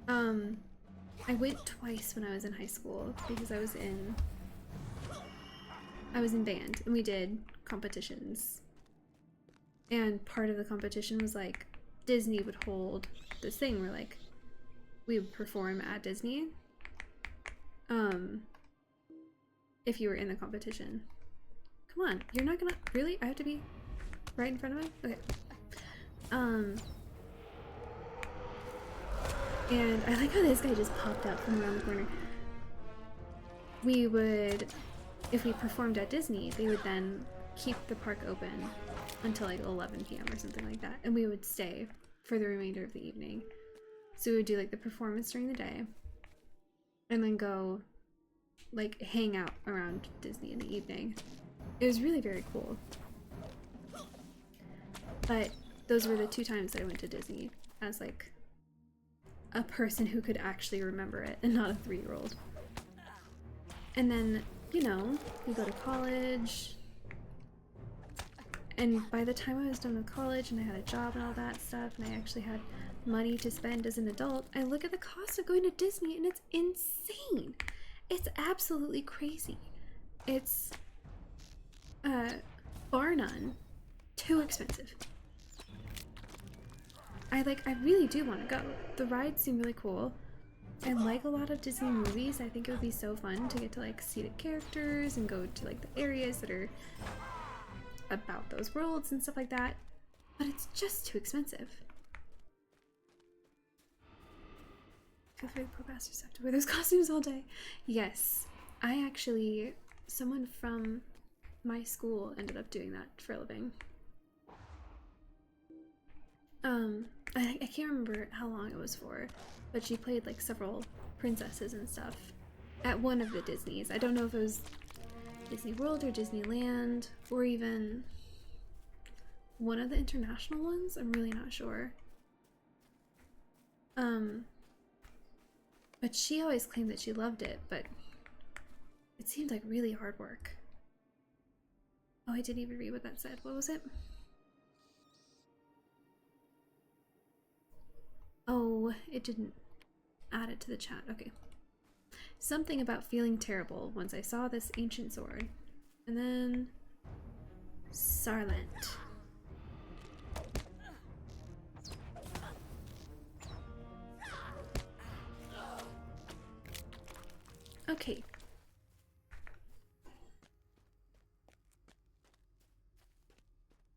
I went twice when I was in high school because I was in band and we did competitions. And part of the competition was like Disney would hold this thing where like we would perform at Disney. If you were in the competition. Come on, you're not gonna really? I have to be right in front of me? Okay. And I like how this guy just popped up from around the corner. We would, if we performed at Disney, they would then keep the park open until like 11 p.m. or something like that. And we would stay for the remainder of the evening. So we would do like the performance during the day and then go like hang out around Disney in the evening. It was really very cool. But those were the 2 times that I went to Disney as like a person who could actually remember it and not a 3-year-old. And then, you know, you go to college, and by the time I was done with college and I had a job and all that stuff and I actually had money to spend as an adult, I look at the cost of going to Disney and it's insane. It's absolutely crazy. It's bar none too expensive. I really do want to go. The rides seem really cool. I like a lot of Disney movies. I think it would be so fun to get to like see the characters and go to like the areas that are about those worlds and stuff like that. But it's just too expensive. Feel free, the poor bastards have to wear those costumes all day. Yes. Someone from my school ended up doing that for a living. I can't remember how long it was for, but she played like several princesses and stuff at one of the Disneys. I don't know if it was Disney World or Disneyland or even one of the international ones. I'm really not sure. But she always claimed that she loved it, but it seemed like really hard work. Oh, I didn't even read what that said. What was it? Oh, it didn't add it to the chat. Okay. Something about feeling terrible once I saw this ancient sword. And then Sarlant. Okay.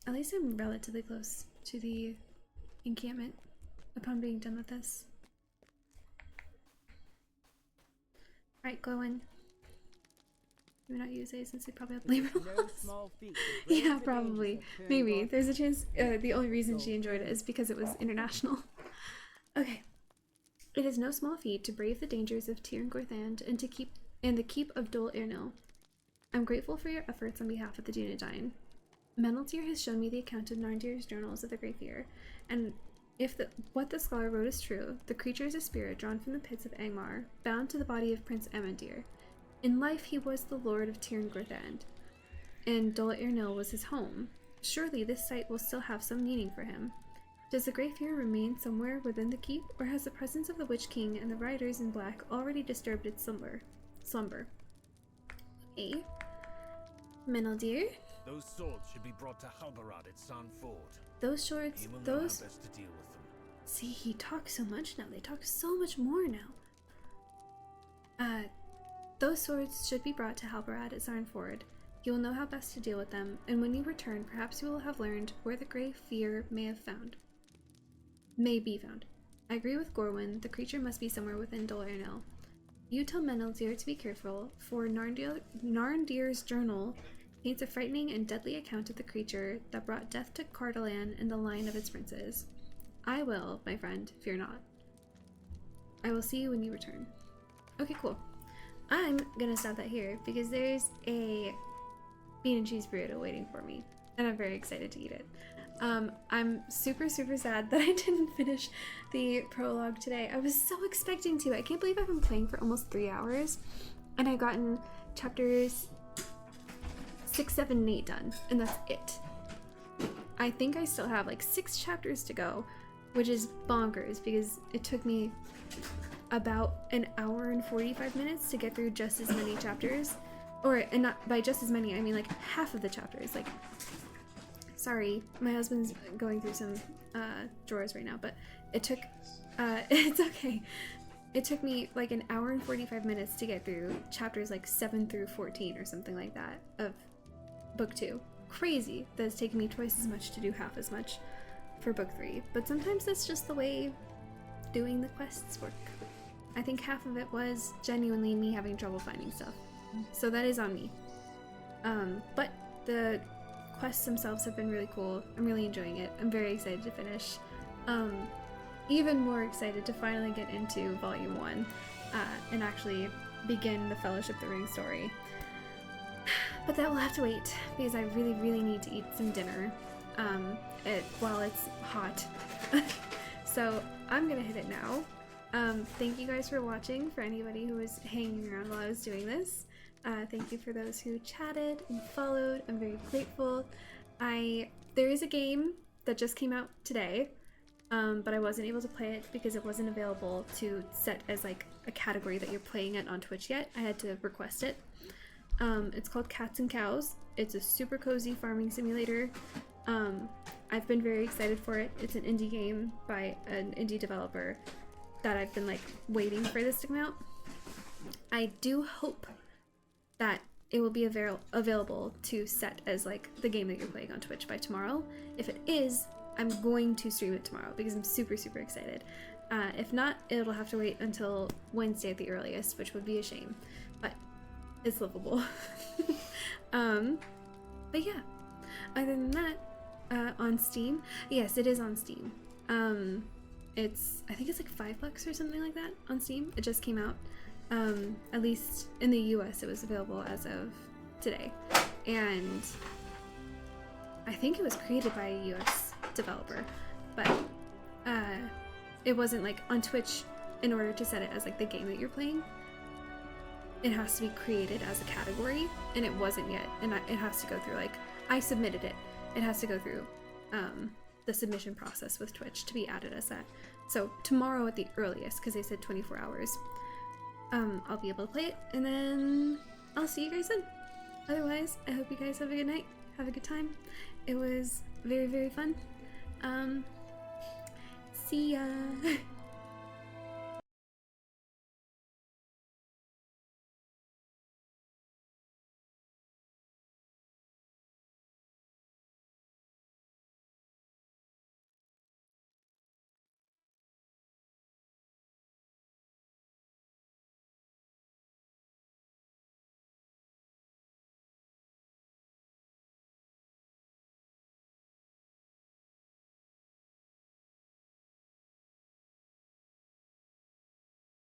At least I'm relatively close to the encampment upon being done with this. Alright, go in. Maybe not use A since they probably have labor laws. Yeah, probably. Maybe. There's a chance the only reason she enjoyed it is because it was international. Okay. It is no small feat to brave the dangers of Tyr and Gorthand and the keep of Dol Irnil. I'm grateful for your efforts on behalf of the Dunedain. Meneltyr has shown me the account of Narndir's journals of the Great Fear, and If what the scholar wrote is true, the creature is a spirit drawn from the pits of Angmar, bound to the body of Prince Amandir. In life, he was the lord of Tirn Gurthand, and Dol Irnil was his home. Surely this site will still have some meaning for him. Does the Grey Fear remain somewhere within the keep, or has the presence of the Witch King and the Riders in Black already disturbed its slumber? A. Meneldir. Those swords should be brought to Halbarad at San Ford. Those swords, He will know those... how best to deal with them. See, he talks so much now. They talk so much more now. Those swords should be brought to Halbarad at Sarnford. You will know how best to deal with them, and when you return, perhaps you will have learned where the Grey Fear may be found. I agree with Gorwin. The creature must be somewhere within Dol Irnil. You tell Meneldir to be careful, for Narndir's journal paints a frightening and deadly account of the creature that brought death to Cardolan and the line of its princes. I will, my friend, fear not. I will see you when you return. Okay, cool. I'm gonna stop that here because there's a bean and cheese burrito waiting for me, and I'm very excited to eat it. I'm super sad that I didn't finish the prologue today. I was so expecting to. I can't believe I've been playing for almost 3 hours, and I've gotten chapters 6, 7, and 8 done, and that's it. I think I still have like 6 chapters to go, which is bonkers because it took me about an hour and 45 minutes to get through just as many chapters. And not by just as many, I mean like half of the chapters. Like, sorry, my husband's going through some drawers right now, but it took, it's okay. It took me like an hour and 45 minutes to get through chapters like 7 through 14 or something like that of book 2. Crazy that it's taken me twice as much to do half as much for book 3, but sometimes that's just the way doing the quests work. I think half of it was genuinely me having trouble finding stuff, so that is on me. But the quests themselves have been really cool. I'm really enjoying it. I'm very excited to finish. Even more excited to finally get into Volume 1 and actually begin the Fellowship of the Ring story. But that will have to wait because I really need to eat some dinner while it's hot. So I'm gonna hit it now. Thank you guys for watching, for anybody who was hanging around while I was doing this. Thank you for those who chatted and followed. I'm very grateful. There is a game that just came out today, but I wasn't able to play it because it wasn't available to set as like a category that you're playing it on Twitch yet. I had to request it. It's called Cats and Cows. It's a super cozy farming simulator. I've been very excited for it. It's an indie game by an indie developer that I've been like waiting for this to come out. I do hope that it will be available to set as like the game that you're playing on Twitch by tomorrow. If it is, I'm going to stream it tomorrow because I'm super excited. If not, it'll have to wait until Wednesday at the earliest, which would be a shame, but it's livable. But yeah, other than that, on Steam, yes, it is on Steam. I think it's like $5 or something like that on Steam. It just came out. At least in the US, it was available as of today, and I think it was created by a US developer, but it wasn't like on Twitch. In order to set it as like the game that you're playing, it has to be created as a category, and it wasn't yet, and it has to go through, like, I submitted it. It has to go through the submission process with Twitch to be added as that. So tomorrow at the earliest, because they said 24 hours, I'll be able to play it, and then I'll see you guys then. Otherwise, I hope you guys have a good night, have a good time. It was very fun. See ya.